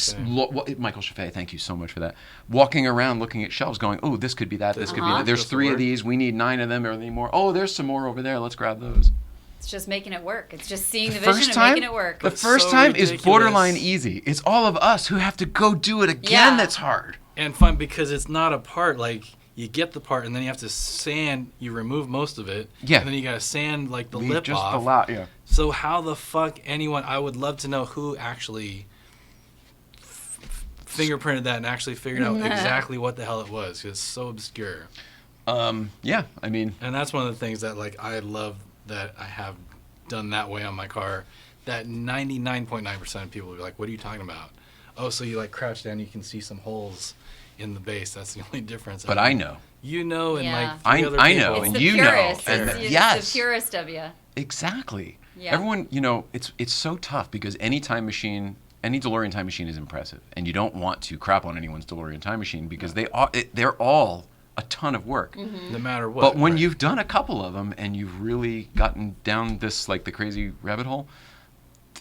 Michael Chaffee, thank you so much for that, walking around looking at shelves going, oh, this could be that, this could be that. There's 3 of these. We need 9 of them or any more. Oh, there's some more over there. Let's grab those. It's just making it work. It's just seeing the vision and making it work. The first time is borderline easy. It's all of us who have to go do it again that's hard. And fun because it's not a part, like, you get the part, and then you have to sand. You remove most of it. Yeah. And then you got to sand like the Leave lip just off. the lot, yeah. So how the fuck anyone? I would love to know who actually fingerprinted that and actually figured out exactly what the hell it was. 'Cause it's so obscure. Yeah, I mean, And that's one of the things that like I love that I have done that way on my car. That 99.9% of people will be like, "What are you talking about?" Oh, so you like crouch down, you can see some holes in the base. That's the only difference. but I know. You know, and Yeah. like three other I people. know, It's and the you know, purist. and It's yes. the purist of you. Exactly. Yeah. Everyone, you know, it's so tough because any time machine, any DeLorean time machine is impressive, and you don't want to crap on anyone's DeLorean time machine because they're all a ton of work. No matter what. But when right. you've done a couple of them and you've really gotten down this like the crazy rabbit hole,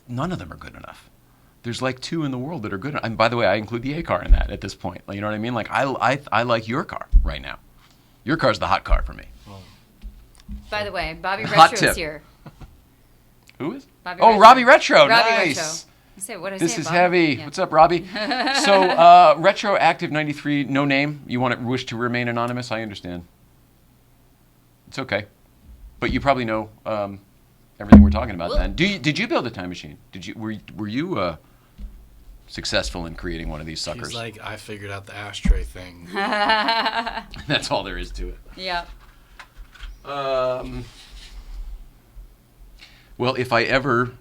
none of them are good enough. There's like 2 in the world that are good. And by the way, I include the A car in that at this point. Like, you know what I mean? Like I like your car right now. Your car's the hot car for me. By the way, Bobby Hot Retro tip. is here. Who is? Bobby Oh, Retro. Robbie Retro. Robbie Nice. Retro. What did I This say? is Bobby? heavy. Yeah. What's up, Robbie? So, Retroactive 93, no name. You wish to remain anonymous? I understand. It's okay. But you probably know everything we're talking about Well- then. Did you build a time machine? Were you successful in creating one of these suckers? He's like, I figured out the ashtray thing. That's all there is to it. Yeah. Well, if I ever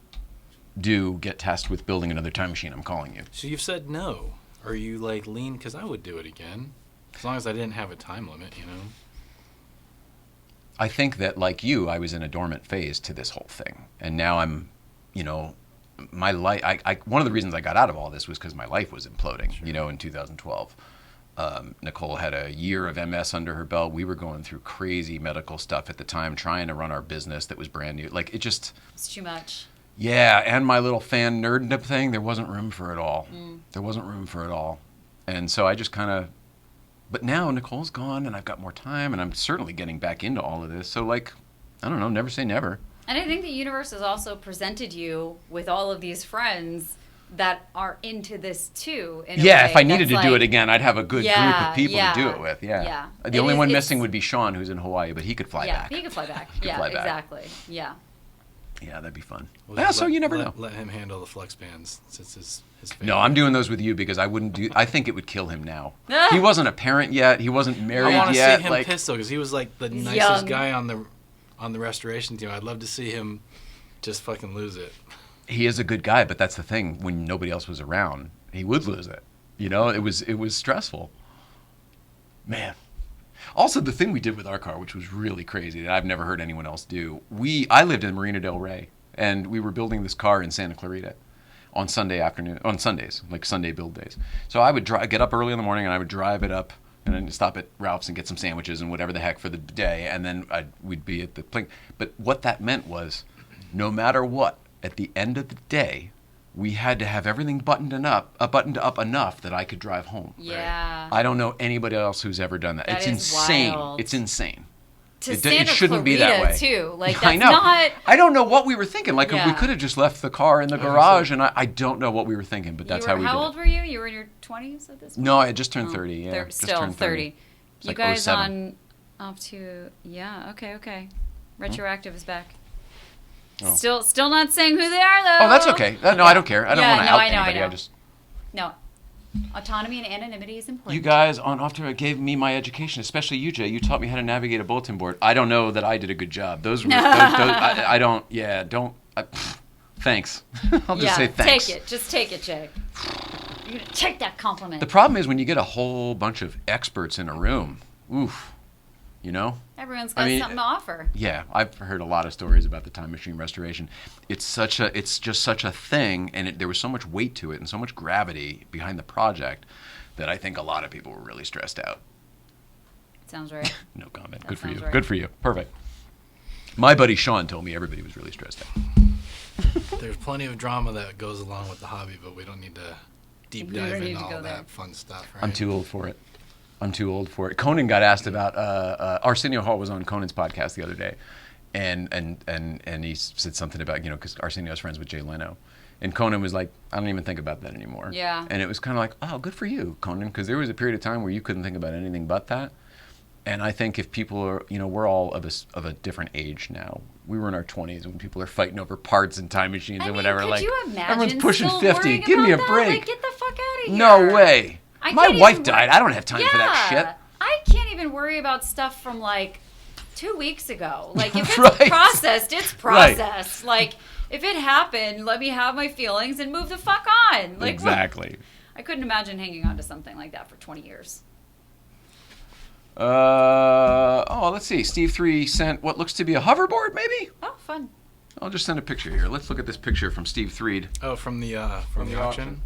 do get tasked with building another time machine, I'm calling you. So you've said no. Are you like lean? Because I would do it again, as long as I didn't have a time limit. You know. I think that, like you, I was in a dormant phase to this whole thing. And now I'm, you know, my life, one of the reasons I got out of all this was because my life was imploding, you know, in 2012. Nicole had a year of MS under her belt. We were going through crazy medical stuff at the time, trying to run our business that was brand new. Like, it just... It's too much. Yeah, and my little fan nerd thing, there wasn't room for it all. There wasn't room for it all. And so I just kind of... But now Nicole's gone, and I've got more time, and I'm certainly getting back into all of this. So, like, I don't know, never say never. And I think the universe has also presented you with all of these friends that are into this too. In a way If I needed that's to do like- it again, I'd have a good group of people to do it with. Yeah. Yeah. It The only is- one it's- missing would be Sean, who's in Hawaii, but he could fly back. Yeah, he could fly back. He could Yeah, fly back. exactly. Yeah. Yeah, that'd be fun. Well, Yeah, just so you never know. Let him handle the flex bands since his favorite. No, I'm doing those with you because I wouldn't do. I think it would kill him now. He wasn't a parent yet. He wasn't married I want to yet. see him like, pissed though, because he was like the He's nicest young. guy on the restoration team. I'd love to see him just fucking lose it. he is a good guy, but that's the thing. When nobody else was around, he would lose it. You know, it was stressful. Man. Also, the thing we did with our car, which was really crazy, that I've never heard anyone else do. I lived in Marina del Rey, and we were building this car in Santa Clarita on Sundays, like Sunday build days. So I would get up early in the morning, and I would drive it up, and then stop at Ralph's and get some sandwiches and whatever the heck for the day, and then we'd be at the plane. But what that meant was, no matter what, at the end of the day, we had to have everything buttoned up enough that I could drive home. Yeah. I don't know anybody else who's ever done that. That It's is insane. wild. It's insane. To It Santa shouldn't be that Clarita, way. too. Like, that's I know. not... I don't know what we were thinking. Like, Yeah. we could have just left the car in the garage, and I don't know what we were thinking, but that's how we did How old it. were you? You were in your 20s at this point? No, I had just turned 30, yeah. Just Still turned 30. It's You like guys 07. off to... Yeah, okay. Retroactive is back. Oh. Still not saying who they are, though. Oh, that's okay. No, I don't care. I don't want to out anybody. I I just... No. Autonomy and anonymity is important. You guys on Off to gave me my education, especially you, Jay. You taught me how to navigate a bulletin board. I don't know that I did a good job. Those I don't. Yeah, don't. Thanks. I'll just say thanks. Take it. Just take it, Jay. You're gonna take that compliment. The problem is when you get a whole bunch of experts in a room. Oof. You know. Everyone's got something to offer. Yeah, I've heard a lot of stories about the time machine restoration. It's just such a thing, and there was so much weight to it and so much gravity behind the project that I think a lot of people were really stressed out. Sounds right. No comment. That Good for you. sounds right. Good for you. Perfect. My buddy Sean told me everybody was really stressed out. There's plenty of drama that goes along with the hobby, but we don't need to deep We don't dive need into to go all there. that fun stuff, right? I'm too old for it. Conan got asked about Arsenio Hall was on Conan's podcast the other day, and he said something about, you know, because Arsenio's friends with Jay Leno, and Conan was like, I don't even think about that anymore. Yeah. And it was kind of like, oh, good for you, Conan, because there was a period of time where you couldn't think about anything but that. And I think if people are, we're all of a different age now. We were in our 20s when people are fighting over parts and time machines and whatever. Could like, you imagine everyone's pushing still 50. worrying Give me a about that? break. Like, get the fuck out of here. No way. My wife died. I don't have time for that shit. I can't even worry about stuff from like 2 weeks ago. Like, if it's Right. processed, it's processed. Right. Like, if it happened, let me have my feelings and move the fuck on. Like, exactly. What? I couldn't imagine hanging on to something like that for 20 years. Let's see. Steve 3 sent what looks to be a hoverboard, maybe? Oh, fun. I'll just send a picture here. Let's look at this picture from Steve 3. Oh, from the auction?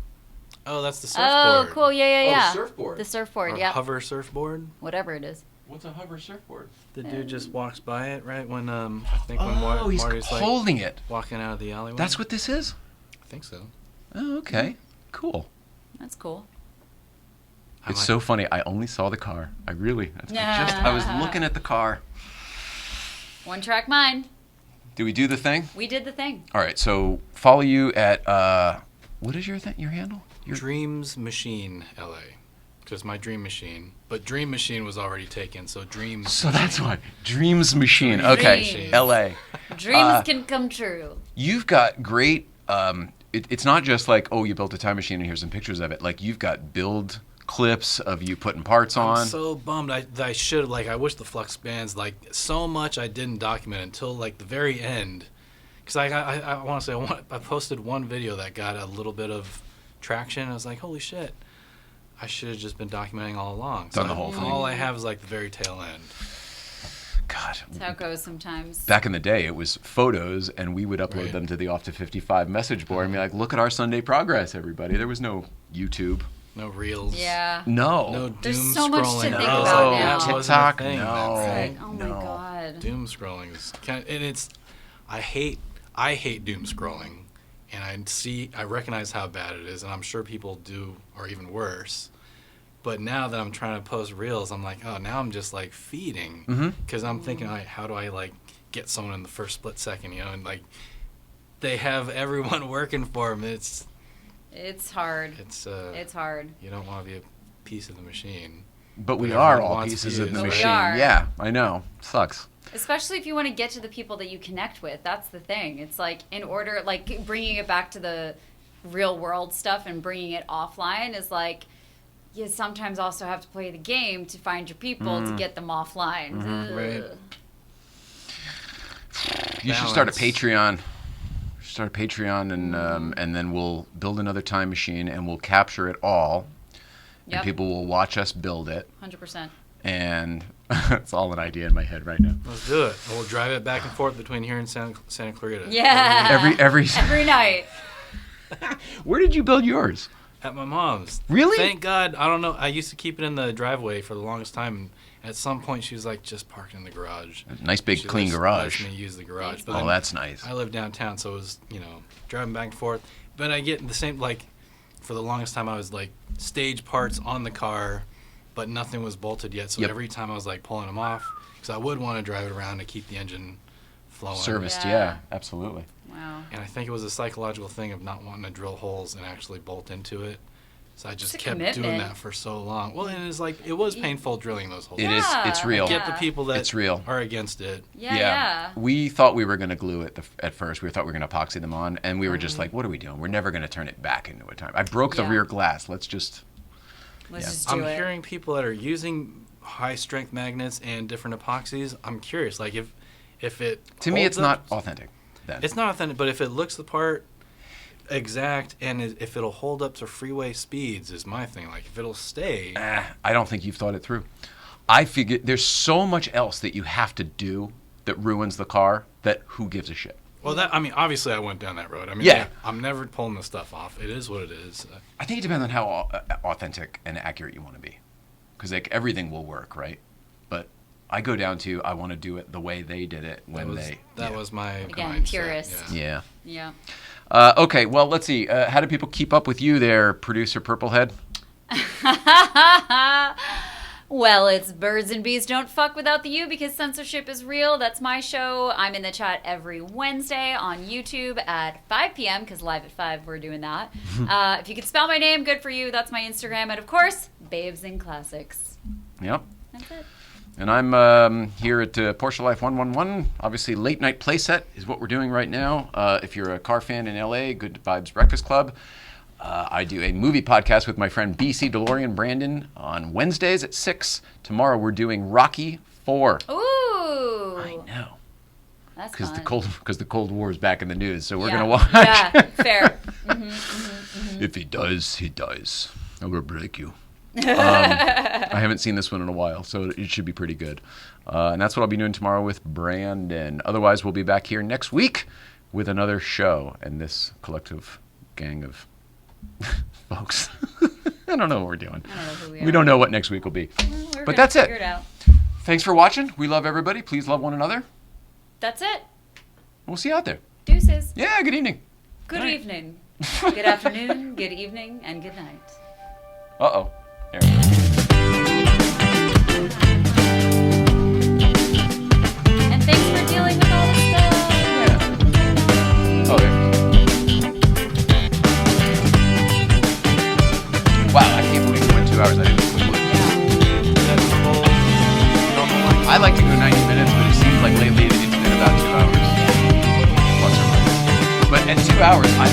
Oh, that's the Oh, surfboard. cool. Yeah. the surfboard. The surfboard, Or yeah. hover surfboard. Whatever it is. What's a hover surfboard? The dude just walks by it, right? When I think when He's Marty's holding it. walking out of the alleyway. That's what this is? I think so. Oh, okay. Cool. That's cool. It's so funny. I only saw the car. I was looking at the car. One track mind. Do we do the thing? We did the thing. All right. So follow you at what is your handle? Dreams Machine LA. Because my Dream Machine. But Dream Machine was already taken, so Dreams. So that's why. Dreams Machine. Dreams Okay. Machine. LA. Dreams can come true. You've got great. It's not just like, oh, you built a time machine and here's some pictures of it. Like, you've got build clips of you putting parts on. I'm so bummed. I should have, I wish the Flux bands, so much I didn't document until, the very end. Because I want to say, I posted one video that got a little bit of traction. I was like, holy shit. I should have just been documenting all along. Done the whole thing. All I have is, the very tail end. God. That's how it goes sometimes. Back in the day, it was photos, and we would upload them to the Off to 55 message board and be like, look at our Sunday progress, everybody. There was no YouTube. No reels. Yeah. No. No doom There's so much to scrolling. think No. about now. TikTok, That wasn't a thing. no. It's like, oh my No. God. Doom scrolling is I hate doom scrolling, and I recognize how bad it is, and I'm sure people do, or even worse. But now that I'm trying to post reels, I'm like, oh, now I'm just feeding, because I'm thinking, all right, how do I get someone in the first split second, and they have everyone working for them. It's hard. It's hard. You don't want to be a piece of the machine. But we But are everyone all wants pieces to of the use it. machine. We are. Yeah, I know. Sucks. Especially if you want to get to the people that you connect with. That's the thing. It's in order, bringing it back to the real world stuff and bringing it offline is you sometimes also have to play the game to find your people to get them offline. Right. You should start a Patreon. And then we'll build another time machine and we'll capture it all. Yep. And people will watch us build it. 100%. And it's all an idea in my head right now. Let's do it. We'll drive it back and forth between here and Santa Clarita. Yeah. Every night. Where did you build yours? At my mom's. Really? Thank God. I don't know. I used to keep it in the driveway for the longest time. And at some point, she was like, just park it in the garage. Nice big clean garage. Lets me use the garage. But Oh, then that's nice. I live downtown, so it was, driving back and forth. But I get the same, for the longest time, I was stage parts on the car, but nothing was bolted yet. So every time I was pulling them off, because I would want to drive it around to keep the engine flowing. Serviced, Yeah. yeah, absolutely. Wow. And I think it was a psychological thing of not wanting to drill holes and actually bolt into it. So I just It's a kept doing commitment. that for so long. Well, and it was painful drilling those holes. It is. It's real. Get the people that It's real. are against it. Yeah. We thought we were going to glue it at first. We thought we were going to epoxy them on, and we were just like, what are we doing? We're never going to turn it back into a time. I broke the Yeah. rear glass. Let's just Let's do I'm it. hearing people that are using high strength magnets and different epoxies. I'm curious, if it To me, holds it's not up- authentic. Then. It's not authentic, but if it looks the part exact and if it'll hold up to freeway speeds is my thing. If it'll stay. I don't think you've thought it through. I figure there's so much else that you have to do that ruins the car that who gives a shit. Well, obviously I went down that road. Yeah. I'm never pulling this stuff off. It is what it is. I think it depends on how authentic and accurate you want to be. Because everything will work, right? But I go down to I want to do it the way they did it when That was my Again, mindset. purist. Yeah. Yeah. Okay, well, let's see. How do people keep up with you there, producer Purplehead? Well, it's Birds and Bees Don't Fuck Without the U because censorship is real. That's my show. I'm in the chat every Wednesday on YouTube at 5 p.m. because live at 5 we're doing that. If you could spell my name, good for you. That's my Instagram. And, of course, Babes in Classics. Yep. That's it. And I'm here at Porsche Life 111. Obviously, late night playset is what we're doing right now. If you're a car fan in LA, Good Vibes Breakfast Club. I do a movie podcast with my friend BC DeLorean Brandon on Wednesdays at 6. Tomorrow we're doing Rocky 4. Ooh. I know. That's Because fun. the Cold War is back in the news, so we're gonna watch. Yeah, fair. If he does, he dies. I'm gonna break you. I haven't seen this one in a while, so it should be pretty good. And that's what I'll be doing tomorrow with Brandon. Otherwise, we'll be back here next week with another show and this collective gang of folks. I don't know what we're doing. I don't know who we are. We don't know what next week will be. We're But gonna that's it. figure out. Thanks for watching. We love everybody. Please love one another. That's it. We'll see you out there. Deuces. Yeah, good evening. Good Night. evening. Good afternoon. Good evening. And good night. Uh-oh. There we go. And thanks for dealing with all this stuff. Yeah. Oh, there. Wow, I can't believe we went 2 hours. I didn't think we would. I like to go 90 minutes, but it seems like lately it's been about 2 hours. Plus or minus. But at 2 hours, I